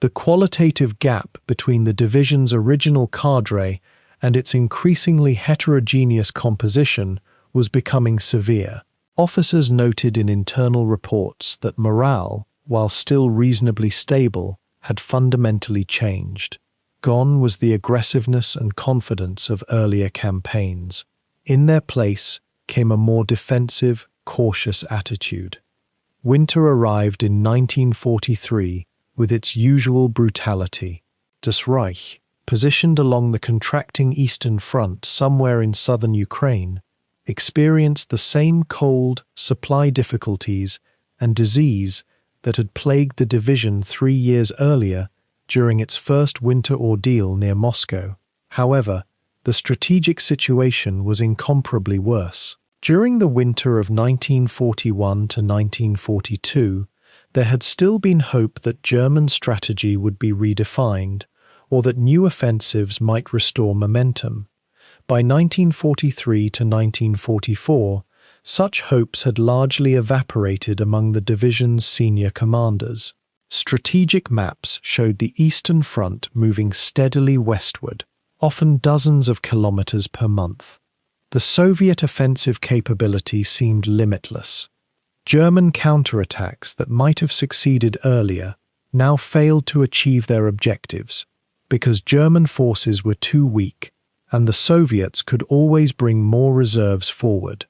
The qualitative gap between the division's original cadre and its increasingly heterogeneous composition was becoming severe. Officers noted in internal reports that morale, while still reasonably stable, had fundamentally changed. Gone was the aggressiveness and confidence of earlier campaigns. In their place came a more defensive, cautious attitude. Winter arrived in 1943 with its usual brutality. Das Reich, positioned along the contracting Eastern Front somewhere in southern Ukraine, experienced the same cold, supply difficulties, and disease that had plagued the division 3 years earlier during its first winter ordeal near Moscow. However, the strategic situation was incomparably worse. During the winter of 1941 to 1942, there had still been hope that German strategy would be redefined, or that new offensives might restore momentum. By 1943 to 1944, such hopes had largely evaporated among the division's senior commanders. Strategic maps showed the Eastern Front moving steadily westward, often dozens of kilometers per month. The Soviet offensive capability seemed limitless. German counterattacks that might have succeeded earlier now failed to achieve their objectives because German forces were too weak and the Soviets could always bring more reserves forward.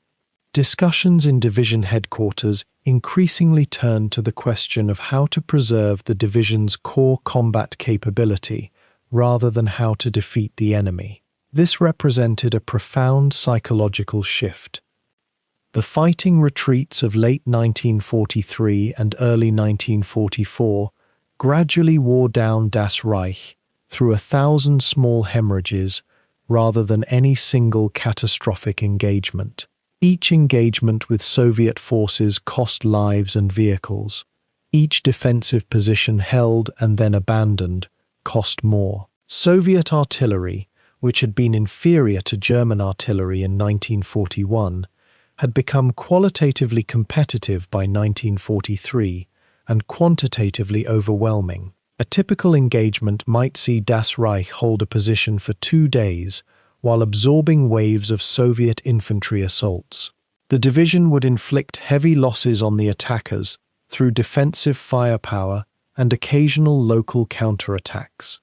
Discussions in division headquarters increasingly turned to the question of how to preserve the division's core combat capability rather than how to defeat the enemy. This represented a profound psychological shift. The fighting retreats of late 1943 and early 1944 gradually wore down Das Reich through 1,000 small hemorrhages rather than any single catastrophic engagement. Each engagement with Soviet forces cost lives and vehicles. Each defensive position held and then abandoned cost more. Soviet artillery, which had been inferior to German artillery in 1941, had become qualitatively competitive by 1943 and quantitatively overwhelming. A typical engagement might see Das Reich hold a position for 2 days while absorbing waves of Soviet infantry assaults. The division would inflict heavy losses on the attackers through defensive firepower and occasional local counterattacks.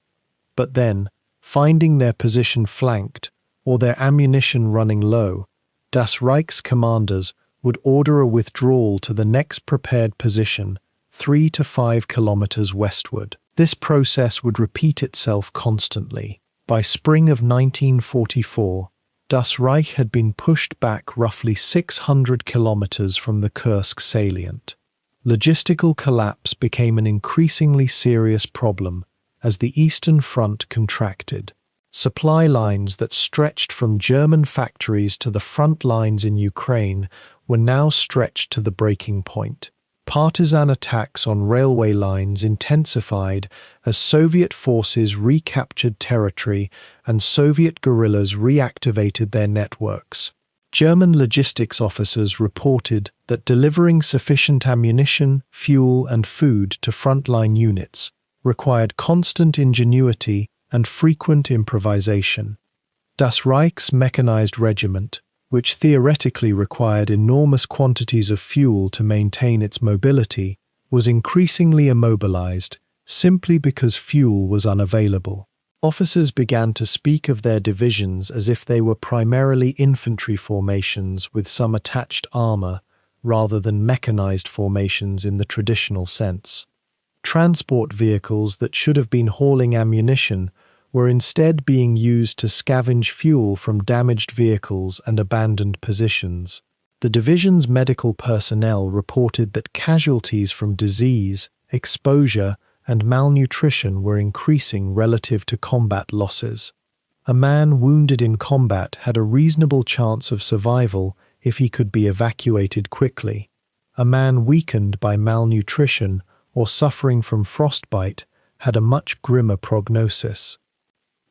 But then, finding their position flanked or their ammunition running low, Das Reich's commanders would order a withdrawal to the next prepared position 3 to 5 kilometers westward. This process would repeat itself constantly. By spring of 1944, Das Reich had been pushed back roughly 600 kilometers from the Kursk salient. Logistical collapse became an increasingly serious problem as the Eastern Front contracted. Supply lines that stretched from German factories to the front lines in Ukraine were now stretched to the breaking point. Partisan attacks on railway lines intensified as Soviet forces recaptured territory and Soviet guerrillas reactivated their networks. German logistics officers reported that delivering sufficient ammunition, fuel, and food to frontline units required constant ingenuity and frequent improvisation. Das Reich's mechanized regiment, which theoretically required enormous quantities of fuel to maintain its mobility, was increasingly immobilized simply because fuel was unavailable. Officers began to speak of their divisions as if they were primarily infantry formations with some attached armor, rather than mechanized formations in the traditional sense. Transport vehicles that should have been hauling ammunition were instead being used to scavenge fuel from damaged vehicles and abandoned positions. The division's medical personnel reported that casualties from disease, exposure, and malnutrition were increasing relative to combat losses. A man wounded in combat had a reasonable chance of survival if he could be evacuated quickly. A man weakened by malnutrition or suffering from frostbite had a much grimmer prognosis.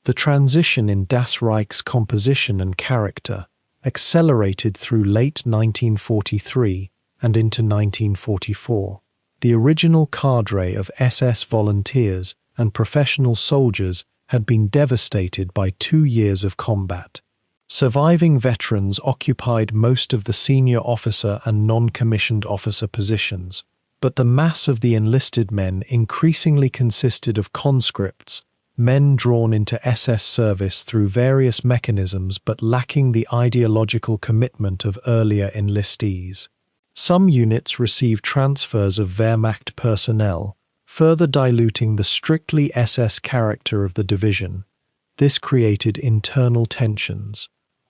The transition in Das Reich's composition and character accelerated through late 1943 and into 1944. The original cadre of SS volunteers and professional soldiers had been devastated by 2 years of combat. Surviving veterans occupied most of the senior officer and non-commissioned officer positions, but the mass of the enlisted men increasingly consisted of conscripts, men drawn into SS service through various mechanisms but lacking the ideological commitment of earlier enlistees. Some units received transfers of Wehrmacht personnel, further diluting the strictly SS character of the division. This created internal tensions.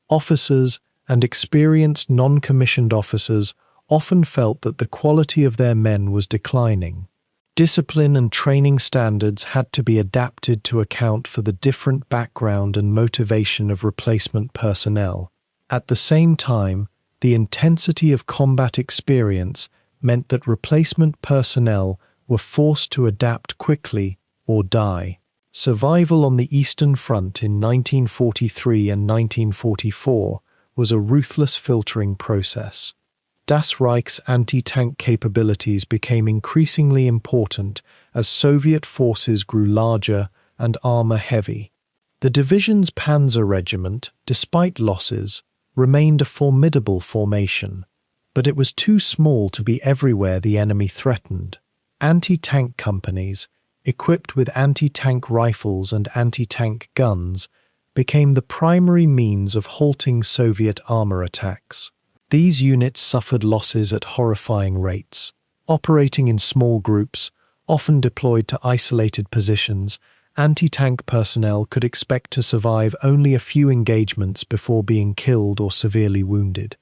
Officers and experienced non-commissioned officers often felt that the quality of their men was declining. Discipline and training standards had to be adapted to account for the different background and motivation of replacement personnel. At the same time, the intensity of combat experience meant that replacement personnel were forced to adapt quickly or die. Survival on the Eastern Front in 1943 and 1944 was a ruthless filtering process. Das Reich's anti-tank capabilities became increasingly important as Soviet forces grew larger and armor-heavy. The division's Panzer Regiment, despite losses, remained a formidable formation, but it was too small to be everywhere the enemy threatened. Anti-tank companies, equipped with anti-tank rifles and anti-tank guns, became the primary means of halting Soviet armor attacks. These units suffered losses at horrifying rates. Operating in small groups, often deployed to isolated positions, anti-tank personnel could expect to survive only a few engagements before being killed or severely wounded.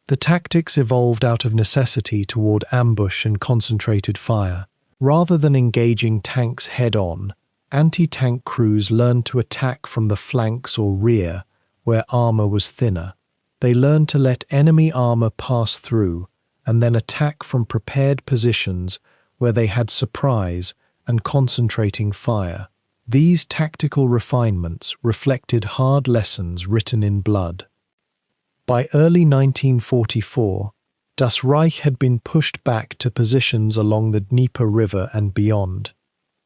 The tactics evolved out of necessity toward ambush and concentrated fire. Rather than engaging tanks head-on, anti-tank crews learned to attack from the flanks or rear, where armor was thinner. They learned to let enemy armor pass through, and then attack from prepared positions where they had surprise and concentrating fire. These tactical refinements reflected hard lessons written in blood. By early 1944, Das Reich had been pushed back to positions along the Dnieper River and beyond.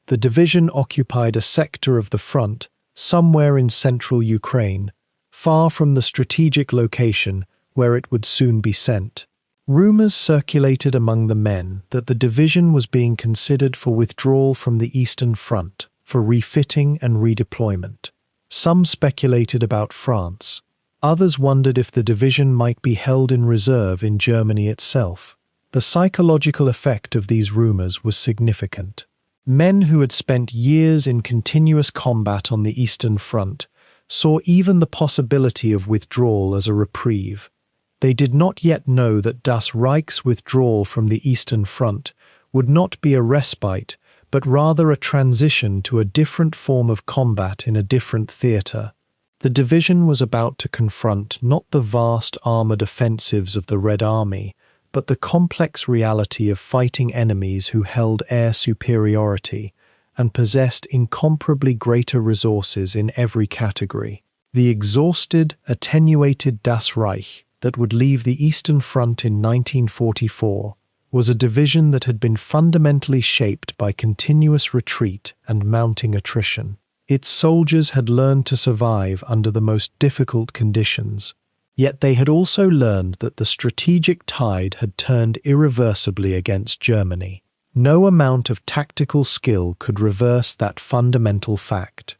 The division occupied a sector of the front somewhere in central Ukraine, far from the strategic location where it would soon be sent. Rumors circulated among the men that the division was being considered for withdrawal from the Eastern Front for refitting and redeployment. Some speculated about France. Others wondered if the division might be held in reserve in Germany itself. The psychological effect of these rumors was significant. Men who had spent years in continuous combat on the Eastern Front saw even the possibility of withdrawal as a reprieve. They did not yet know that Das Reich's withdrawal from the Eastern Front would not be a respite, but rather a transition to a different form of combat in a different theatre. The division was about to confront not the vast armoured offensives of the Red Army, but the complex reality of fighting enemies who held air superiority and possessed incomparably greater resources in every category. The exhausted, attenuated Das Reich that would leave the Eastern Front in 1944 was a division that had been fundamentally shaped by continuous retreat and mounting attrition. Its soldiers had learned to survive under the most difficult conditions, yet they had also learned that the strategic tide had turned irreversibly against Germany. No amount of tactical skill could reverse that fundamental fact.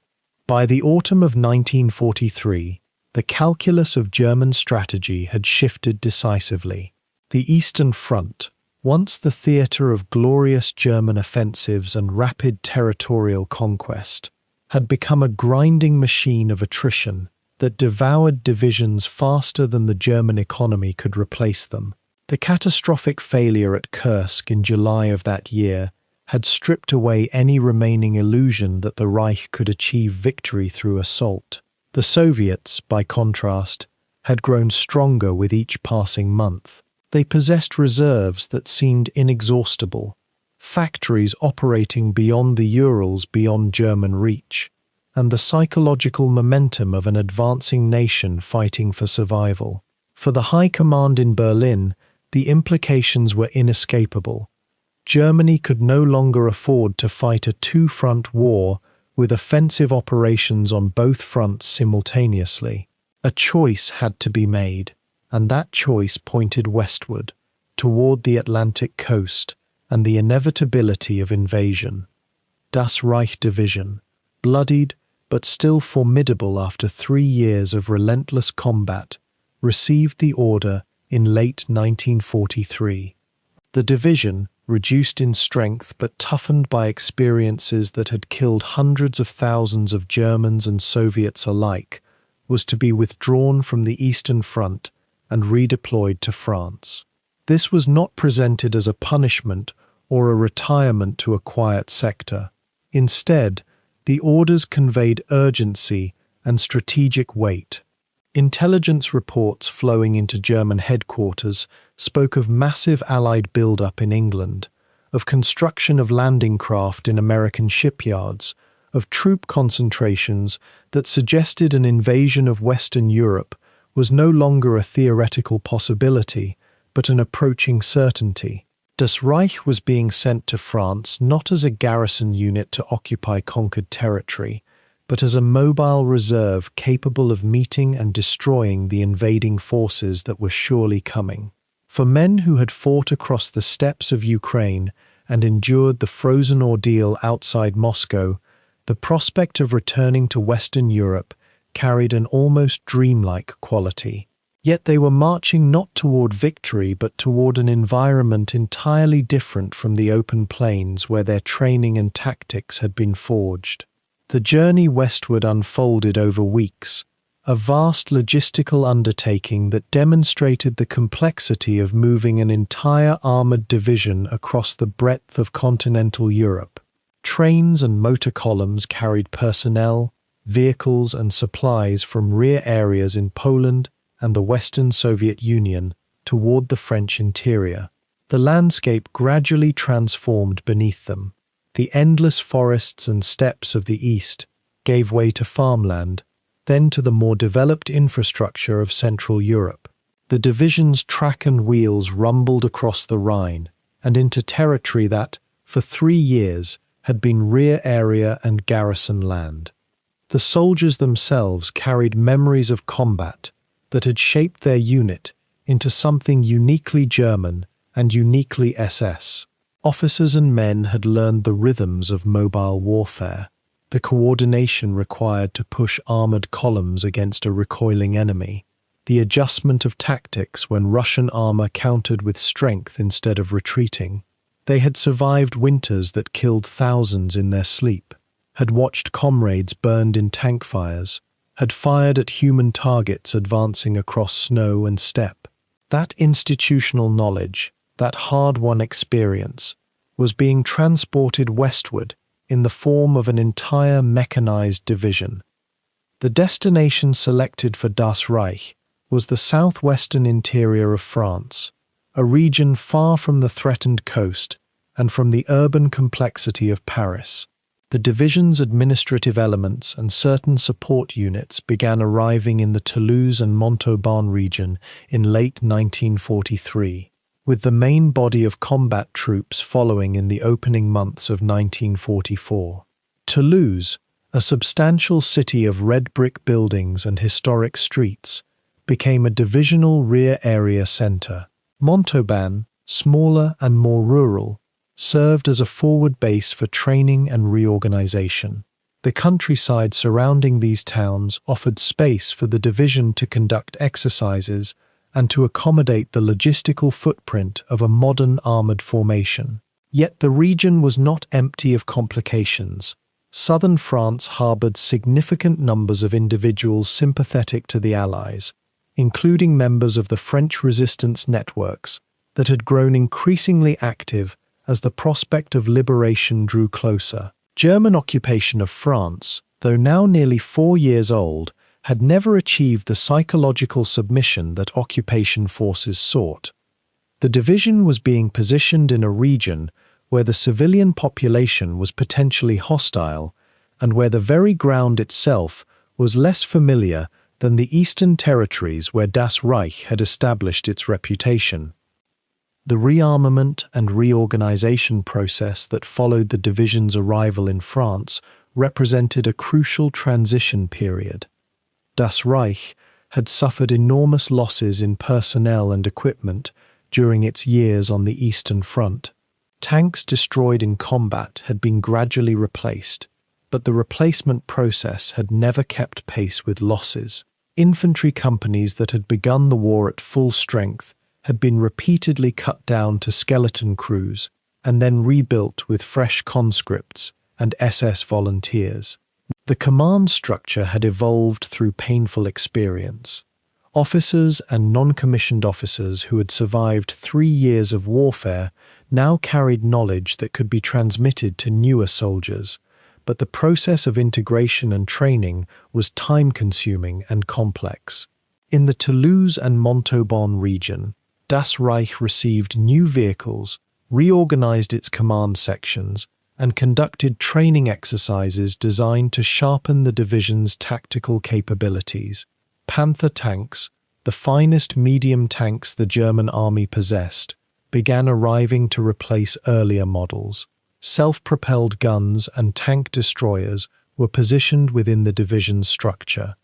By the autumn of 1943, the calculus of German strategy had shifted decisively. The Eastern Front, once the theatre of glorious German offensives and rapid territorial conquest, had become a grinding machine of attrition that devoured divisions faster than the German economy could replace them. The catastrophic failure at Kursk in July of that year had stripped away any remaining illusion that the Reich could achieve victory through assault. The Soviets, by contrast, had grown stronger with each passing month. They possessed reserves that seemed inexhaustible, factories operating beyond the Urals beyond German reach, and the psychological momentum of an advancing nation fighting for survival. For the High Command in Berlin, the implications were inescapable. Germany could no longer afford to fight a two-front war with offensive operations on both fronts simultaneously. A choice had to be made, and that choice pointed westward, toward the Atlantic coast and the inevitability of invasion. Das Reich Division, bloodied but still formidable after 3 years of relentless combat, received the order in late 1943. The division, reduced in strength but toughened by experiences that had killed hundreds of thousands of Germans and Soviets alike, was to be withdrawn from the Eastern Front and redeployed to France. This was not presented as a punishment or a retirement to a quiet sector. Instead, the orders conveyed urgency and strategic weight. Intelligence reports flowing into German headquarters spoke of massive Allied build-up in England, of construction of landing craft in American shipyards, of troop concentrations that suggested an invasion of Western Europe was no longer a theoretical possibility, but an approaching certainty. Das Reich was being sent to France not as a garrison unit to occupy conquered territory, but as a mobile reserve capable of meeting and destroying the invading forces that were surely coming. For men who had fought across the steppes of Ukraine and endured the frozen ordeal outside Moscow, the prospect of returning to Western Europe carried an almost dreamlike quality. Yet they were marching not toward victory but toward an environment entirely different from the open plains where their training and tactics had been forged. The journey westward unfolded over weeks, a vast logistical undertaking that demonstrated the complexity of moving an entire armored division across the breadth of continental Europe. Trains and motor columns carried personnel, vehicles and supplies from rear areas in Poland and the Western Soviet Union toward the French interior. The landscape gradually transformed beneath them. The endless forests and steppes of the east gave way to farmland, then to the more developed infrastructure of Central Europe. The division's track and wheels rumbled across the Rhine and into territory that, for 3 years, had been rear area and garrison land. The soldiers themselves carried memories of combat that had shaped their unit into something uniquely German and uniquely SS. Officers and men had learned the rhythms of mobile warfare, the coordination required to push armored columns against a recoiling enemy, the adjustment of tactics when Russian armor countered with strength instead of retreating. They had survived winters that killed thousands in their sleep, had watched comrades burned in tank fires, had fired at human targets advancing across snow and steppe. That institutional knowledge, that hard-won experience, was being transported westward in the form of an entire mechanized division. The destination selected for Das Reich was the southwestern interior of France, a region far from the threatened coast and from the urban complexity of Paris. The division's administrative elements and certain support units began arriving in the Toulouse and Montauban region in late 1943, with the main body of combat troops following in the opening months of 1944. Toulouse, a substantial city of red brick buildings and historic streets, became a divisional rear area center. Montauban, smaller and more rural, served as a forward base for training and reorganization. The countryside surrounding these towns offered space for the division to conduct exercises and to accommodate the logistical footprint of a modern armored formation. Yet the region was not empty of complications. Southern France harbored significant numbers of individuals sympathetic to the Allies, including members of the French resistance networks that had grown increasingly active as the prospect of liberation drew closer. German occupation of France, though now nearly 4 years old, had never achieved the psychological submission that occupation forces sought. The division was being positioned in a region where the civilian population was potentially hostile and where the very ground itself was less familiar than the eastern territories where Das Reich had established its reputation. The rearmament and reorganization process that followed the division's arrival in France represented a crucial transition period. Das Reich had suffered enormous losses in personnel and equipment during its years on the Eastern Front. Tanks destroyed in combat had been gradually replaced, but the replacement process had never kept pace with losses. Infantry companies that had begun the war at full strength had been repeatedly cut down to skeleton crews and then rebuilt with fresh conscripts and SS volunteers. The command structure had evolved through painful experience. Officers and non-commissioned officers who had survived 3 years of warfare now carried knowledge that could be transmitted to newer soldiers, but the process of integration and training was time-consuming and complex. In the Toulouse and Montauban region, Das Reich received new vehicles, reorganized its command sections, and conducted training exercises designed to sharpen the division's tactical capabilities. Panther tanks, the finest medium tanks the German army possessed, began arriving to replace earlier models. Self-propelled guns and tank destroyers were positioned within the division's structure.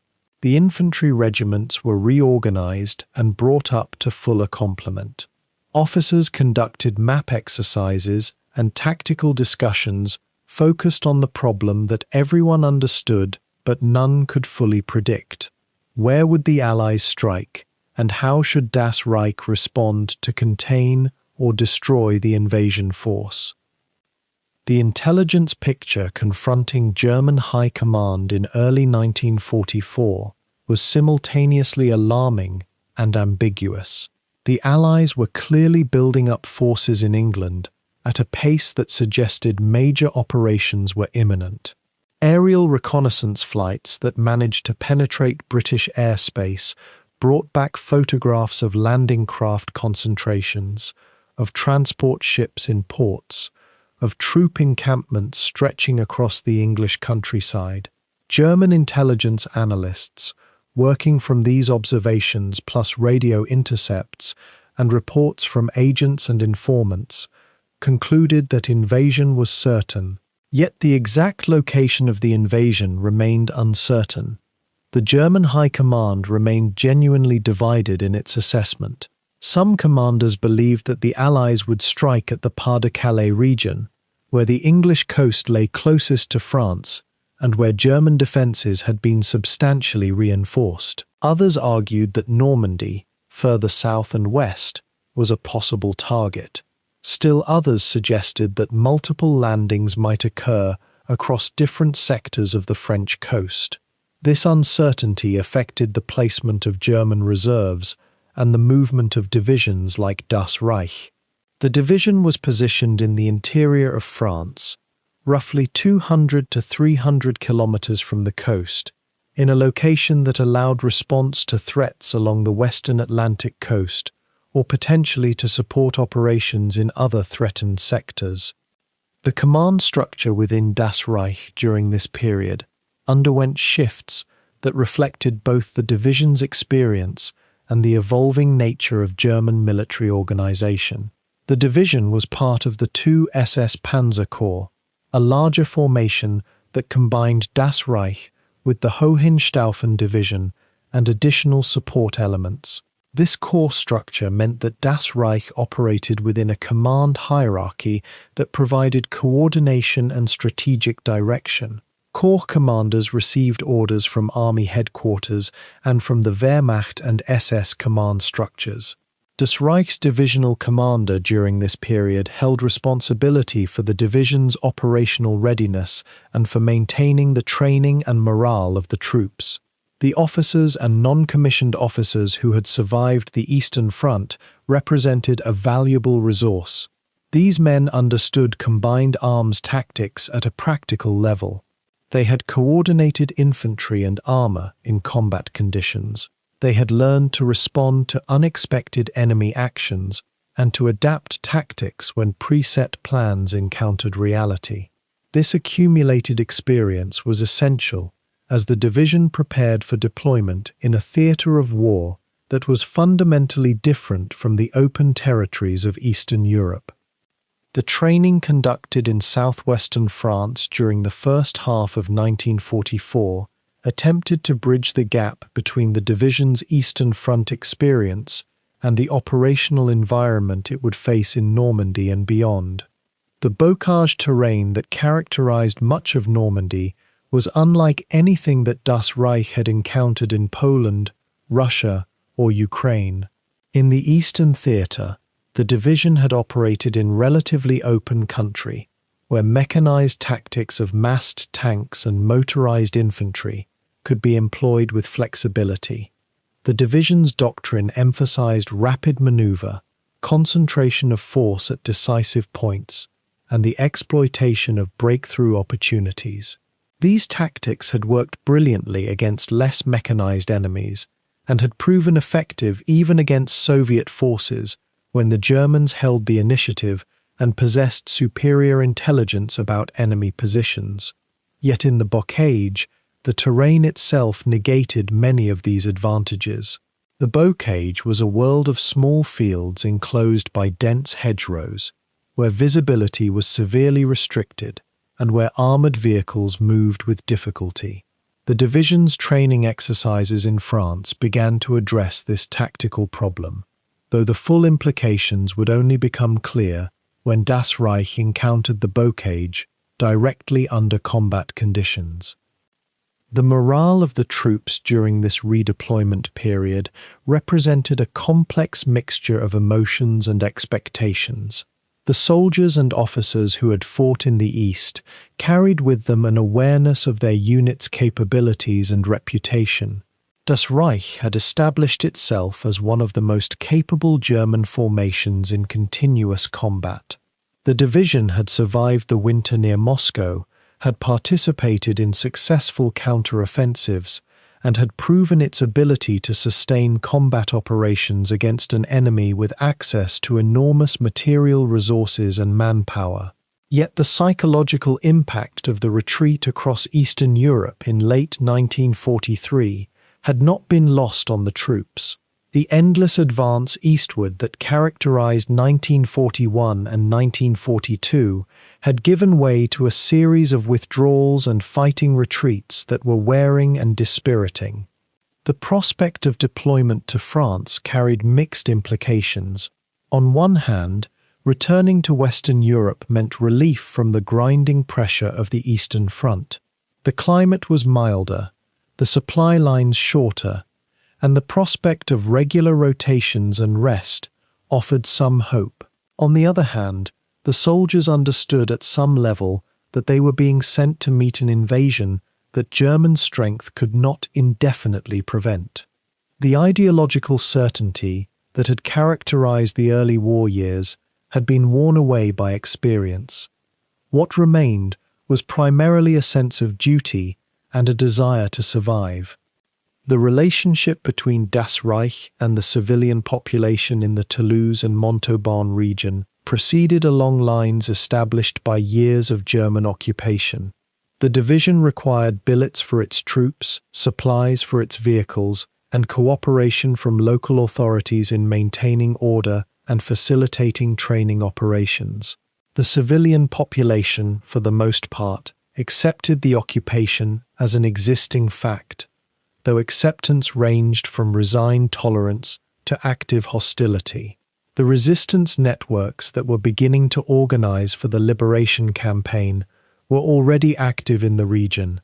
The infantry regiments were reorganized and brought up to fuller complement. Officers conducted map exercises and tactical discussions focused on the problem that everyone understood but none could fully predict. Where would the Allies strike, and how should Das Reich respond to contain or destroy the invasion force? The intelligence picture confronting German high command in early 1944 was simultaneously alarming and ambiguous. The Allies were clearly building up forces in England at a pace that suggested major operations were imminent. Aerial reconnaissance flights that managed to penetrate British airspace brought back photographs of landing craft concentrations, of transport ships in ports, of troop encampments stretching across the English countryside. German intelligence analysts, working from these observations plus radio intercepts and reports from agents and informants, concluded that invasion was certain. Yet the exact location of the invasion remained uncertain. The German High Command remained genuinely divided in its assessment. Some commanders believed that the Allies would strike at the Pas-de-Calais region, where the English coast lay closest to France and where German defences had been substantially reinforced. Others argued that Normandy, further south and west, was a possible target. Still others suggested that multiple landings might occur across different sectors of the French coast. This uncertainty affected the placement of German reserves and the movement of divisions like Das Reich. The division was positioned in the interior of France, roughly 200 to 300 kilometers from the coast, in a location that allowed response to threats along the western Atlantic coast or potentially to support operations in other threatened sectors. The command structure within Das Reich during this period underwent shifts that reflected both the division's experience and the evolving nature of German military organization. The division was part of the two SS Panzer Corps, a larger formation that combined Das Reich with the Hohenstaufen division and additional support elements. This corps structure meant that Das Reich operated within a command hierarchy that provided coordination and strategic direction. Corps commanders received orders from army headquarters and from the Wehrmacht and SS command structures. Das Reich's divisional commander during this period held responsibility for the division's operational readiness and for maintaining the training and morale of the troops. The officers and non-commissioned officers who had survived the Eastern Front represented a valuable resource. These men understood combined arms tactics at a practical level. They had coordinated infantry and armor in combat conditions. They had learned to respond to unexpected enemy actions and to adapt tactics when preset plans encountered reality. This accumulated experience was essential as the division prepared for deployment in a theatre of war that was fundamentally different from the open territories of Eastern Europe. The training conducted in southwestern France during the first half of 1944 attempted to bridge the gap between the division's Eastern Front experience and the operational environment it would face in Normandy and beyond. The bocage terrain that characterized much of Normandy was unlike anything that Das Reich had encountered in Poland, Russia, or Ukraine. In the Eastern Theatre, the division had operated in relatively open country, where mechanized tactics of massed tanks and motorized infantry could be employed with flexibility. The division's doctrine emphasized rapid maneuver, concentration of force at decisive points, and the exploitation of breakthrough opportunities. These tactics had worked brilliantly against less mechanized enemies and had proven effective even against Soviet forces when the Germans held the initiative and possessed superior intelligence about enemy positions. Yet in the bocage, the terrain itself negated many of these advantages. The bocage was a world of small fields enclosed by dense hedgerows, where visibility was severely restricted and where armoured vehicles moved with difficulty. The division's training exercises in France began to address this tactical problem, though the full implications would only become clear when Das Reich encountered the bocage directly under combat conditions. The morale of the troops during this redeployment period represented a complex mixture of emotions and expectations. The soldiers and officers who had fought in the East carried with them an awareness of their unit's capabilities and reputation. Das Reich had established itself as one of the most capable German formations in continuous combat. The division had survived the winter near Moscow, had participated in successful counter-offensives, and had proven its ability to sustain combat operations against an enemy with access to enormous material resources and manpower. Yet the psychological impact of the retreat across Eastern Europe in late 1943 had not been lost on the troops. The endless advance eastward that characterized 1941 and 1942 had given way to a series of withdrawals and fighting retreats that were wearing and dispiriting. The prospect of deployment to France carried mixed implications. On one hand, returning to Western Europe meant relief from the grinding pressure of the Eastern Front. The climate was milder, the supply lines shorter, and the prospect of regular rotations and rest offered some hope. On the other hand, the soldiers understood at some level that they were being sent to meet an invasion that German strength could not indefinitely prevent. The ideological certainty that had characterized the early war years had been worn away by experience. What remained was primarily a sense of duty and a desire to survive. The relationship between Das Reich and the civilian population in the Toulouse and Montauban region proceeded along lines established by years of German occupation. The division required billets for its troops, supplies for its vehicles, and cooperation from local authorities in maintaining order and facilitating training operations. The civilian population, for the most part, accepted the occupation as an existing fact, though acceptance ranged from resigned tolerance to active hostility. The resistance networks that were beginning to organize for the liberation campaign were already active in the region,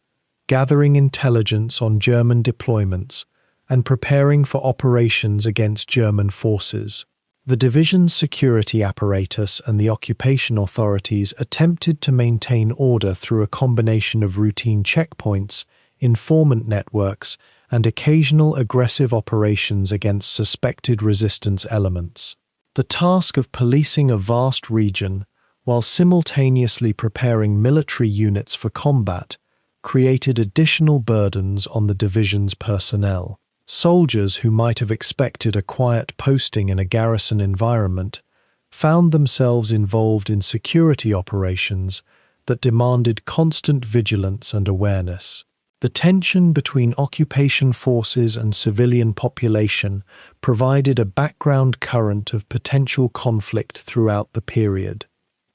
gathering intelligence on German deployments and preparing for operations against German forces. The division's security apparatus and the occupation authorities attempted to maintain order through a combination of routine checkpoints, informant networks, and occasional aggressive operations against suspected resistance elements. The task of policing a vast region, while simultaneously preparing military units for combat, created additional burdens on the division's personnel. Soldiers who might have expected a quiet posting in a garrison environment found themselves involved in security operations that demanded constant vigilance and awareness. The tension between occupation forces and civilian population provided a background current of potential conflict throughout the period.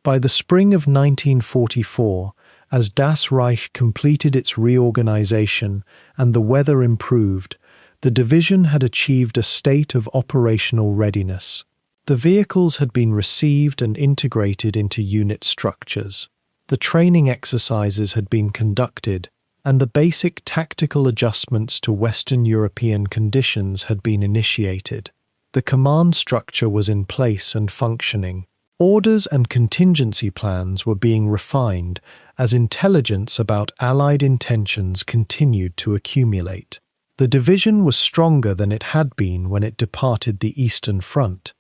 By the spring of 1944, as Das Reich completed its reorganization and the weather improved, the division had achieved a state of operational readiness. The vehicles had been received and integrated into unit structures. The training exercises had been conducted, and the basic tactical adjustments to Western European conditions had been initiated. The command structure was in place and functioning. Orders and contingency plans were being refined as intelligence about Allied intentions continued to accumulate. The division was stronger than it had been when it departed the Eastern Front,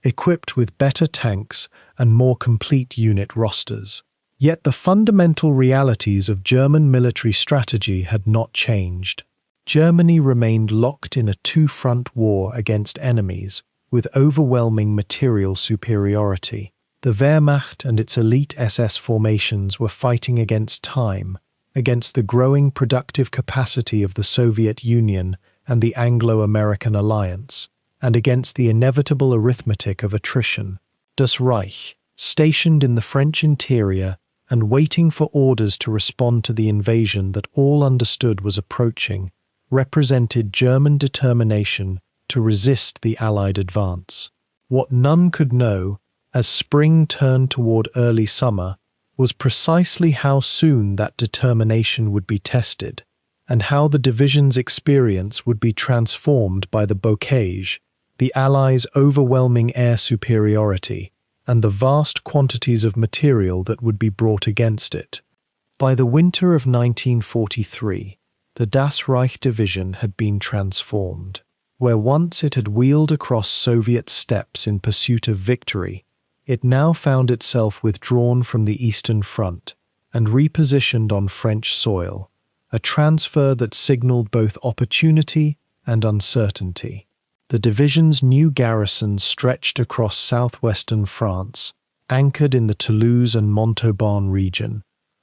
equipped with better tanks and more complete unit rosters. Yet the fundamental realities of German military strategy had not changed. Germany remained locked in a two-front war against enemies, with overwhelming material superiority. The Wehrmacht and its elite SS formations were fighting against time, against the growing productive capacity of the Soviet Union and the Anglo-American alliance, and against the inevitable arithmetic of attrition. Das Reich, stationed in the French interior and waiting for orders to respond to the invasion that all understood was approaching, represented German determination to resist the Allied advance. What none could know, as spring turned toward early summer, was precisely how soon that determination would be tested, and how the division's experience would be transformed by the bocage, the Allies' overwhelming air superiority, and the vast quantities of material that would be brought against it. By the winter of 1943, the Das Reich division had been transformed. Where once it had wheeled across Soviet steppes in pursuit of victory, it now found itself withdrawn from the Eastern Front and repositioned on French soil, a transfer that signaled both opportunity and uncertainty. The division's new garrisons stretched across southwestern France, anchored in the Toulouse and Montauban region,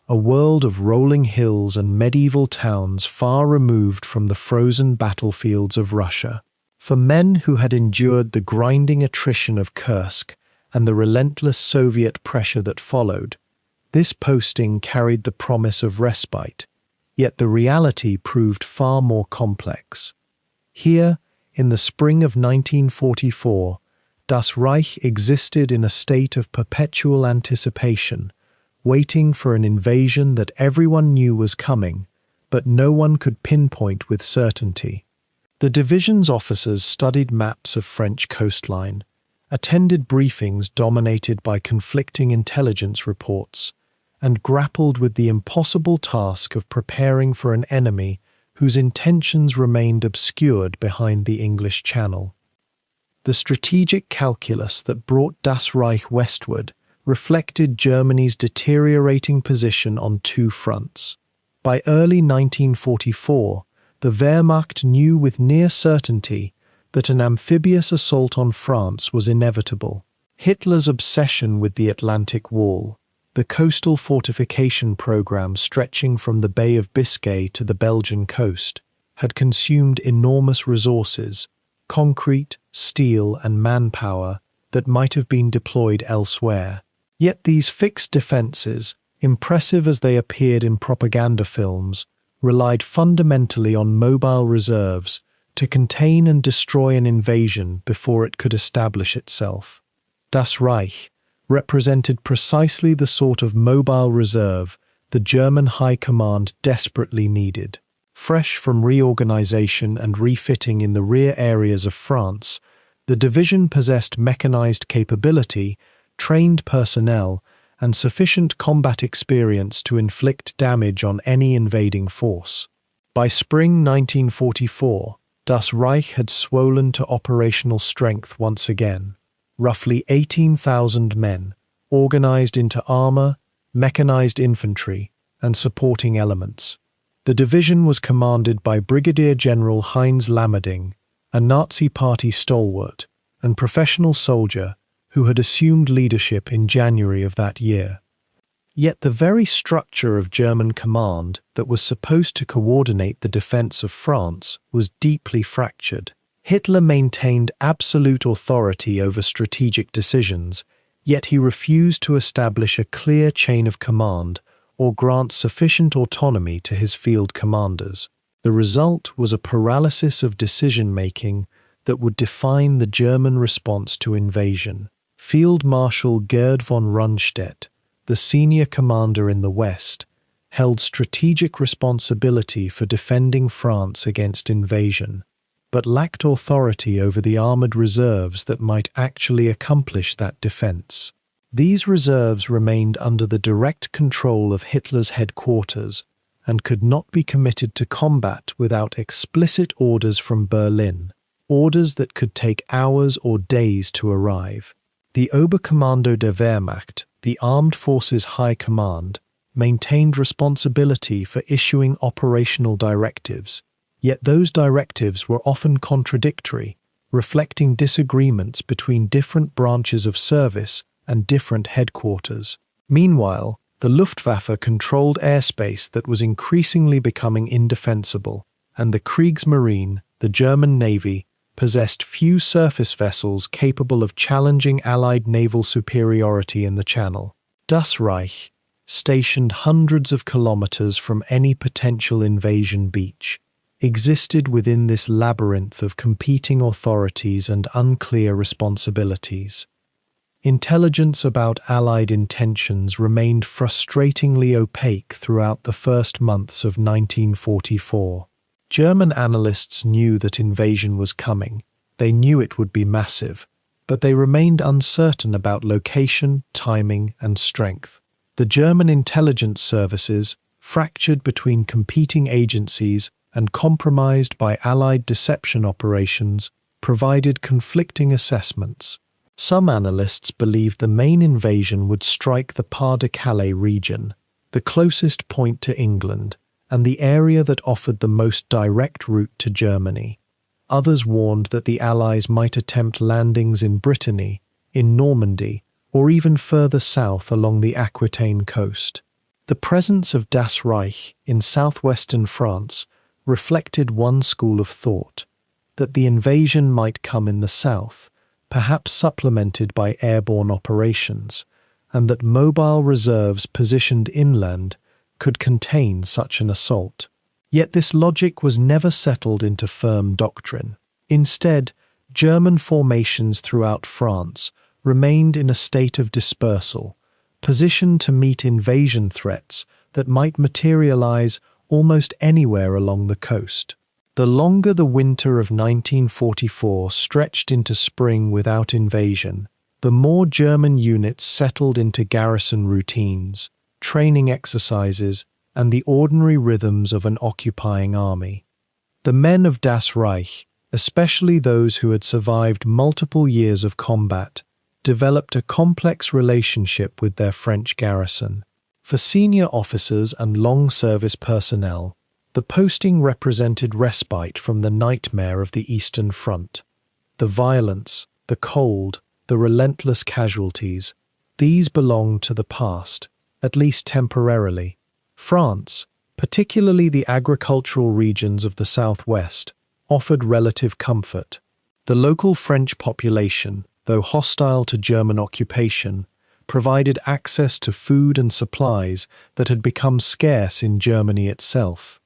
a world of rolling hills and medieval towns far removed from the frozen battlefields of Russia. For men who had endured the grinding attrition of Kursk and the relentless Soviet pressure that followed, this posting carried the promise of respite, yet the reality proved far more complex. Here, in the spring of 1944, Das Reich existed in a state of perpetual anticipation, waiting for an invasion that everyone knew was coming, but no one could pinpoint with certainty. The division's officers studied maps of French coastline, attended briefings dominated by conflicting intelligence reports, and grappled with the impossible task of preparing for an enemy whose intentions remained obscured behind the English Channel. The strategic calculus that brought Das Reich westward reflected Germany's deteriorating position on two fronts. By early 1944, the Wehrmacht knew with near certainty that an amphibious assault on France was inevitable. Hitler's obsession with the Atlantic Wall, the coastal fortification program stretching from the Bay of Biscay to the Belgian coast, had consumed enormous resources, concrete, steel, and manpower that might have been deployed elsewhere. Yet these fixed defenses, impressive as they appeared in propaganda films, relied fundamentally on mobile reserves to contain and destroy an invasion before it could establish itself. Das Reich represented precisely the sort of mobile reserve the German High Command desperately needed. Fresh from reorganization and refitting in the rear areas of France, the division possessed mechanized capability, trained personnel, and sufficient combat experience to inflict damage on any invading force. By spring 1944, Das Reich had swollen to operational strength once again. Roughly 18,000 men, organized into armor, mechanized infantry, and supporting elements. The division was commanded by Brigadier General Heinz Lammerding, a Nazi Party stalwart and professional soldier who had assumed leadership in January of that year. Yet the very structure of German command that was supposed to coordinate the defense of France was deeply fractured. Hitler maintained absolute authority over strategic decisions, yet he refused to establish a clear chain of command or grant sufficient autonomy to his field commanders. The result was a paralysis of decision-making that would define the German response to invasion. Field Marshal Gerd von Rundstedt, the senior commander in the West, held strategic responsibility for defending France against invasion, but lacked authority over the armored reserves that might actually accomplish that defense. These reserves remained under the direct control of Hitler's headquarters and could not be committed to combat without explicit orders from Berlin, orders that could take hours or days to arrive. The Oberkommando der Wehrmacht, the Armed Forces High Command, maintained responsibility for issuing operational directives, yet those directives were often contradictory, reflecting disagreements between different branches of service and different headquarters. Meanwhile, the Luftwaffe controlled airspace that was increasingly becoming indefensible, and the Kriegsmarine, the German Navy, possessed few surface vessels capable of challenging Allied naval superiority in the Channel. Das Reich, stationed hundreds of kilometers from any potential invasion beach, existed within this labyrinth of competing authorities and unclear responsibilities. Intelligence about Allied intentions remained frustratingly opaque throughout the first months of 1944. German analysts knew that invasion was coming. They knew it would be massive, but they remained uncertain about location, timing, and strength. The German intelligence services, fractured between competing agencies and compromised by Allied deception operations, provided conflicting assessments. Some analysts believed the main invasion would strike the Pas-de-Calais region, the closest point to England, and the area that offered the most direct route to Germany. Others warned that the Allies might attempt landings in Brittany, in Normandy, or even further south along the Aquitaine coast. The presence of Das Reich in southwestern France reflected one school of thought, that the invasion might come in the south, perhaps supplemented by airborne operations, and that mobile reserves positioned inland could contain such an assault. Yet this logic was never settled into firm doctrine. Instead, German formations throughout France remained in a state of dispersal, positioned to meet invasion threats that might materialize almost anywhere along the coast. The longer the winter of 1944 stretched into spring without invasion, the more German units settled into garrison routines, training exercises, and the ordinary rhythms of an occupying army. The men of Das Reich, especially those who had survived multiple years of combat, developed a complex relationship with their French garrison. For senior officers and long-service personnel, the posting represented respite from the nightmare of the Eastern Front. The violence, the cold, the relentless casualties, these belonged to the past, at least temporarily. France, particularly the agricultural regions of the southwest, offered relative comfort. The local French population, though hostile to German occupation, provided access to food and supplies that had become scarce in Germany itself.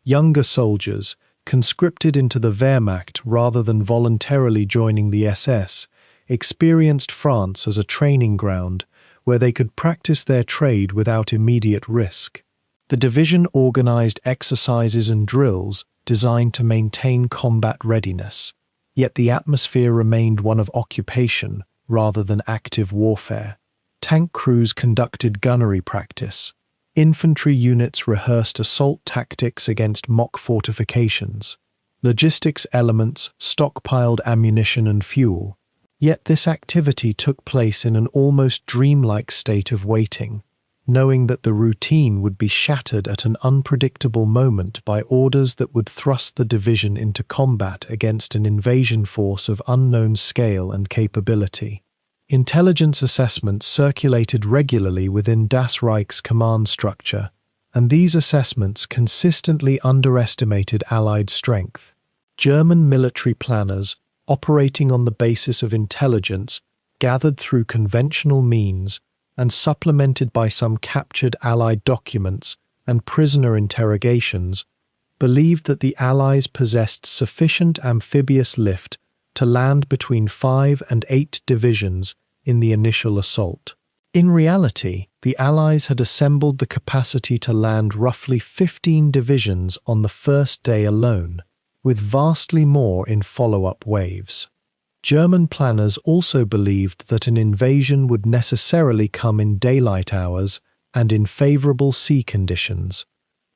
Younger soldiers, conscripted into the Wehrmacht rather than voluntarily joining the SS, experienced France as a training ground where they could practice their trade without immediate risk. The division organized exercises and drills designed to maintain combat readiness, yet the atmosphere remained one of occupation rather than active warfare. Tank crews conducted gunnery practice. Infantry units rehearsed assault tactics against mock fortifications. Logistics elements stockpiled ammunition and fuel. Yet this activity took place in an almost dreamlike state of waiting, knowing that the routine would be shattered at an unpredictable moment by orders that would thrust the division into combat against an invasion force of unknown scale and capability. Intelligence assessments circulated regularly within Das Reich's command structure, and these assessments consistently underestimated Allied strength. German military planners, operating on the basis of intelligence gathered through conventional means and supplemented by some captured Allied documents and prisoner interrogations, believed that the Allies possessed sufficient amphibious lift to land between 5 and 8 divisions in the initial assault. In reality, the Allies had assembled the capacity to land roughly 15 divisions on the first day alone, with vastly more in follow-up waves. German planners also believed that an invasion would necessarily come in daylight hours and in favorable sea conditions,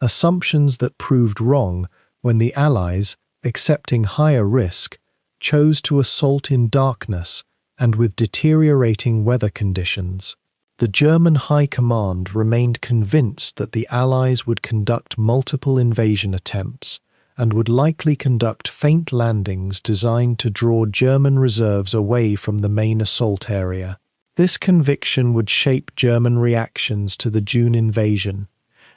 assumptions that proved wrong when the Allies, accepting higher risk, chose to assault in darkness and with deteriorating weather conditions. The German High Command remained convinced that the Allies would conduct multiple invasion attempts and would likely conduct feint landings designed to draw German reserves away from the main assault area. This conviction would shape German reactions to the June invasion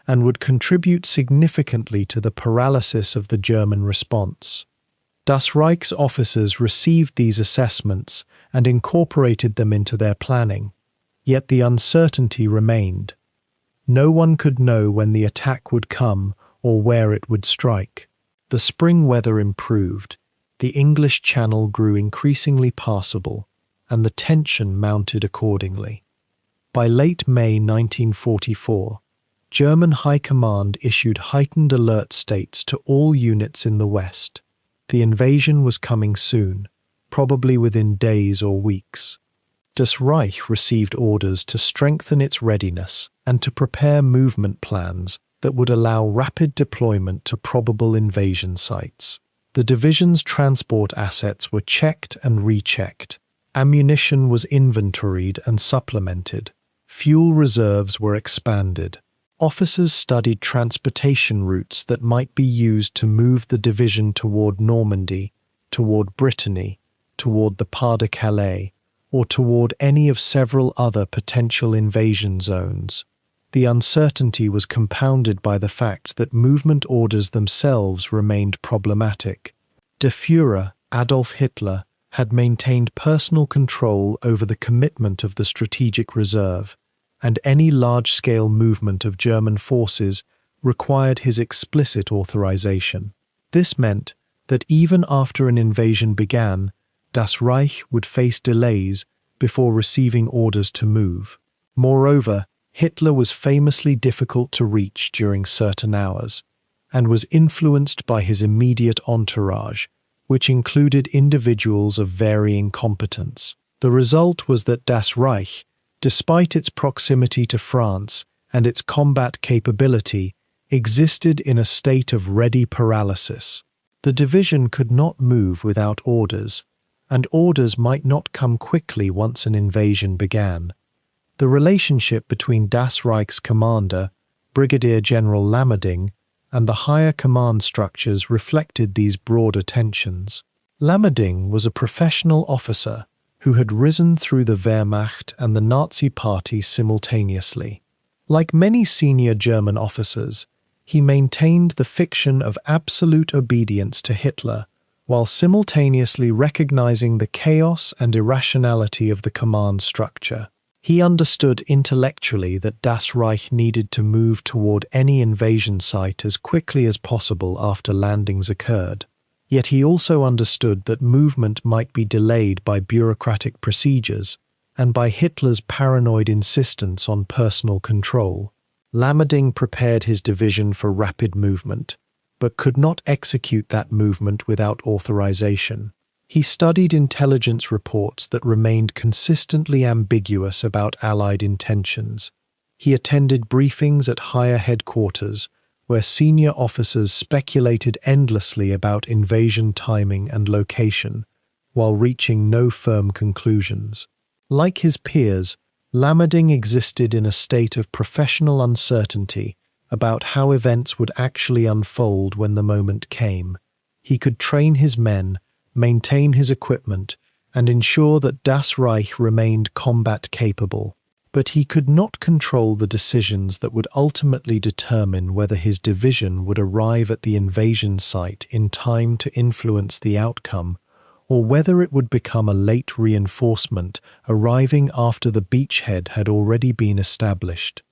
and would contribute significantly to the paralysis of the German response. Das Reich's officers received these assessments and incorporated them into their planning, yet the uncertainty remained. No one could know when the attack would come or where it would strike. The spring weather improved, the English Channel grew increasingly passable, and the tension mounted accordingly. By late May 1944, German High Command issued heightened alert states to all units in the West. The invasion was coming soon, probably within days or weeks. Das Reich received orders to strengthen its readiness and to prepare movement plans that would allow rapid deployment to probable invasion sites. The division's transport assets were checked and rechecked. Ammunition was inventoried and supplemented. Fuel reserves were expanded. Officers studied transportation routes that might be used to move the division toward Normandy, toward Brittany, toward the Pas-de-Calais, or toward any of several other potential invasion zones. The uncertainty was compounded by the fact that movement orders themselves remained problematic. Der Führer, Adolf Hitler, had maintained personal control over the commitment of the strategic reserve, and any large-scale movement of German forces required his explicit authorization. This meant that even after an invasion began, Das Reich would face delays before receiving orders to move. Moreover, Hitler was famously difficult to reach during certain hours, and was influenced by his immediate entourage, which included individuals of varying competence. The result was that Das Reich, despite its proximity to France and its combat capability, existed in a state of ready paralysis. The division could not move without orders, and orders might not come quickly once an invasion began. The relationship between Das Reich's commander, Brigadier General Lammerding, and the higher command structures reflected these broader tensions. Lammerding was a professional officer who had risen through the Wehrmacht and the Nazi Party simultaneously. Like many senior German officers, he maintained the fiction of absolute obedience to Hitler, while simultaneously recognizing the chaos and irrationality of the command structure. He understood intellectually that Das Reich needed to move toward any invasion site as quickly as possible after landings occurred. Yet he also understood that movement might be delayed by bureaucratic procedures and by Hitler's paranoid insistence on personal control. Lammerding prepared his division for rapid movement, but could not execute that movement without authorization. He studied intelligence reports that remained consistently ambiguous about Allied intentions. He attended briefings at higher headquarters, where senior officers speculated endlessly about invasion timing and location, while reaching no firm conclusions. Like his peers, Lammerding existed in a state of professional uncertainty about how events would actually unfold when the moment came. He could train his men, maintain his equipment, and ensure that Das Reich remained combat capable. But he could not control the decisions that would ultimately determine whether his division would arrive at the invasion site in time to influence the outcome, or whether it would become a late reinforcement arriving after the beachhead had already been established.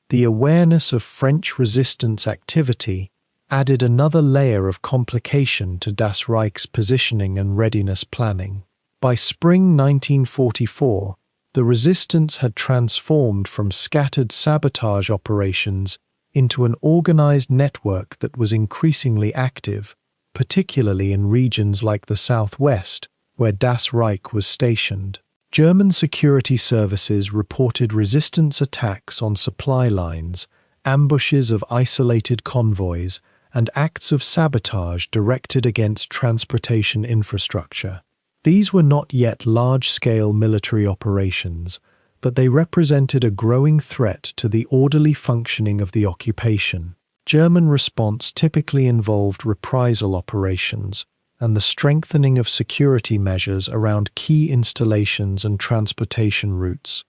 The awareness of French resistance activity added another layer of complication to Das Reich's positioning and readiness planning. By spring 1944, the resistance had transformed from scattered sabotage operations into an organized network that was increasingly active, particularly in regions like the southwest, where Das Reich was stationed. German security services reported resistance attacks on supply lines, ambushes of isolated convoys, and acts of sabotage directed against transportation infrastructure. These were not yet large-scale military operations, but they represented a growing threat to the orderly functioning of the occupation. German response typically involved reprisal operations and the strengthening of security measures around key installations and transportation routes.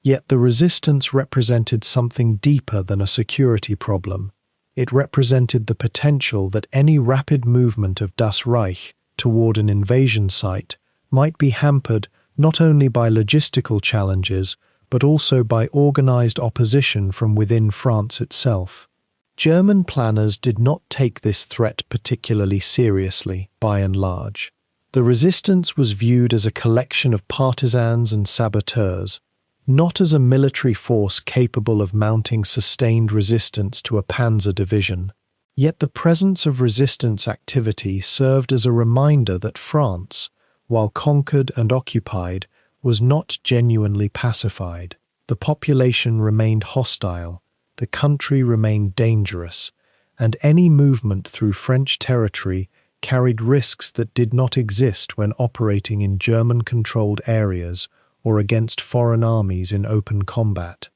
Yet the resistance represented something deeper than a security problem. It represented the potential that any rapid movement of Das Reich toward an invasion site might be hampered not only by logistical challenges, but also by organized opposition from within France itself. German planners did not take this threat particularly seriously, by and large. The resistance was viewed as a collection of partisans and saboteurs, not as a military force capable of mounting sustained resistance to a panzer division. Yet the presence of resistance activity served as a reminder that France, while conquered and occupied, was not genuinely pacified. The population remained hostile, the country remained dangerous, and any movement through French territory carried risks that did not exist when operating in German-controlled areas or against foreign armies in open combat.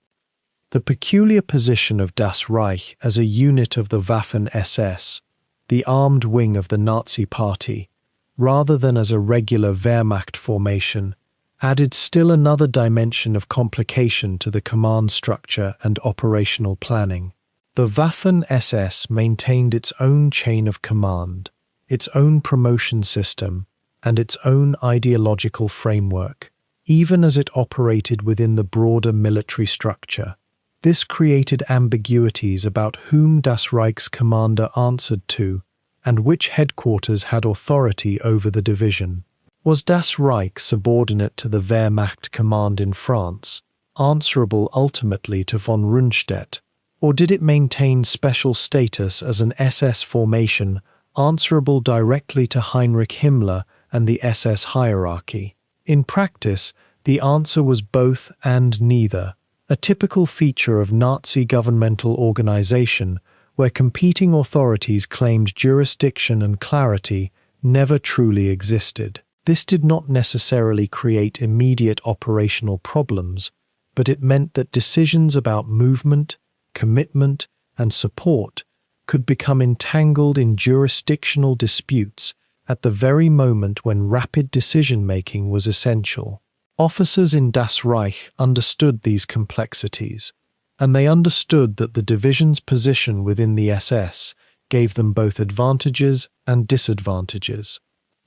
The peculiar position of Das Reich as a unit of the Waffen-SS, the armed wing of the Nazi Party, rather than as a regular Wehrmacht formation, added still another dimension of complication to the command structure and operational planning. The Waffen-SS maintained its own chain of command, its own promotion system, and its own ideological framework, even as it operated within the broader military structure. This created ambiguities about whom Das Reich's commander answered to and which headquarters had authority over the division. Was Das Reich subordinate to the Wehrmacht command in France, answerable ultimately to von Rundstedt, or did it maintain special status as an SS formation answerable directly to Heinrich Himmler and the SS hierarchy? In practice, the answer was both and neither, a typical feature of Nazi governmental organization where competing authorities claimed jurisdiction and clarity never truly existed. This did not necessarily create immediate operational problems, but it meant that decisions about movement, commitment, and support could become entangled in jurisdictional disputes at the very moment when rapid decision-making was essential. Officers in Das Reich understood these complexities, and they understood that the division's position within the SS gave them both advantages and disadvantages.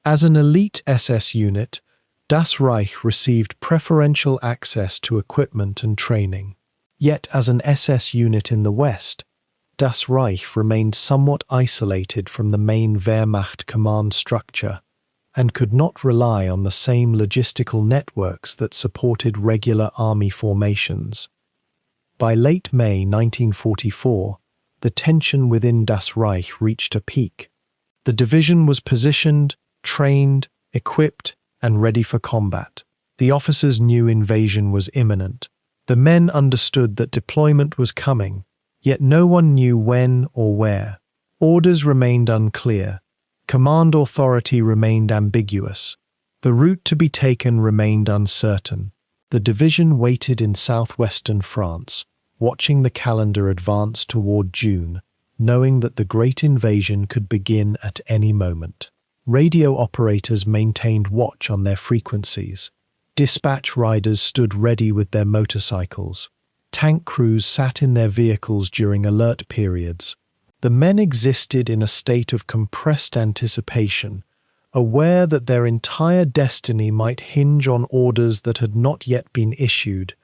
As an elite SS unit, Das Reich received preferential access to equipment and training. Yet as an SS unit in the West, Das Reich remained somewhat isolated from the main Wehrmacht command structure and could not rely on the same logistical networks that supported regular army formations. By late May 1944, the tension within Das Reich reached a peak. The division was positioned, trained, equipped, and ready for combat. The officers knew invasion was imminent. The men understood that deployment was coming, yet no one knew when or where. Orders remained unclear. Command authority remained ambiguous. The route to be taken remained uncertain. The division waited in southwestern France, watching the calendar advance toward June, knowing that the great invasion could begin at any moment. Radio operators maintained watch on their frequencies. Dispatch riders stood ready with their motorcycles. Tank crews sat in their vehicles during alert periods. The men existed in a state of compressed anticipation, aware that their entire destiny might hinge on orders that had not yet been issued,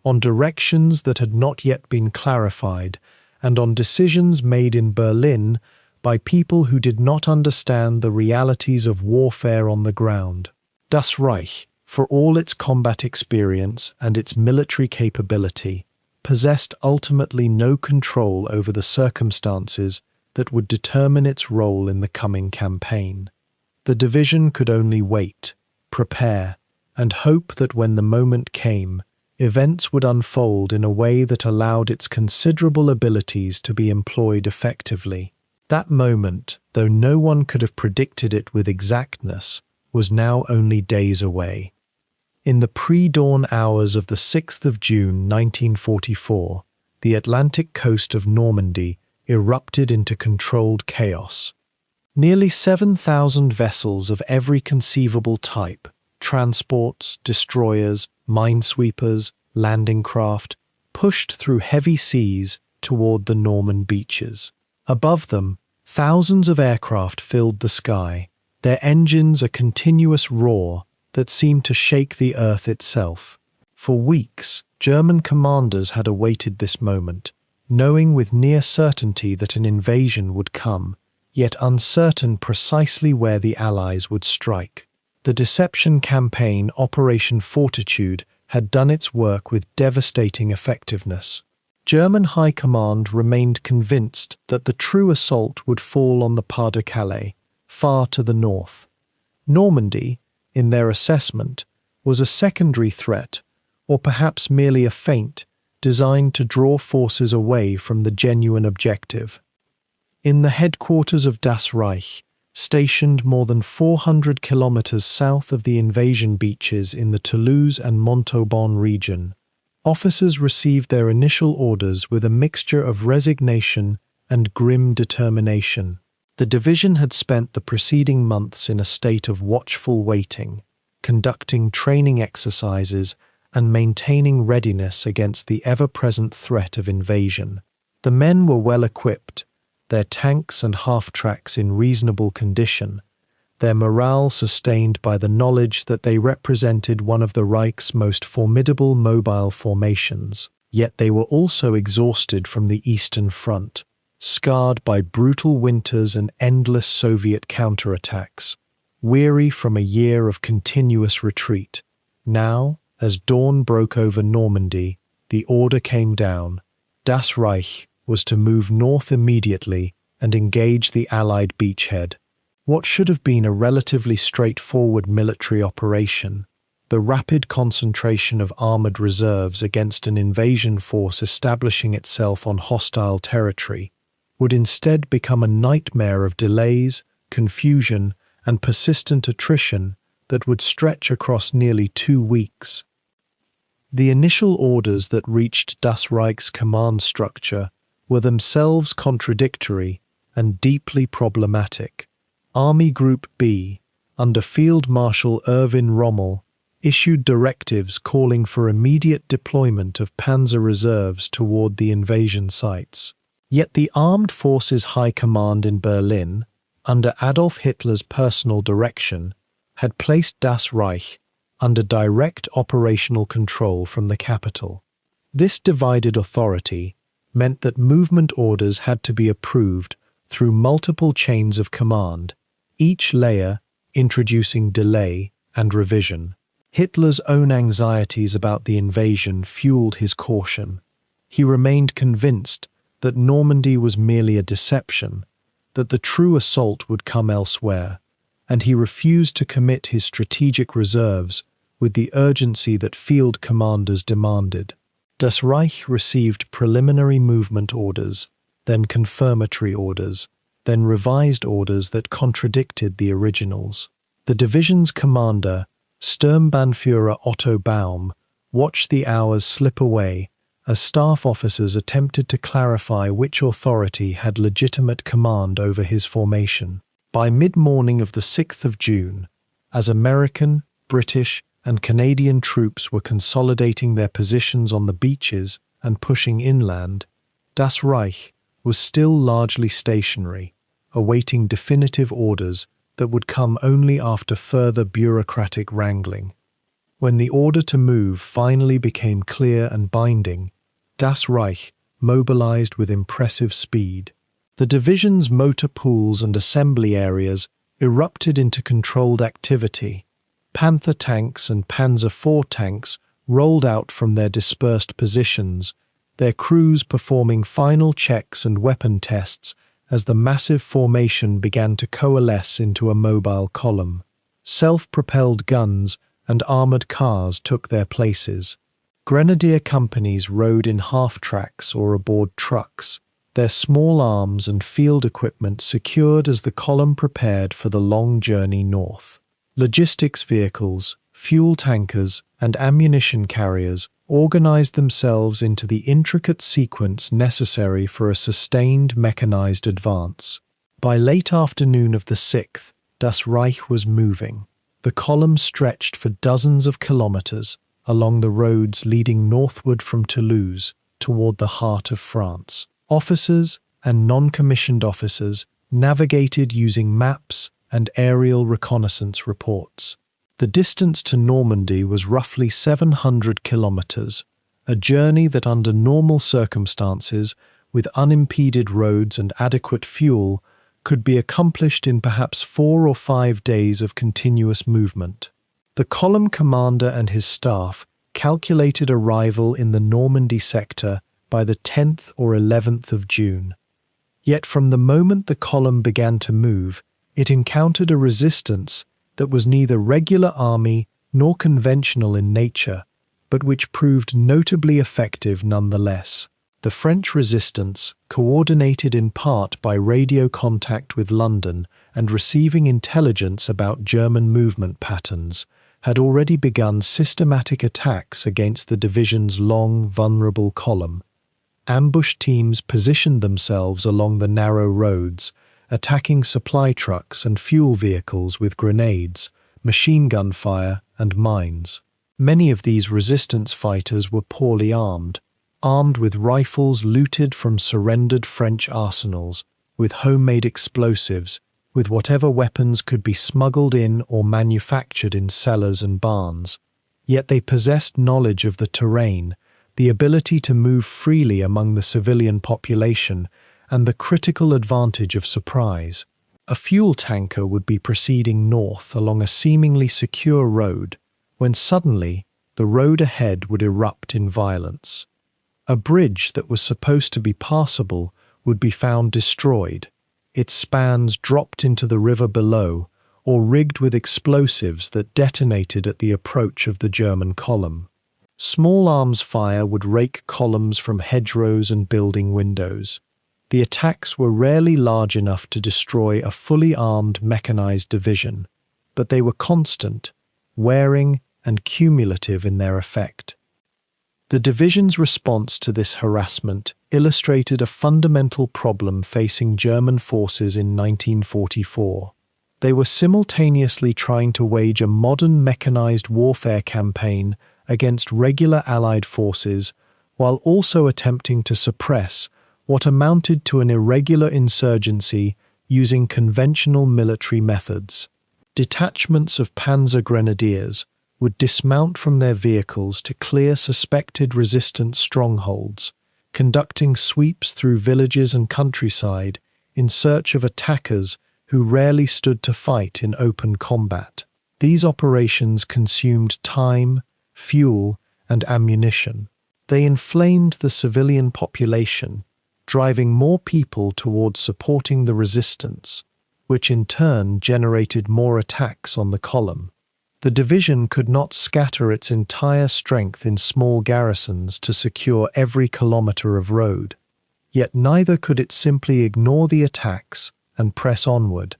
on directions that had not yet been clarified, and on decisions made in Berlin by people who did not understand the realities of warfare on the ground. Das Reich, for all its combat experience and its military capability, possessed ultimately no control over the circumstances that would determine its role in the coming campaign. The division could only wait, prepare, and hope that when the moment came, events would unfold in a way that allowed its considerable abilities to be employed effectively. That moment, though no one could have predicted it with exactness, was now only days away. In the pre-dawn hours of the 6th of June 1944, the Atlantic coast of Normandy erupted into controlled chaos. Nearly 7,000 vessels of every conceivable type, transports, destroyers, minesweepers, landing craft, pushed through heavy seas toward the Norman beaches. Above them, thousands of aircraft filled the sky, their engines a continuous roar that seemed to shake the earth itself. For weeks, German commanders had awaited this moment, knowing with near certainty that an invasion would come, yet uncertain precisely where the Allies would strike. The deception campaign Operation Fortitude had done its work with devastating effectiveness. German High Command remained convinced that the true assault would fall on the Pas-de-Calais, far to the north. Normandy, in their assessment, was a secondary threat, or perhaps merely a feint, designed to draw forces away from the genuine objective. In the headquarters of Das Reich, stationed more than 400 kilometers south of the invasion beaches in the Toulouse and Montauban region, officers received their initial orders with a mixture of resignation and grim determination. The division had spent the preceding months in a state of watchful waiting, conducting training exercises and maintaining readiness against the ever-present threat of invasion. The men were well equipped, their tanks and half-tracks in reasonable condition, their morale sustained by the knowledge that they represented one of the Reich's most formidable mobile formations. Yet they were also exhausted from the Eastern Front, scarred by brutal winters and endless Soviet counterattacks, weary from a year of continuous retreat. Now, as dawn broke over Normandy, the order came down. Das Reich was to move north immediately and engage the Allied beachhead. What should have been a relatively straightforward military operation, the rapid concentration of armored reserves against an invasion force establishing itself on hostile territory, would instead become a nightmare of delays, confusion, and persistent attrition that would stretch across nearly 2 weeks. The initial orders that reached Das Reich's command structure were themselves contradictory and deeply problematic. Army Group B, under Field Marshal Erwin Rommel, issued directives calling for immediate deployment of panzer reserves toward the invasion sites. Yet the Armed Forces High Command in Berlin, under Adolf Hitler's personal direction, had placed Das Reich under direct operational control from the capital. This divided authority meant that movement orders had to be approved through multiple chains of command, each layer introducing delay and revision. Hitler's own anxieties about the invasion fueled his caution. He remained convinced that Normandy was merely a deception, that the true assault would come elsewhere, and he refused to commit his strategic reserves with the urgency that field commanders demanded. Das Reich received preliminary movement orders, then confirmatory orders, then revised orders that contradicted the originals. The division's commander, Sturmbannführer Otto Baum, watched the hours slip away as staff officers attempted to clarify which authority had legitimate command over his formation. By mid-morning of the 6th of June, as American, British, and Canadian troops were consolidating their positions on the beaches and pushing inland, Das Reich was still largely stationary, awaiting definitive orders that would come only after further bureaucratic wrangling. When the order to move finally became clear and binding, Das Reich mobilized with impressive speed. The division's motor pools and assembly areas erupted into controlled activity. Panther tanks and Panzer IV tanks rolled out from their dispersed positions, their crews performing final checks and weapon tests as the massive formation began to coalesce into a mobile column. Self-propelled guns and armored cars took their places. Grenadier companies rode in half-tracks or aboard trucks, their small arms and field equipment secured as the column prepared for the long journey north. Logistics vehicles, fuel tankers, and ammunition carriers organized themselves into the intricate sequence necessary for a sustained mechanized advance. By late afternoon of the 6th, Das Reich was moving. The column stretched for dozens of kilometers along the roads leading northward from Toulouse toward the heart of France. Officers and non-commissioned officers navigated using maps and aerial reconnaissance reports. The distance to Normandy was roughly 700 kilometers, a journey that under normal circumstances, with unimpeded roads and adequate fuel, could be accomplished in perhaps 4 or 5 days of continuous movement. The column commander and his staff calculated arrival in the Normandy sector by the 10th or 11th of June. Yet from the moment the column began to move, it encountered a resistance that was neither regular army nor conventional in nature, but which proved notably effective nonetheless. The French resistance, coordinated in part by radio contact with London and receiving intelligence about German movement patterns, had already begun systematic attacks against the division's long, vulnerable column. Ambush teams positioned themselves along the narrow roads, attacking supply trucks and fuel vehicles with grenades, machine gun fire, and mines. Many of these resistance fighters were poorly armed with rifles looted from surrendered French arsenals, with homemade explosives, with whatever weapons could be smuggled in or manufactured in cellars and barns. Yet they possessed knowledge of the terrain, the ability to move freely among the civilian population, and the critical advantage of surprise. A fuel tanker would be proceeding north along a seemingly secure road, when suddenly the road ahead would erupt in violence. A bridge that was supposed to be passable would be found destroyed, its spans dropped into the river below, or rigged with explosives that detonated at the approach of the German column. Small arms fire would rake columns from hedgerows and building windows. The attacks were rarely large enough to destroy a fully armed mechanized division, but they were constant, wearing, and cumulative in their effect. The division's response to this harassment illustrated a fundamental problem facing German forces in 1944. They were simultaneously trying to wage a modern mechanized warfare campaign against regular Allied forces, while also attempting to suppress what amounted to an irregular insurgency using conventional military methods. Detachments of panzer grenadiers would dismount from their vehicles to clear suspected resistance strongholds, conducting sweeps through villages and countryside in search of attackers who rarely stood to fight in open combat. These operations consumed time, fuel, and ammunition. They inflamed the civilian population, driving more people towards supporting the resistance, which in turn generated more attacks on the column. The division could not scatter its entire strength in small garrisons to secure every kilometre of road, yet neither could it simply ignore the attacks and press onward,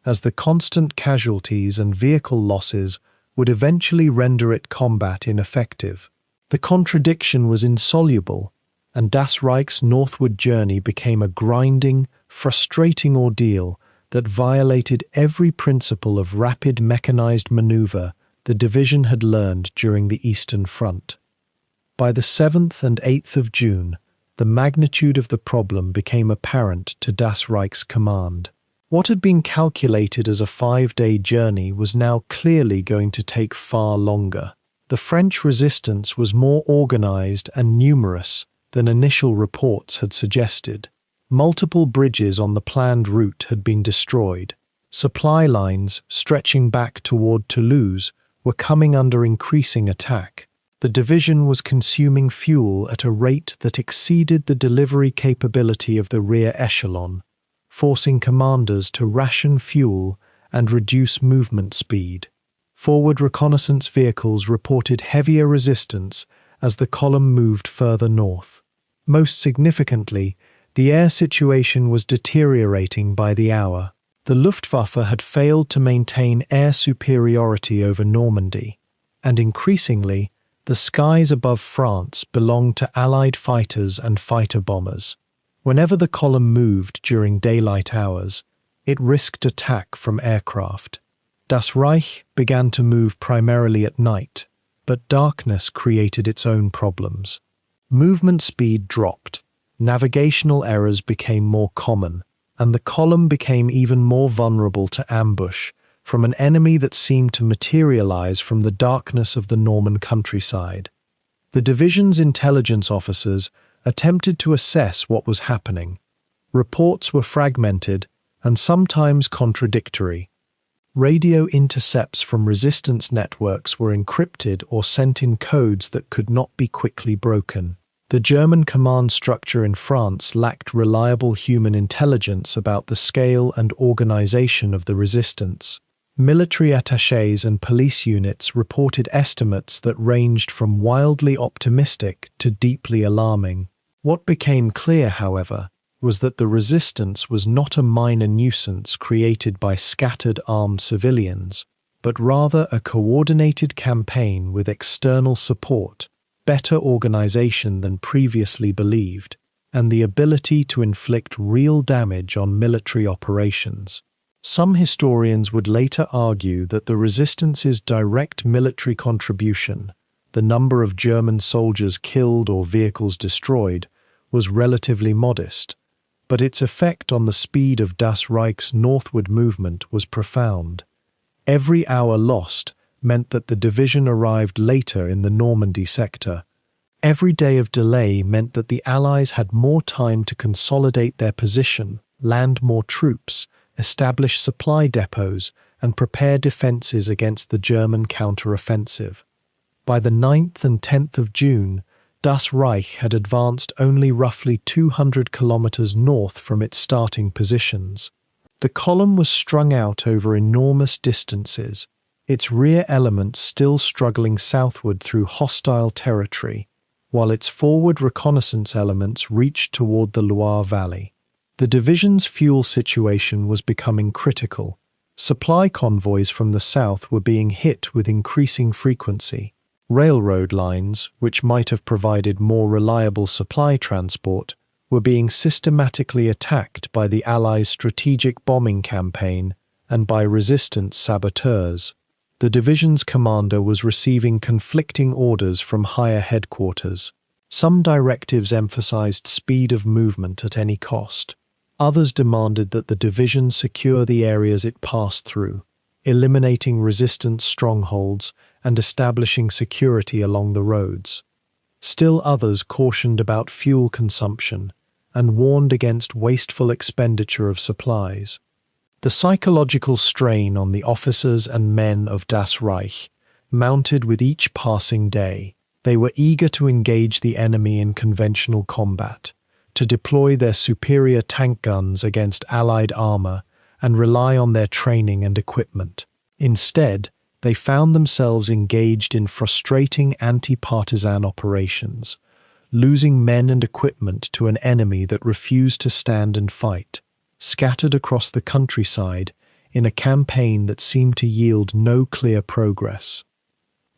as the constant casualties and vehicle losses would eventually render its combat ineffective. The contradiction was insoluble, and Das Reich's northward journey became a grinding, frustrating ordeal that violated every principle of rapid mechanized maneuver the division had learned during the Eastern Front. By the 7th and 8th of June, the magnitude of the problem became apparent to Das Reich's command. What had been calculated as a 5-day journey was now clearly going to take far longer. The French resistance was more organized and numerous than initial reports had suggested. Multiple bridges on the planned route had been destroyed. Supply lines stretching back toward Toulouse were coming under increasing attack. The division was consuming fuel at a rate that exceeded the delivery capability of the rear echelon, forcing commanders to ration fuel and reduce movement speed. Forward reconnaissance vehicles reported heavier resistance as the column moved further north. Most significantly, the air situation was deteriorating by the hour. The Luftwaffe had failed to maintain air superiority over Normandy, and increasingly, the skies above France belonged to Allied fighters and fighter bombers. Whenever the column moved during daylight hours, it risked attack from aircraft. Das Reich began to move primarily at night, but darkness created its own problems. Movement speed dropped, navigational errors became more common, and the column became even more vulnerable to ambush from an enemy that seemed to materialize from the darkness of the Norman countryside. The division's intelligence officers attempted to assess what was happening. Reports were fragmented and sometimes contradictory. Radio intercepts from resistance networks were encrypted or sent in codes that could not be quickly broken. The German command structure in France lacked reliable human intelligence about the scale and organization of the resistance. Military attachés and police units reported estimates that ranged from wildly optimistic to deeply alarming. What became clear, however, was that the resistance was not a minor nuisance created by scattered armed civilians, but rather a coordinated campaign with external support, better organization than previously believed, and the ability to inflict real damage on military operations. Some historians would later argue that the resistance's direct military contribution, the number of German soldiers killed or vehicles destroyed, was relatively modest, but its effect on the speed of Das Reich's northward movement was profound. Every hour lost meant that the division arrived later in the Normandy sector. Every day of delay meant that the Allies had more time to consolidate their position, land more troops, establish supply depots, and prepare defences against the German counter-offensive. By the 9th and 10th of June, Das Reich had advanced only roughly 200 kilometers north from its starting positions. The column was strung out over enormous distances, its rear elements still struggling southward through hostile territory, while its forward reconnaissance elements reached toward the Loire Valley. The division's fuel situation was becoming critical. Supply convoys from the south were being hit with increasing frequency. Railroad lines, which might have provided more reliable supply transport, were being systematically attacked by the Allies' strategic bombing campaign and by resistance saboteurs. The division's commander was receiving conflicting orders from higher headquarters. Some directives emphasized speed of movement at any cost. Others demanded that the division secure the areas it passed through, eliminating resistance strongholds and establishing security along the roads. Still others cautioned about fuel consumption and warned against wasteful expenditure of supplies. The psychological strain on the officers and men of Das Reich mounted with each passing day. They were eager to engage the enemy in conventional combat, to deploy their superior tank guns against Allied armor and rely on their training and equipment. Instead, they found themselves engaged in frustrating anti-partisan operations, losing men and equipment to an enemy that refused to stand and fight, scattered across the countryside in a campaign that seemed to yield no clear progress.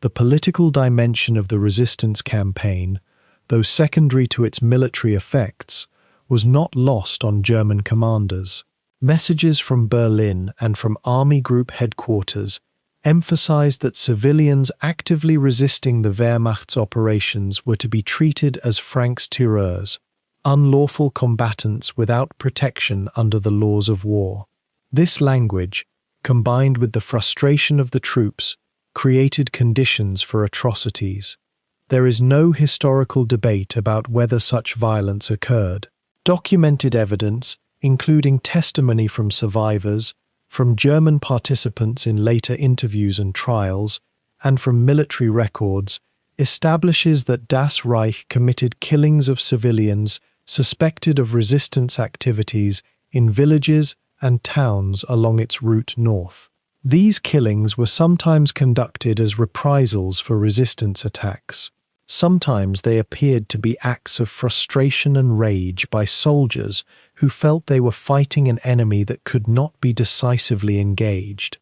The political dimension of the resistance campaign, though secondary to its military effects, was not lost on German commanders. Messages from Berlin and from Army Group headquarters emphasized that civilians actively resisting the Wehrmacht's operations were to be treated as Francs-tireurs, unlawful combatants without protection under the laws of war. This language, combined with the frustration of the troops, created conditions for atrocities. There is no historical debate about whether such violence occurred. Documented evidence, including testimony from survivors, from German participants in later interviews and trials, and from military records, establishes that Das Reich committed killings of civilians suspected of resistance activities in villages and towns along its route north. These killings were sometimes conducted as reprisals for resistance attacks. Sometimes they appeared to be acts of frustration and rage by soldiers who felt they were fighting an enemy that could not be decisively engaged.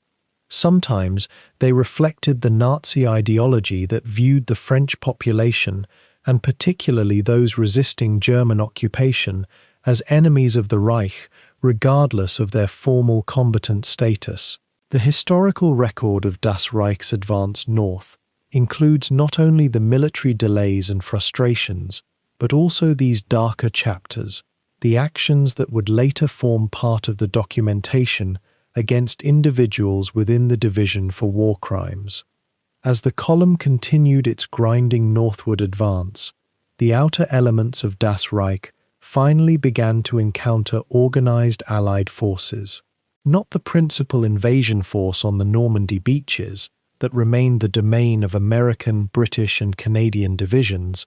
Sometimes they reflected the Nazi ideology that viewed the French population, and particularly those resisting German occupation, as enemies of the Reich, regardless of their formal combatant status. The historical record of Das Reich's advance north includes not only the military delays and frustrations, but also these darker chapters, the actions that would later form part of the documentation against individuals within the division for war crimes. As the column continued its grinding northward advance, the outer elements of Das Reich finally began to encounter organized Allied forces. Not the principal invasion force on the Normandy beaches that remained the domain of American, British, and Canadian divisions,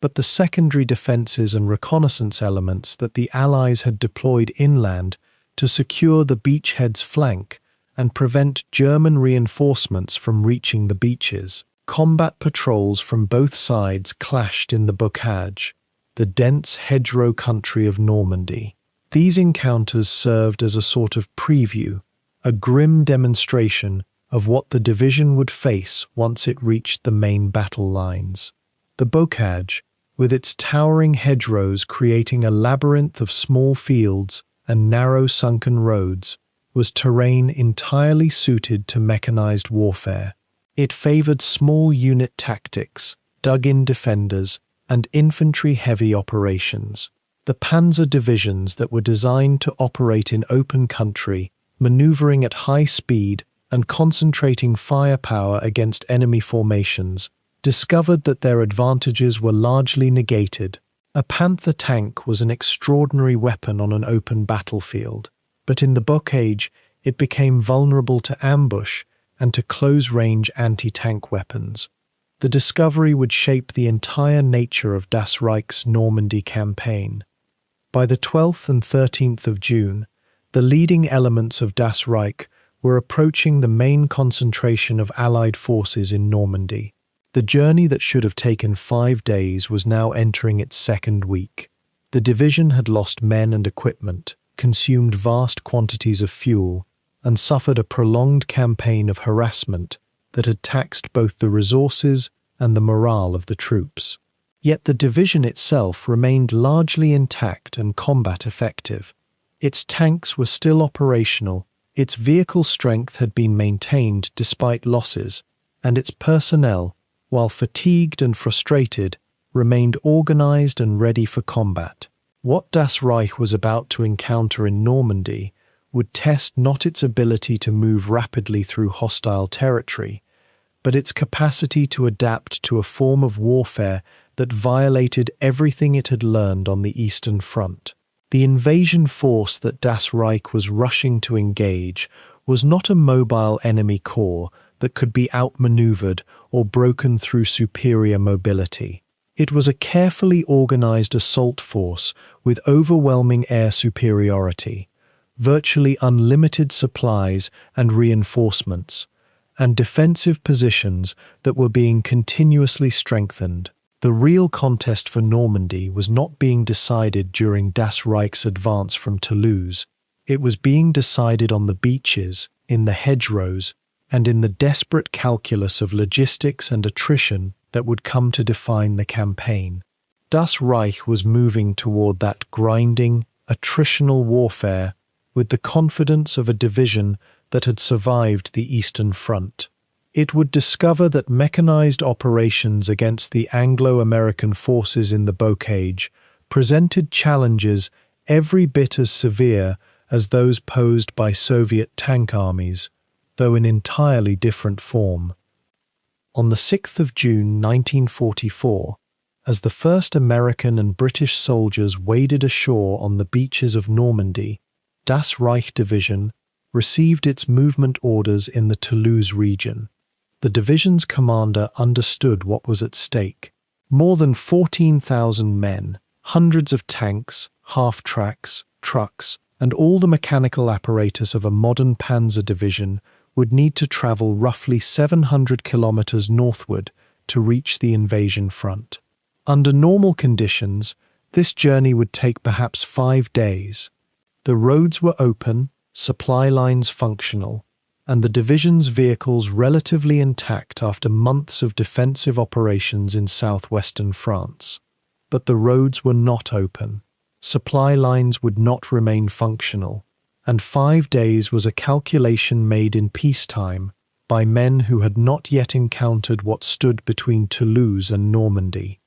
but the secondary defences and reconnaissance elements that the Allies had deployed inland to secure the beachhead's flank and prevent German reinforcements from reaching the beaches. Combat patrols from both sides clashed in the bocage, the dense hedgerow country of Normandy. These encounters served as a sort of preview, a grim demonstration of what the division would face once it reached the main battle lines. The bocage, with its towering hedgerows creating a labyrinth of small fields and narrow sunken roads, was terrain entirely suited to mechanized warfare. It favored small unit tactics, dug-in defenders, and infantry-heavy operations. The panzer divisions that were designed to operate in open country, maneuvering at high speed and concentrating firepower against enemy formations, discovered that their advantages were largely negated. A Panther tank was an extraordinary weapon on an open battlefield, but in the bocage it became vulnerable to ambush and to close-range anti-tank weapons. The discovery would shape the entire nature of Das Reich's Normandy campaign. By the 12th and 13th of June, the leading elements of Das Reich were approaching the main concentration of Allied forces in Normandy. The journey that should have taken 5 days was now entering its second week. The division had lost men and equipment, consumed vast quantities of fuel, and suffered a prolonged campaign of harassment that had taxed both the resources and the morale of the troops. Yet the division itself remained largely intact and combat effective. Its tanks were still operational, its vehicle strength had been maintained despite losses, and its personnel, while fatigued and frustrated, remained organized and ready for combat. What Das Reich was about to encounter in Normandy would test not its ability to move rapidly through hostile territory, but its capacity to adapt to a form of warfare that violated everything it had learned on the Eastern Front. The invasion force that Das Reich was rushing to engage was not a mobile enemy corps that could be outmaneuvered or broken through superior mobility. It was a carefully organized assault force with overwhelming air superiority, virtually unlimited supplies and reinforcements, and defensive positions that were being continuously strengthened. The real contest for Normandy was not being decided during Das Reich's advance from Toulouse. It was being decided on the beaches, in the hedgerows, and in the desperate calculus of logistics and attrition that would come to define the campaign. Das Reich was moving toward that grinding, attritional warfare with the confidence of a division that had survived the Eastern Front. It would discover that mechanized operations against the Anglo-American forces in the bocage presented challenges every bit as severe as those posed by Soviet tank armies, though in entirely different form. On the 6th of June 1944, as the first American and British soldiers waded ashore on the beaches of Normandy, Das Reich Division received its movement orders in the Toulouse region. The division's commander understood what was at stake. More than 14,000 men, hundreds of tanks, half-tracks, trucks, and all the mechanical apparatus of a modern panzer division would need to travel roughly 700 kilometers northward to reach the invasion front. Under normal conditions, this journey would take perhaps 5 days. The roads were open, supply lines functional, and the division's vehicles relatively intact after months of defensive operations in southwestern France. But the roads were not open. Supply lines would not remain functional, and 5 days was a calculation made in peacetime by men who had not yet encountered what stood between Toulouse and Normandy.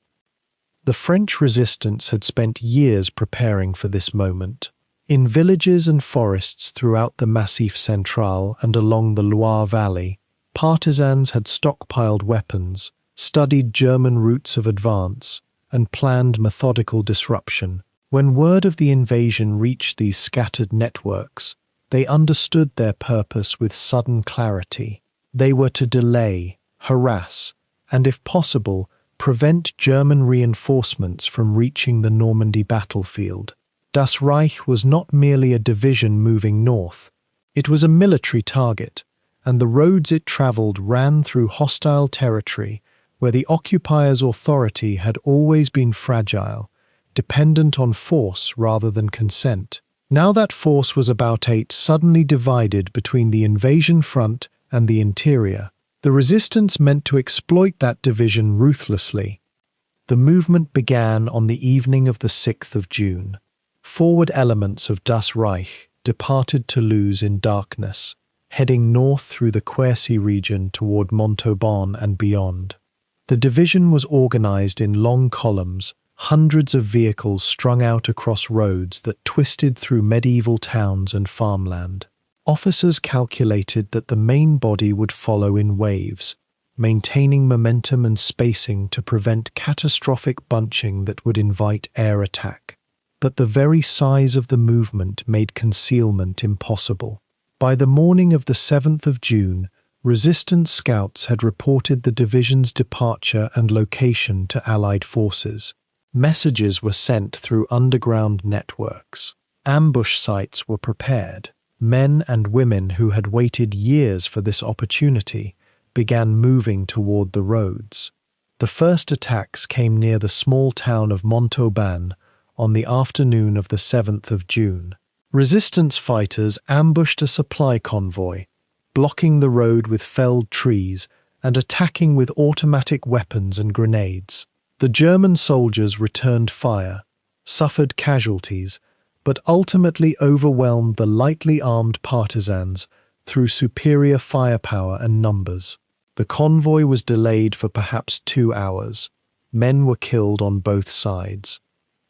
The French resistance had spent years preparing for this moment. In villages and forests throughout the Massif Central and along the Loire Valley, partisans had stockpiled weapons, studied German routes of advance, and planned methodical disruption. When word of the invasion reached these scattered networks, they understood their purpose with sudden clarity. They were to delay, harass, and if possible, prevent German reinforcements from reaching the Normandy battlefield. Das Reich was not merely a division moving north, It was a military target, and the roads it traveled ran through hostile territory where the occupier's authority had always been fragile, dependent on force rather than consent. Now that force was about suddenly divided between the invasion front and the interior. The resistance meant to exploit that division ruthlessly. The movement began on the evening of the 6th of June. Forward elements of Das Reich departed Toulouse in darkness, heading north through the Quercy region toward Montauban and beyond. The division was organized in long columns, hundreds of vehicles strung out across roads that twisted through medieval towns and farmland. Officers calculated that the main body would follow in waves, maintaining momentum and spacing to prevent catastrophic bunching that would invite air attack. But the very size of the movement made concealment impossible. By the morning of the 7th of June, resistance scouts had reported the division's departure and location to Allied forces. Messages were sent through underground networks. Ambush sites were prepared. Men and women who had waited years for this opportunity began moving toward the roads. The first attacks came near the small town of Montauban on the afternoon of the 7th of June. Resistance fighters ambushed a supply convoy, blocking the road with felled trees and attacking with automatic weapons and grenades. The German soldiers returned fire, suffered casualties, but ultimately overwhelmed the lightly armed partisans through superior firepower and numbers. The convoy was delayed for perhaps 2 hours. Men were killed on both sides.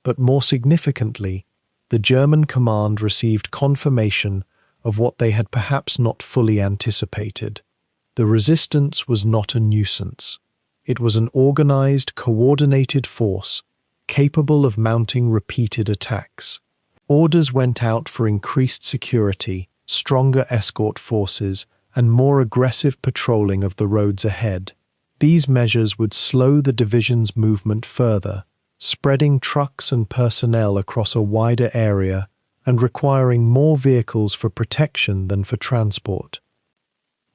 But more significantly, the German command received confirmation of what they had perhaps not fully anticipated. The resistance was not a nuisance. It was an organized, coordinated force capable of mounting repeated attacks. Orders went out for increased security, stronger escort forces, and more aggressive patrolling of the roads ahead. These measures would slow the division's movement further, spreading trucks and personnel across a wider area and requiring more vehicles for protection than for transport.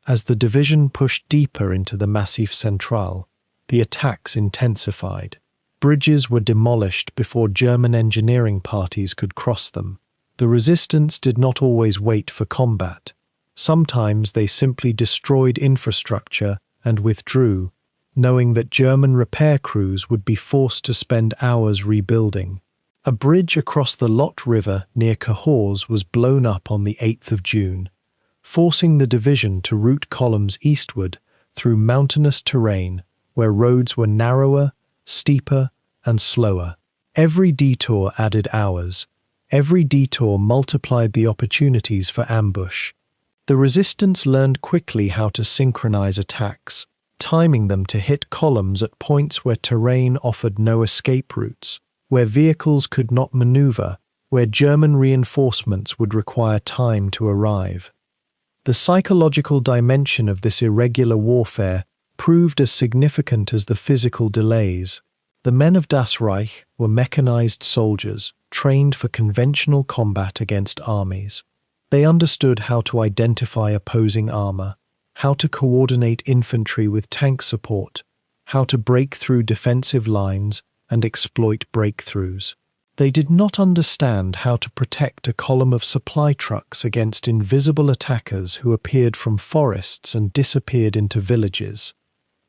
As the division pushed deeper into the Massif Central, the attacks intensified. Bridges were demolished before German engineering parties could cross them. The resistance did not always wait for combat. Sometimes they simply destroyed infrastructure and withdrew, knowing that German repair crews would be forced to spend hours rebuilding. A bridge across the Lot River near Cahors was blown up on the 8th of June, forcing the division to route columns eastward through mountainous terrain where roads were narrower, steeper, and slower. Every detour added hours. Every detour multiplied the opportunities for ambush. The resistance learned quickly how to synchronize attacks, timing them to hit columns at points where terrain offered no escape routes, where vehicles could not maneuver, where German reinforcements would require time to arrive. The psychological dimension of this irregular warfare proved as significant as the physical delays. The men of Das Reich were mechanized soldiers, trained for conventional combat against armies. They understood how to identify opposing armor, how to coordinate infantry with tank support, how to break through defensive lines and exploit breakthroughs. They did not understand how to protect a column of supply trucks against invisible attackers who appeared from forests and disappeared into villages.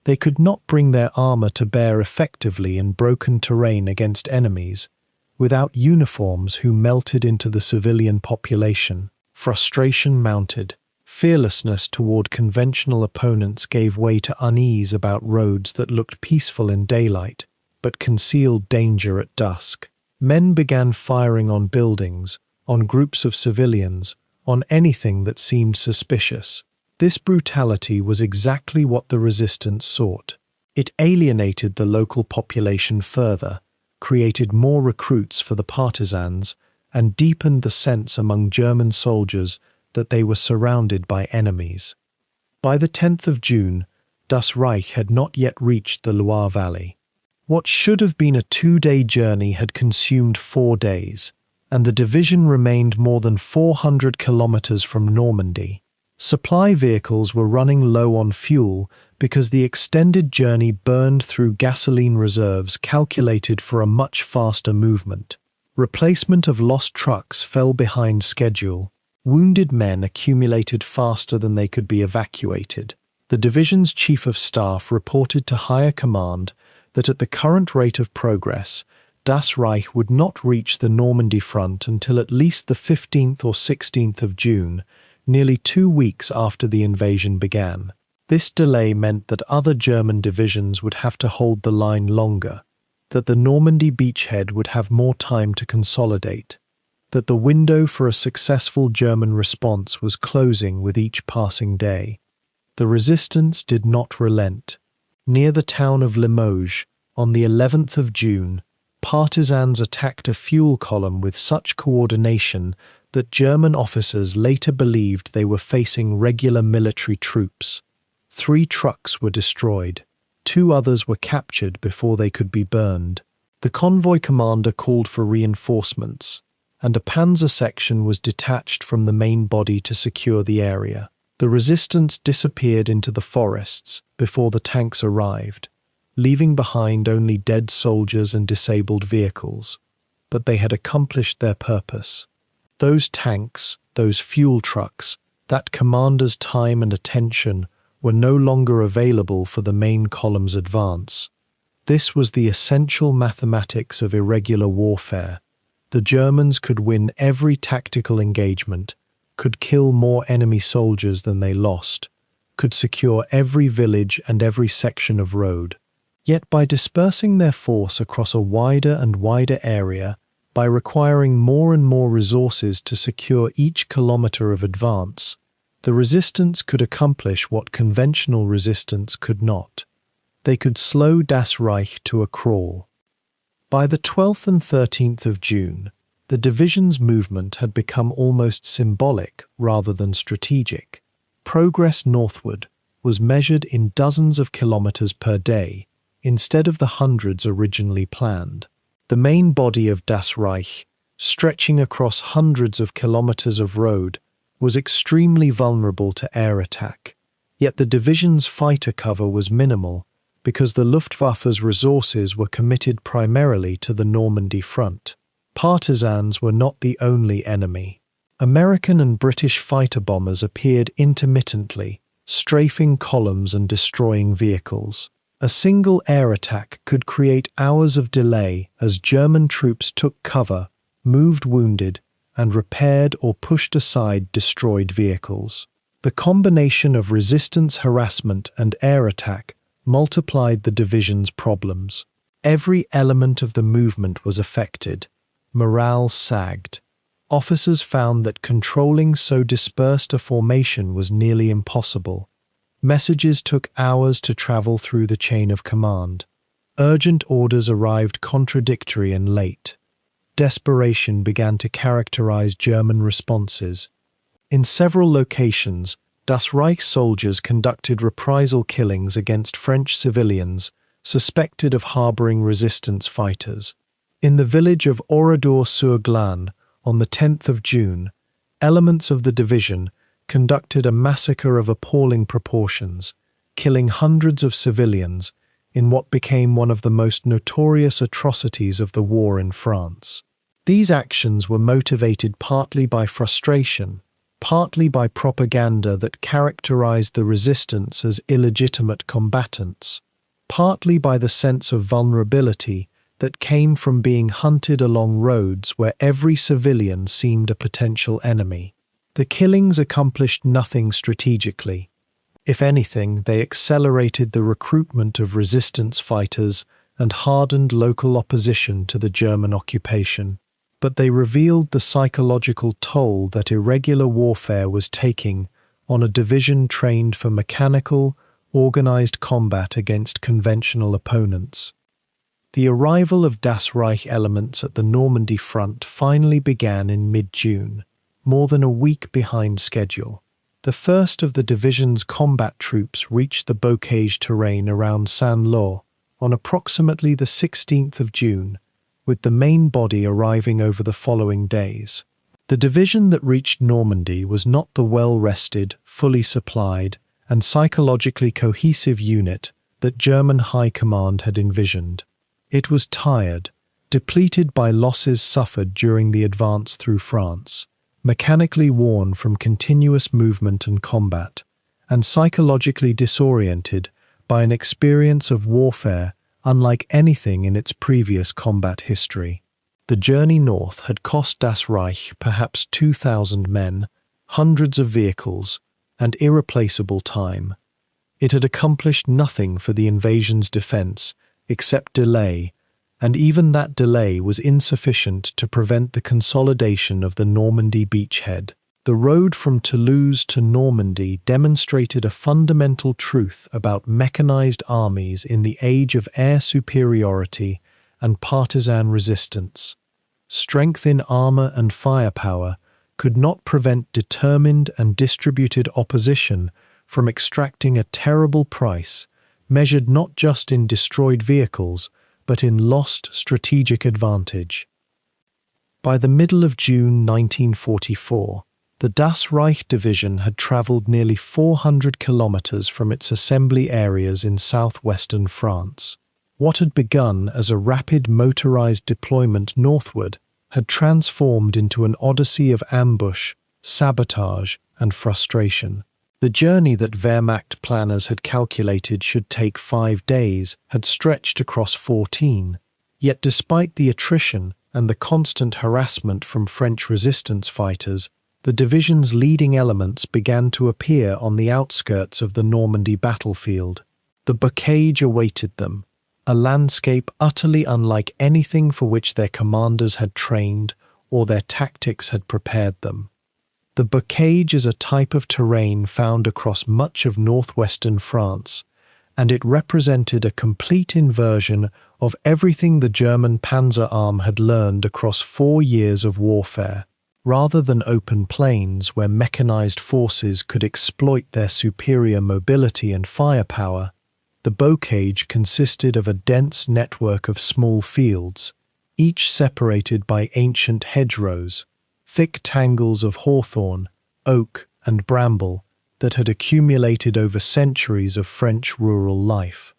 They could not bring their armor to bear effectively in broken terrain against enemies, without uniforms who melted into the civilian population. Frustration mounted. Fearlessness toward conventional opponents gave way to unease about roads that looked peaceful in daylight, but concealed danger at dusk. Men began firing on buildings, on groups of civilians, on anything that seemed suspicious. This brutality was exactly what the resistance sought. It alienated the local population further, created more recruits for the partisans, and deepened the sense among German soldiers that they were surrounded by enemies. By the 10th of June, Das Reich had not yet reached the Loire Valley. What should have been a 2-day journey had consumed 4 days, and the division remained more than 400 kilometers from Normandy. Supply vehicles were running low on fuel because the extended journey burned through gasoline reserves calculated for a much faster movement. Replacement of lost trucks fell behind schedule. Wounded men accumulated faster than they could be evacuated. The division's chief of staff reported to higher command that at the current rate of progress, Das Reich would not reach the Normandy front until at least the 15th or 16th of June, nearly 2 weeks after the invasion began. This delay meant that other German divisions would have to hold the line longer, that the Normandy beachhead would have more time to consolidate, that the window for a successful German response was closing with each passing day. The resistance did not relent. Near the town of Limoges, on the 11th of June, partisans attacked a fuel column with such coordination that German officers later believed they were facing regular military troops. 3 trucks were destroyed. 2 others were captured before they could be burned. The convoy commander called for reinforcements, and a panzer section was detached from the main body to secure the area. The resistance disappeared into the forests before the tanks arrived, leaving behind only dead soldiers and disabled vehicles. But they had accomplished their purpose. Those tanks, those fuel trucks, that commander's time and attention were no longer available for the main column's advance. This was the essential mathematics of irregular warfare. The Germans could win every tactical engagement, could kill more enemy soldiers than they lost, could secure every village and every section of road. Yet by dispersing their force across a wider and wider area, by requiring more and more resources to secure each kilometer of advance, the resistance could accomplish what conventional resistance could not. They could slow Das Reich to a crawl. By the 12th and 13th of June, the division's movement had become almost symbolic rather than strategic. Progress northward was measured in dozens of kilometers per day, instead of the hundreds originally planned. The main body of Das Reich, stretching across hundreds of kilometers of road, was extremely vulnerable to air attack. Yet the division's fighter cover was minimal because the Luftwaffe's resources were committed primarily to the Normandy front. Partisans were not the only enemy. American and British fighter bombers appeared intermittently, strafing columns and destroying vehicles. A single air attack could create hours of delay as German troops took cover, moved wounded, and repaired or pushed aside destroyed vehicles. The combination of resistance harassment and air attack multiplied the division's problems. Every element of the movement was affected. Morale sagged. Officers found that controlling so dispersed a formation was nearly impossible. Messages took hours to travel through the chain of command. Urgent orders arrived contradictory and late. Desperation began to characterize German responses. In several locations, Das Reich soldiers conducted reprisal killings against French civilians suspected of harboring resistance fighters. In the village of Oradour-sur-Glane, on the 10th of June, elements of the division conducted a massacre of appalling proportions, killing hundreds of civilians in what became one of the most notorious atrocities of the war in France. These actions were motivated partly by frustration, partly by propaganda that characterized the resistance as illegitimate combatants, partly by the sense of vulnerability that came from being hunted along roads where every civilian seemed a potential enemy. The killings accomplished nothing strategically. If anything, they accelerated the recruitment of resistance fighters and hardened local opposition to the German occupation. But they revealed the psychological toll that irregular warfare was taking on a division trained for mechanical, organized combat against conventional opponents. The arrival of Das Reich elements at the Normandy front finally began in mid-June, more than a week behind schedule. The first of the division's combat troops reached the bocage terrain around Saint-Lô on approximately the 16th of June, with the main body arriving over the following days. The division that reached Normandy was not the well-rested, fully supplied, and psychologically cohesive unit that German High Command had envisioned. It was tired, depleted by losses suffered during the advance through France, mechanically worn from continuous movement and combat, and psychologically disoriented by an experience of warfare unlike anything in its previous combat history. The journey north had cost Das Reich perhaps 2,000 men, hundreds of vehicles, and irreplaceable time. It had accomplished nothing for the invasion's defense except delay, and even that delay was insufficient to prevent the consolidation of the Normandy beachhead. The road from Toulouse to Normandy demonstrated a fundamental truth about mechanized armies in the age of air superiority and partisan resistance. Strength in armor and firepower could not prevent determined and distributed opposition from extracting a terrible price, measured not just in destroyed vehicles, but in lost strategic advantage. By the middle of June 1944, the Das Reich division had travelled nearly 400 kilometres from its assembly areas in southwestern France. What had begun as a rapid motorised deployment northward had transformed into an odyssey of ambush, sabotage, and frustration. The journey that Wehrmacht planners had calculated should take 5 days had stretched across 14. Yet despite the attrition and the constant harassment from French resistance fighters, the division's leading elements began to appear on the outskirts of the Normandy battlefield. The bocage awaited them, a landscape utterly unlike anything for which their commanders had trained or their tactics had prepared them. The bocage is a type of terrain found across much of northwestern France, and it represented a complete inversion of everything the German Panzer Arm had learned across 4 years of warfare. Rather than open plains where mechanized forces could exploit their superior mobility and firepower, the bocage consisted of a dense network of small fields, each separated by ancient hedgerows, thick tangles of hawthorn, oak, and bramble that had accumulated over centuries of French rural life.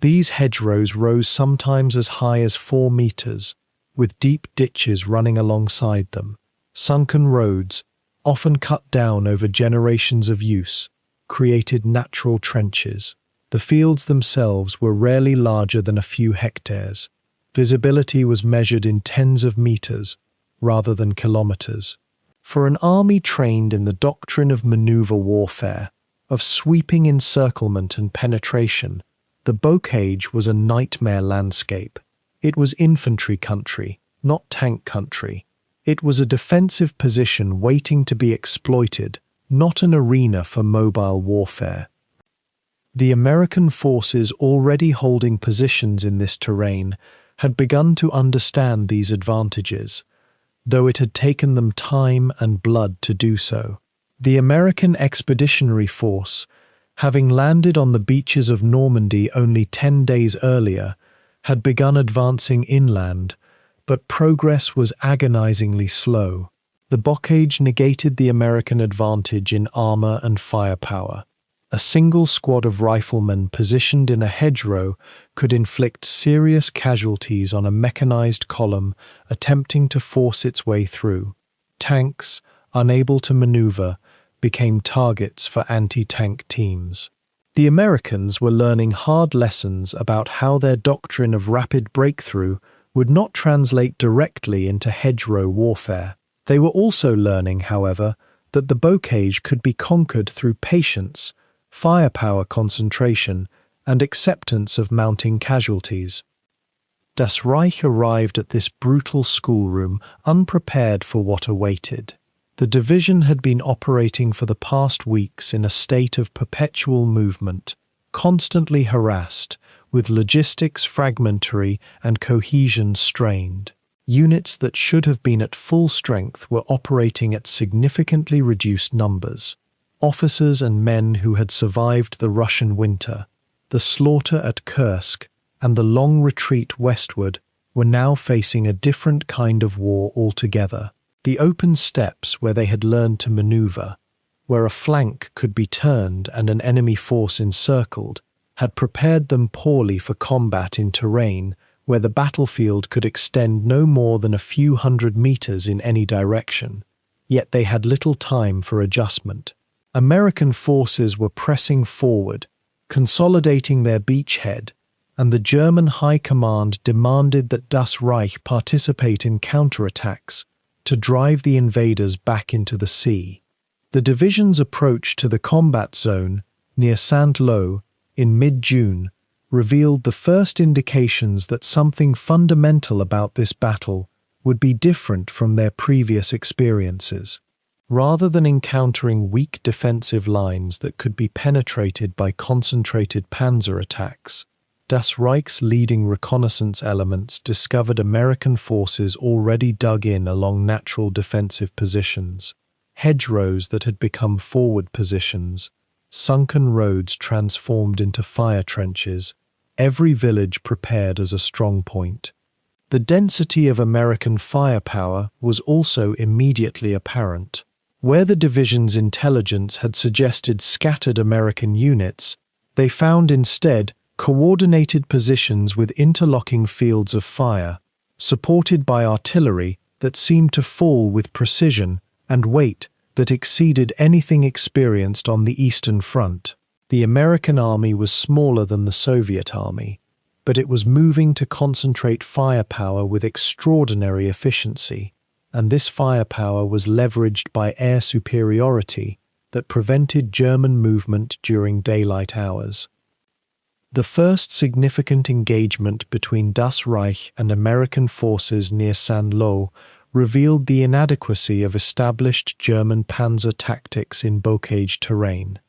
These hedgerows rose sometimes as high as 4 meters, with deep ditches running alongside them. Sunken roads, often cut down over generations of use, created natural trenches. The fields themselves were rarely larger than a few hectares. Visibility was measured in tens of meters, rather than kilometers. For an army trained in the doctrine of maneuver warfare, of sweeping encirclement and penetration, the bocage was a nightmare landscape. It was infantry country, not tank country. It was a defensive position waiting to be exploited, not an arena for mobile warfare. The American forces already holding positions in this terrain had begun to understand these advantages, though it had taken them time and blood to do so. The American Expeditionary Force, having landed on the beaches of Normandy only 10 days earlier, had begun advancing inland, but progress was agonizingly slow. The bocage negated the American advantage in armor and firepower. A single squad of riflemen positioned in a hedgerow could inflict serious casualties on a mechanized column attempting to force its way through. Tanks, unable to maneuver, became targets for anti-tank teams. The Americans were learning hard lessons about how their doctrine of rapid breakthrough would not translate directly into hedgerow warfare. They were also learning, however, that the bocage could be conquered through patience, firepower concentration, and acceptance of mounting casualties. Das Reich arrived at this brutal schoolroom unprepared for what awaited. The division had been operating for the past weeks in a state of perpetual movement, constantly harassed, with logistics fragmentary and cohesion strained. Units that should have been at full strength were operating at significantly reduced numbers. Officers and men who had survived the Russian winter, the slaughter at Kursk, and the long retreat westward were now facing a different kind of war altogether. The open steppes where they had learned to maneuver, where a flank could be turned and an enemy force encircled, had prepared them poorly for combat in terrain where the battlefield could extend no more than a few hundred meters in any direction. Yet they had little time for adjustment. American forces were pressing forward, consolidating their beachhead, and the German High Command demanded that Das Reich participate in counterattacks to drive the invaders back into the sea. The division's approach to the combat zone near Saint-Lô in mid-June revealed the first indications that something fundamental about this battle would be different from their previous experiences. Rather than encountering weak defensive lines that could be penetrated by concentrated panzer attacks, Das Reich's leading reconnaissance elements discovered American forces already dug in along natural defensive positions, hedgerows that had become forward positions, sunken roads transformed into fire trenches, every village prepared as a strong point. The density of American firepower was also immediately apparent. Where the division's intelligence had suggested scattered American units, they found instead coordinated positions with interlocking fields of fire, supported by artillery that seemed to fall with precision and weight that exceeded anything experienced on the Eastern Front. The American army was smaller than the Soviet army, but it was moving to concentrate firepower with extraordinary efficiency, and this firepower was leveraged by air superiority that prevented German movement during daylight hours. The first significant engagement between Das Reich and American forces near Saint-Lô revealed the inadequacy of established German panzer tactics in bocage terrain.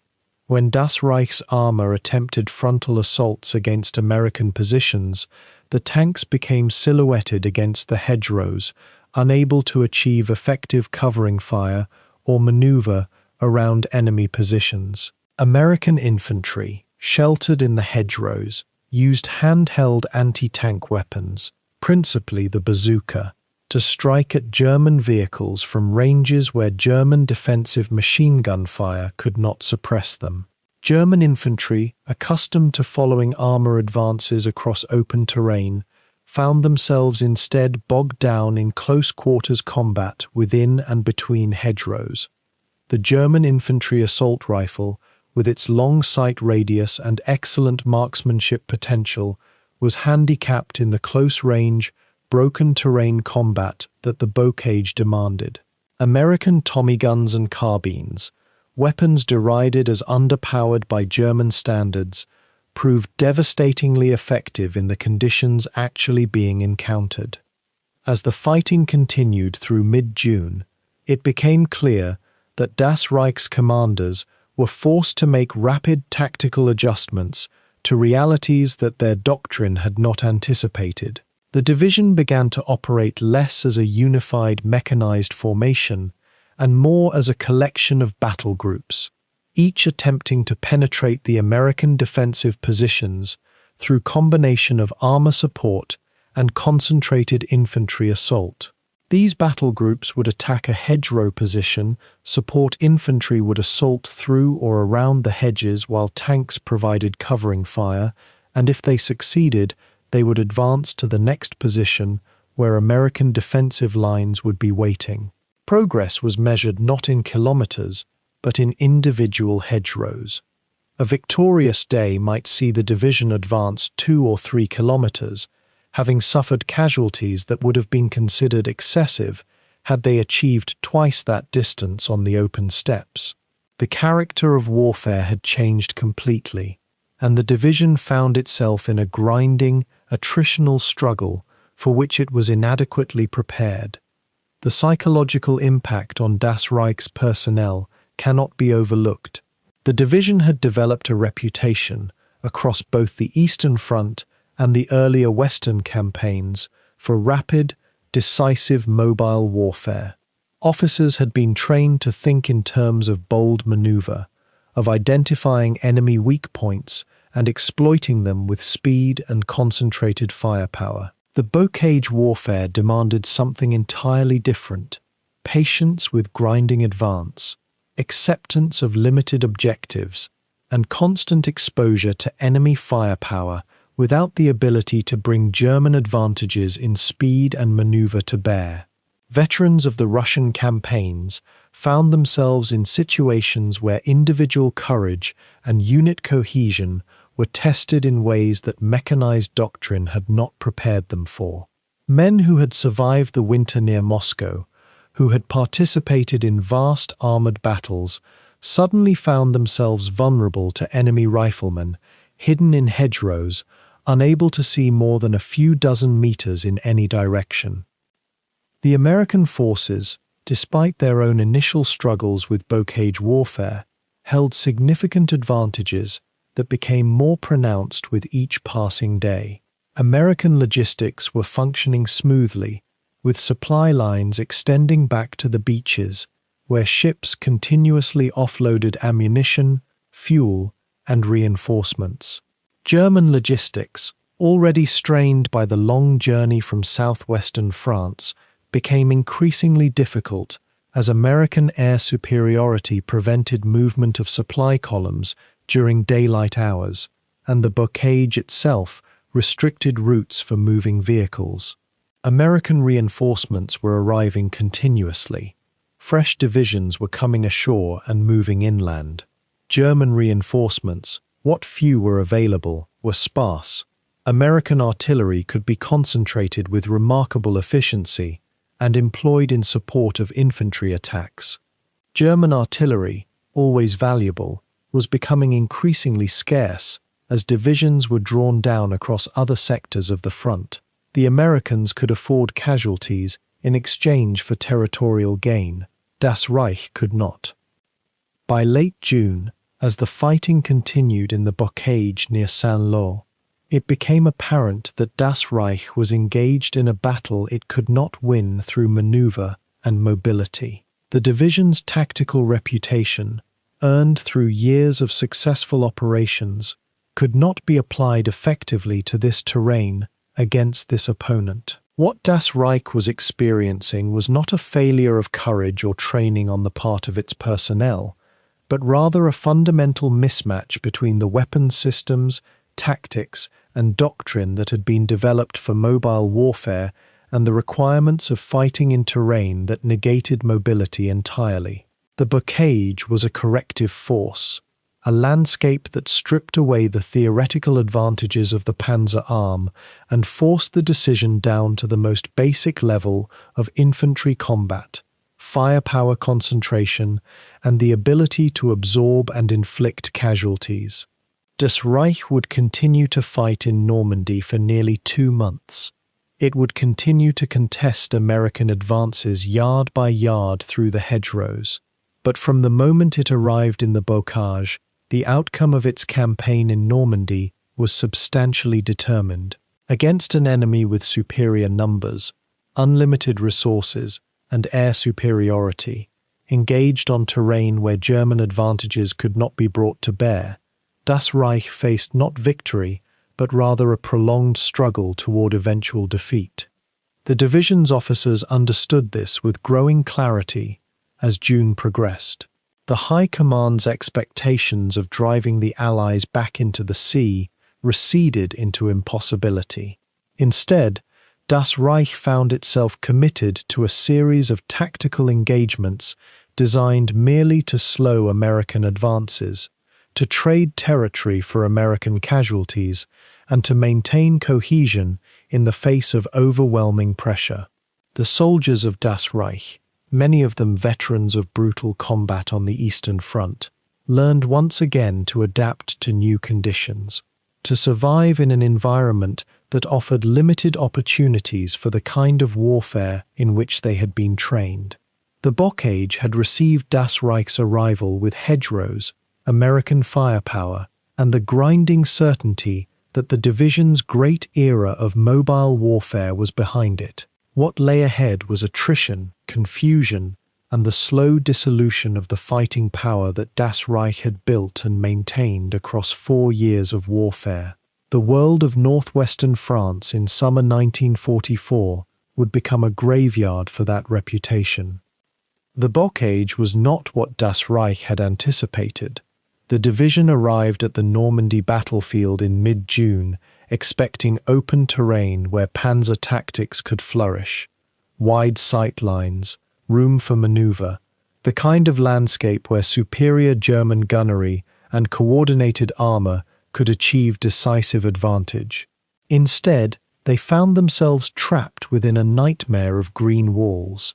When Das Reich's armor attempted frontal assaults against American positions, the tanks became silhouetted against the hedgerows, unable to achieve effective covering fire or maneuver around enemy positions. American infantry, sheltered in the hedgerows, used handheld anti-tank weapons, principally the bazooka, to strike at German vehicles from ranges where German defensive machine gun fire could not suppress them. German infantry, accustomed to following armor advances across open terrain, found themselves instead bogged down in close-quarters combat within and between hedgerows. The German infantry assault rifle, with its long sight radius and excellent marksmanship potential, was handicapped in the close-range, broken terrain combat that the bocage demanded. American Tommy guns and carbines, weapons derided as underpowered by German standards, proved devastatingly effective in the conditions actually being encountered. As the fighting continued through mid-June, it became clear that Das Reich's commanders were forced to make rapid tactical adjustments to realities that their doctrine had not anticipated. The division began to operate less as a unified mechanized formation and more as a collection of battle groups, each attempting to penetrate the American defensive positions through combination of armor support and concentrated infantry assault. These battle groups would attack a hedgerow position, support infantry would assault through or around the hedges while tanks provided covering fire, and if they succeeded, they would advance to the next position where American defensive lines would be waiting. Progress was measured not in kilometers, but in individual hedgerows. A victorious day might see the division advance 2 or 3 kilometers, having suffered casualties that would have been considered excessive had they achieved twice that distance on the open steppes. The character of warfare had changed completely, and the division found itself in a grinding, attritional struggle for which it was inadequately prepared. The psychological impact on Das Reich's personnel cannot be overlooked. The division had developed a reputation across both the Eastern Front and the earlier Western campaigns for rapid, decisive mobile warfare. Officers had been trained to think in terms of bold maneuver, of identifying enemy weak points and exploiting them with speed and concentrated firepower. The bocage warfare demanded something entirely different: patience with grinding advance, acceptance of limited objectives, and constant exposure to enemy firepower without the ability to bring German advantages in speed and maneuver to bear. Veterans of the Russian campaigns found themselves in situations where individual courage and unit cohesion were tested in ways that mechanized doctrine had not prepared them for. Men who had survived the winter near Moscow, who had participated in vast armored battles, suddenly found themselves vulnerable to enemy riflemen, hidden in hedgerows, unable to see more than a few dozen meters in any direction. The American forces, despite their own initial struggles with bocage warfare, held significant advantages that became more pronounced with each passing day. American logistics were functioning smoothly, with supply lines extending back to the beaches, where ships continuously offloaded ammunition, fuel, and reinforcements. German logistics, already strained by the long journey from southwestern France, became increasingly difficult as American air superiority prevented movement of supply columns during daylight hours, and the bocage itself restricted routes for moving vehicles. American reinforcements were arriving continuously. Fresh divisions were coming ashore and moving inland. German reinforcements, what few were available, were sparse. American artillery could be concentrated with remarkable efficiency and employed in support of infantry attacks. German artillery, always valuable, was becoming increasingly scarce as divisions were drawn down across other sectors of the front. The Americans could afford casualties in exchange for territorial gain. Das Reich could not. By late June, as the fighting continued in the bocage near Saint-Lô, it became apparent that Das Reich was engaged in a battle it could not win through maneuver and mobility. The division's tactical reputation, earned through years of successful operations, could not be applied effectively to this terrain against this opponent. What Das Reich was experiencing was not a failure of courage or training on the part of its personnel, but rather a fundamental mismatch between the weapons systems, tactics, and doctrine that had been developed for mobile warfare and the requirements of fighting in terrain that negated mobility entirely. The bocage was a corrective force, a landscape that stripped away the theoretical advantages of the panzer arm and forced the decision down to the most basic level of infantry combat, firepower concentration, and the ability to absorb and inflict casualties. Das Reich would continue to fight in Normandy for nearly 2 months. It would continue to contest American advances yard by yard through the hedgerows. But from the moment it arrived in the bocage, the outcome of its campaign in Normandy was substantially determined. Against an enemy with superior numbers, unlimited resources, and air superiority, engaged on terrain where German advantages could not be brought to bear, Das Reich faced not victory, but rather a prolonged struggle toward eventual defeat. The division's officers understood this with growing clarity as June progressed. The High Command's expectations of driving the Allies back into the sea receded into impossibility. Instead, Das Reich found itself committed to a series of tactical engagements designed merely to slow American advances, to trade territory for American casualties, and to maintain cohesion in the face of overwhelming pressure. The soldiers of Das Reich, many of them veterans of brutal combat on the Eastern Front, learned once again to adapt to new conditions, to survive in an environment that offered limited opportunities for the kind of warfare in which they had been trained. The bocage had received Das Reich's arrival with hedgerows, American firepower, and the grinding certainty that the division's great era of mobile warfare was behind it. What lay ahead was attrition, confusion, and the slow dissolution of the fighting power that Das Reich had built and maintained across 4 years of warfare. The world of northwestern France in summer 1944 would become a graveyard for that reputation. The blockade was not what Das Reich had anticipated. The division arrived at the Normandy battlefield in mid-June, expecting open terrain where panzer tactics could flourish, wide sight lines, room for maneuver, the kind of landscape where superior German gunnery and coordinated armor could achieve decisive advantage. Instead, they found themselves trapped within a nightmare of green walls.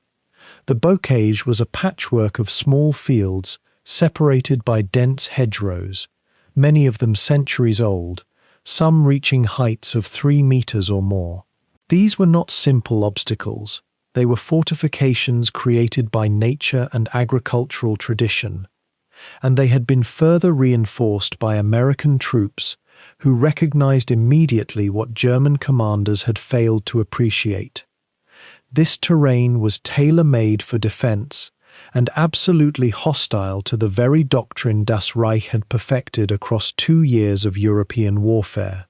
The bocage was a patchwork of small fields separated by dense hedgerows, many of them centuries old, some reaching heights of 3 meters or more. These were not simple obstacles. They were fortifications created by nature and agricultural tradition, and they had been further reinforced by American troops who recognized immediately what German commanders had failed to appreciate. This terrain was tailor-made for defense and absolutely hostile to the very doctrine Das Reich had perfected across 2 years of European warfare.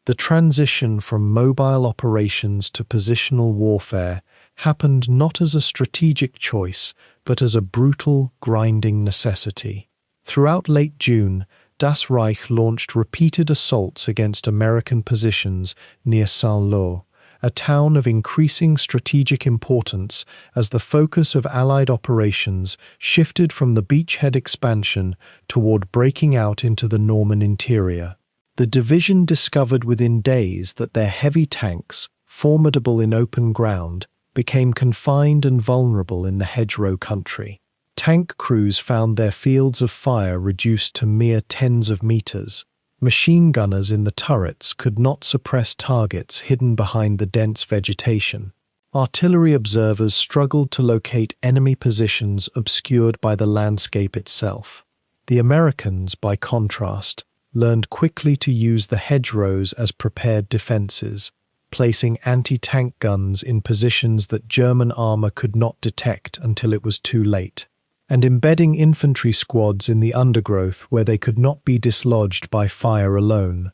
The transition from mobile operations to positional warfare happened not as a strategic choice, but as a brutal, grinding necessity. Throughout late June, Das Reich launched repeated assaults against American positions near Saint-Lô, a town of increasing strategic importance as the focus of Allied operations shifted from the beachhead expansion toward breaking out into the Norman interior. The division discovered within days that their heavy tanks, formidable in open ground, became confined and vulnerable in the hedgerow country. Tank crews found their fields of fire reduced to mere tens of meters. Machine gunners in the turrets could not suppress targets hidden behind the dense vegetation. Artillery observers struggled to locate enemy positions obscured by the landscape itself. The Americans, by contrast, learned quickly to use the hedgerows as prepared defenses, placing anti-tank guns in positions that German armor could not detect until it was too late, and embedding infantry squads in the undergrowth where they could not be dislodged by fire alone.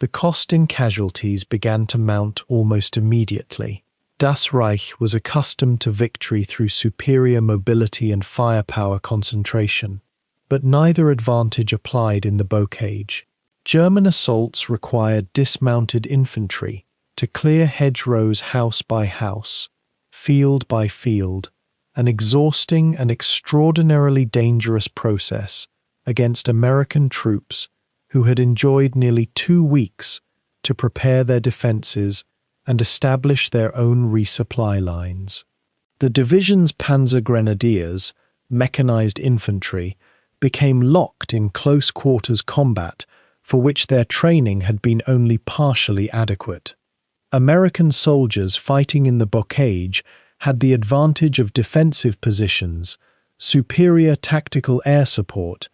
The cost in casualties began to mount almost immediately. Das Reich was accustomed to victory through superior mobility and firepower concentration, but neither advantage applied in the bocage. German assaults required dismounted infantry to clear hedgerows house by house, field by field, an exhausting and extraordinarily dangerous process against American troops who had enjoyed nearly 2 weeks to prepare their defenses and establish their own resupply lines. The division's panzer grenadiers, mechanized infantry, became locked in close-quarters combat for which their training had been only partially adequate. American soldiers fighting in the bocage had the advantage of defensive positions, superior tactical air support,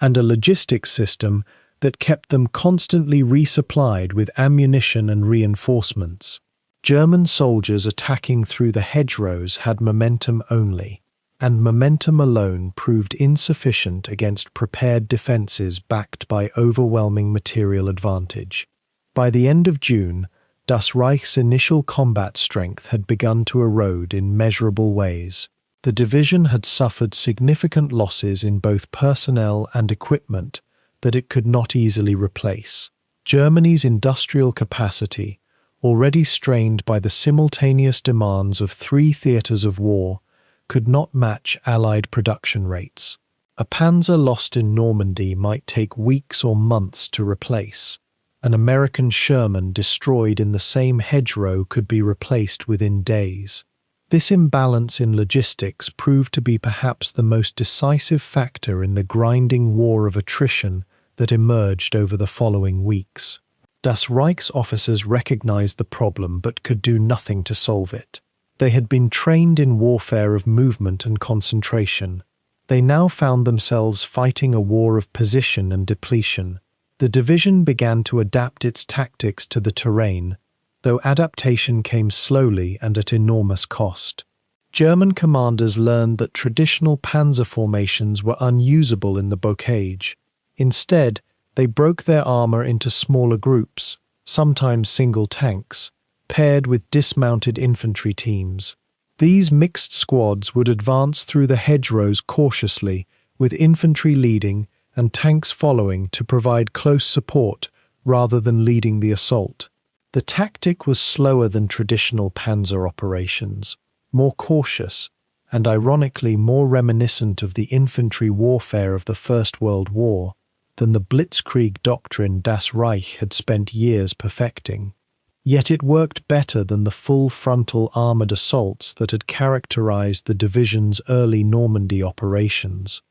and a logistics system that kept them constantly resupplied with ammunition and reinforcements. German soldiers attacking through the hedgerows had momentum only, and momentum alone proved insufficient against prepared defenses backed by overwhelming material advantage. By the end of June, Das Reich's initial combat strength had begun to erode in measurable ways. The division had suffered significant losses in both personnel and equipment that it could not easily replace. Germany's industrial capacity, already strained by the simultaneous demands of 3 theatres of war, could not match Allied production rates. A panzer lost in Normandy might take weeks or months to replace. An American Sherman destroyed in the same hedgerow could be replaced within days. This imbalance in logistics proved to be perhaps the most decisive factor in the grinding war of attrition that emerged over the following weeks. Das Reich's officers recognized the problem but could do nothing to solve it. They had been trained in warfare of movement and concentration. They now found themselves fighting a war of position and depletion. The division began to adapt its tactics to the terrain, though adaptation came slowly and at enormous cost. German commanders learned that traditional panzer formations were unusable in the bocage. Instead, They broke their armor into smaller groups, sometimes single tanks, paired with dismounted infantry teams. These mixed squads would advance through the hedgerows cautiously, with infantry leading and tanks following to provide close support rather than leading the assault. The tactic was slower than traditional panzer operations, more cautious, and ironically more reminiscent of the infantry warfare of the First World War than the blitzkrieg doctrine Das Reich had spent years perfecting. Yet it worked better than the full frontal armoured assaults that had characterised the division's early Normandy operations.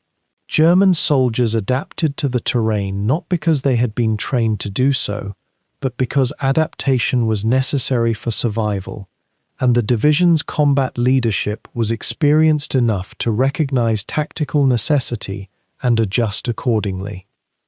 German soldiers adapted to the terrain not because they had been trained to do so, but because adaptation was necessary for survival, and the division's combat leadership was experienced enough to recognise tactical necessity and adjust accordingly.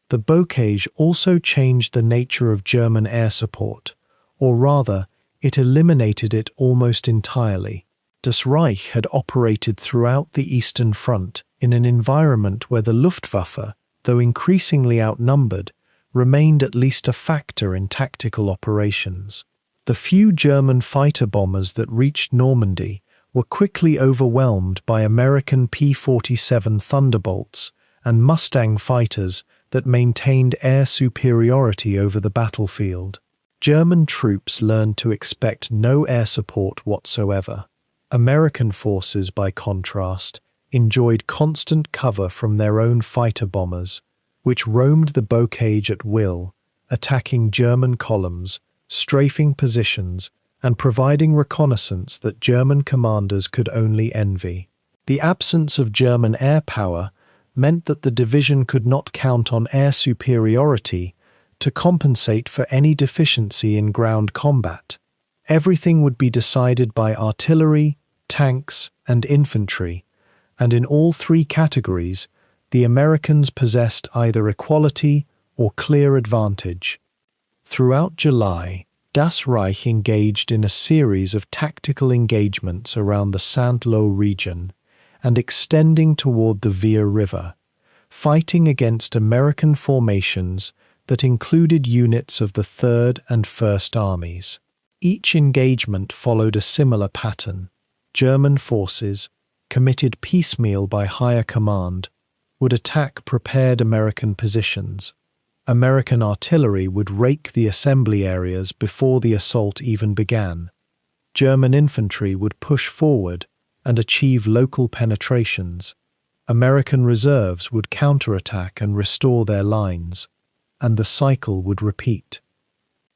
The bocage also changed the nature of German air support, or rather, it eliminated it almost entirely. Das Reich had operated throughout the Eastern Front in an environment where the Luftwaffe, though increasingly outnumbered, remained at least a factor in tactical operations. The few German fighter bombers that reached Normandy were quickly overwhelmed by American P-47 Thunderbolts and Mustang fighters that maintained air superiority over the battlefield. German troops learned to expect no air support whatsoever. American forces, by contrast, enjoyed constant cover from their own fighter bombers, which roamed the bocage at will, attacking German columns, strafing positions, and providing reconnaissance that German commanders could only envy. The absence of German air power meant that the division could not count on air superiority to compensate for any deficiency in ground combat. Everything would be decided by artillery, tanks, and infantry, and in all three categories, the Americans possessed either equality or clear advantage. Throughout July, Das Reich engaged in a series of tactical engagements around the Saint-Lô region and extending toward the Vire River, fighting against American formations that included units of the Third and First Armies. Each engagement followed a similar pattern. German forces, committed piecemeal by higher command, would attack prepared American positions. American artillery would rake the assembly areas before the assault even began. German infantry would push forward and achieve local penetrations. American reserves would counterattack and restore their lines, and the cycle would repeat.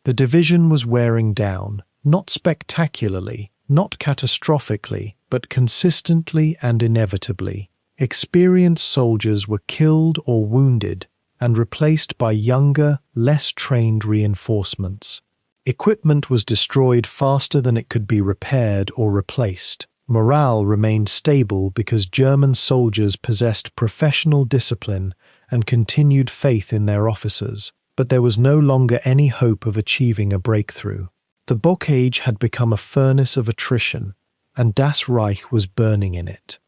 The division was wearing down, not spectacularly, not catastrophically, but consistently and inevitably. Experienced soldiers were killed or wounded and replaced by younger, less trained reinforcements. Equipment was destroyed faster than it could be repaired or replaced. Morale remained stable because German soldiers possessed professional discipline and continued faith in their officers, but there was no longer any hope of achieving a breakthrough. The bocage had become a furnace of attrition, and Das Reich was burning in it.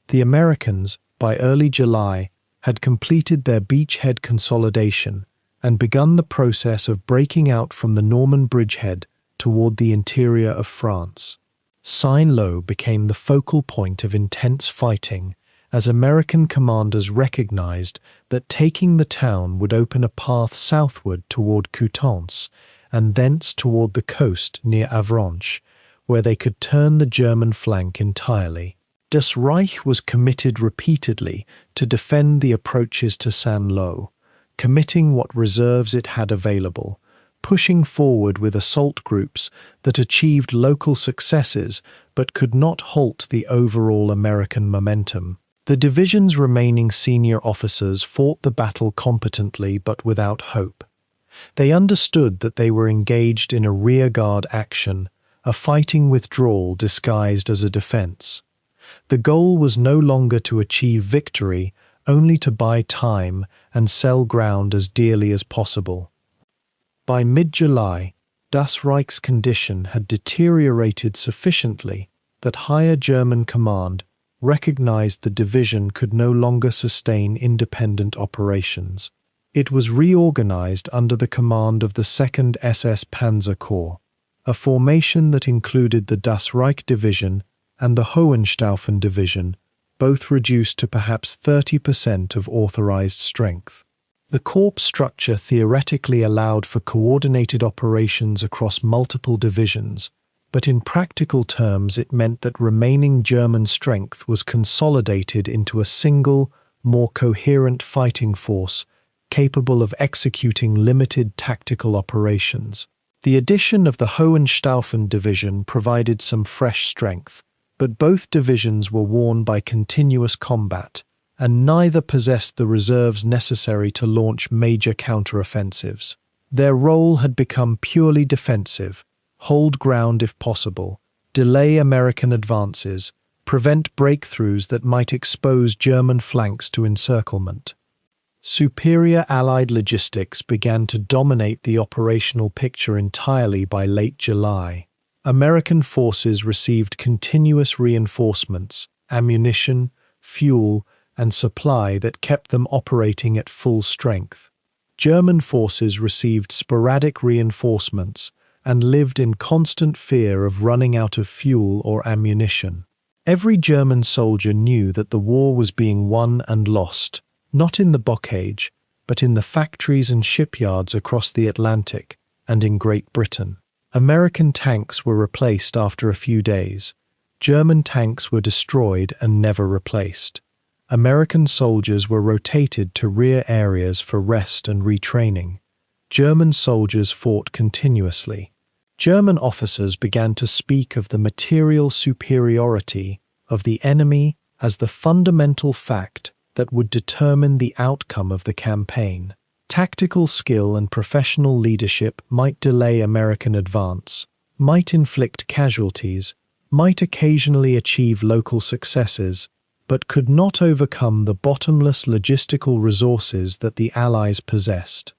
The Americans, by early July, had completed their beachhead consolidation and begun the process of breaking out from the Norman bridgehead toward the interior of France. Saint-Lô became the focal point of intense fighting as American commanders recognized that taking the town would open a path southward toward Coutances and thence toward the coast near Avranches, where they could turn the German flank entirely. Das Reich was committed repeatedly to defend the approaches to Saint-Lô, committing what reserves it had available, pushing forward with assault groups that achieved local successes but could not halt the overall American momentum. The division's remaining senior officers fought the battle competently but without hope. They understood that they were engaged in a rearguard action, a fighting withdrawal disguised as a defense. The goal was no longer to achieve victory, only to buy time and sell ground as dearly as possible. By mid-July, Das Reich's condition had deteriorated sufficiently that higher German command recognized the division could no longer sustain independent operations. It was reorganized under the command of the 2nd SS Panzer Corps, a formation that included the Das Reich Division and the Hohenstaufen Division, both reduced to perhaps 30% of authorized strength. The corps structure theoretically allowed for coordinated operations across multiple divisions, but in practical terms it meant that remaining German strength was consolidated into a single, more coherent fighting force capable of executing limited tactical operations. The addition of the Hohenstaufen Division provided some fresh strength, but both divisions were worn by continuous combat, and neither possessed the reserves necessary to launch major counteroffensives. Their role had become purely defensive: hold ground if possible, delay American advances, prevent breakthroughs that might expose German flanks to encirclement. Superior Allied logistics began to dominate the operational picture entirely by late July. American forces received continuous reinforcements, ammunition, fuel, and supply that kept them operating at full strength. German forces received sporadic reinforcements and lived in constant fear of running out of fuel or ammunition. Every German soldier knew that the war was being won and lost, not in the bocage, but in the factories and shipyards across the Atlantic and in Great Britain. American tanks were replaced after a few days. German tanks were destroyed and never replaced. American soldiers were rotated to rear areas for rest and retraining. German soldiers fought continuously. German officers began to speak of the material superiority of the enemy as the fundamental fact that would determine the outcome of the campaign. Tactical skill and professional leadership might delay American advance, might inflict casualties, might occasionally achieve local successes, but could not overcome the bottomless logistical resources that the Allies possessed.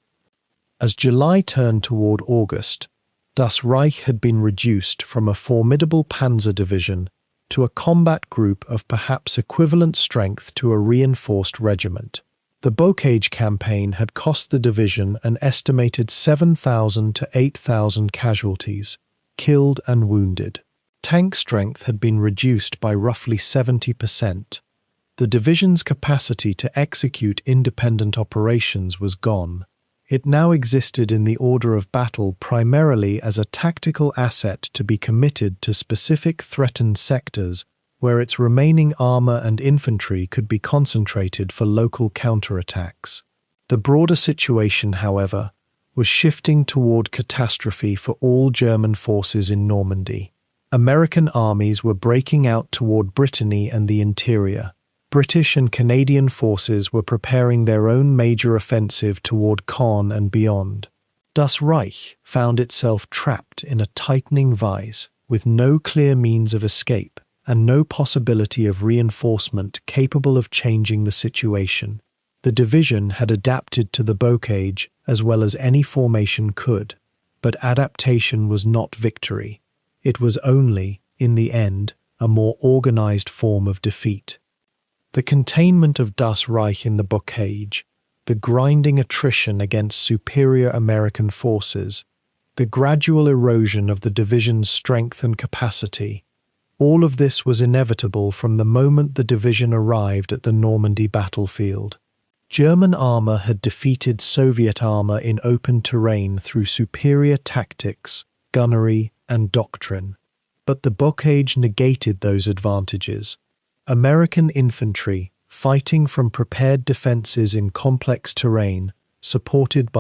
As July turned toward August, Das Reich had been reduced from a formidable panzer division to a combat group of perhaps equivalent strength to a reinforced regiment. The Bocage campaign had cost the division an estimated 7,000 to 8,000 casualties, killed and wounded. Tank strength had been reduced by roughly 70%. The division's capacity to execute independent operations was gone. It now existed in the order of battle primarily as a tactical asset to be committed to specific threatened sectors where its remaining armor and infantry could be concentrated for local counterattacks. The broader situation, however, was shifting toward catastrophe for all German forces in Normandy. American armies were breaking out toward Brittany and the interior. British and Canadian forces were preparing their own major offensive toward Caen and beyond. Das Reich found itself trapped in a tightening vise, with no clear means of escape and no possibility of reinforcement capable of changing the situation. The division had adapted to the bocage as well as any formation could, but adaptation was not victory. It was only, in the end, a more organized form of defeat. The containment of Das Reich in the bocage, the grinding attrition against superior American forces, the gradual erosion of the division's strength and capacity, all of this was inevitable from the moment the division arrived at the Normandy battlefield. German armor had defeated Soviet armor in open terrain through superior tactics, gunnery, and doctrine. But the bocage negated those advantages. American infantry, fighting from prepared defenses in complex terrain, supported by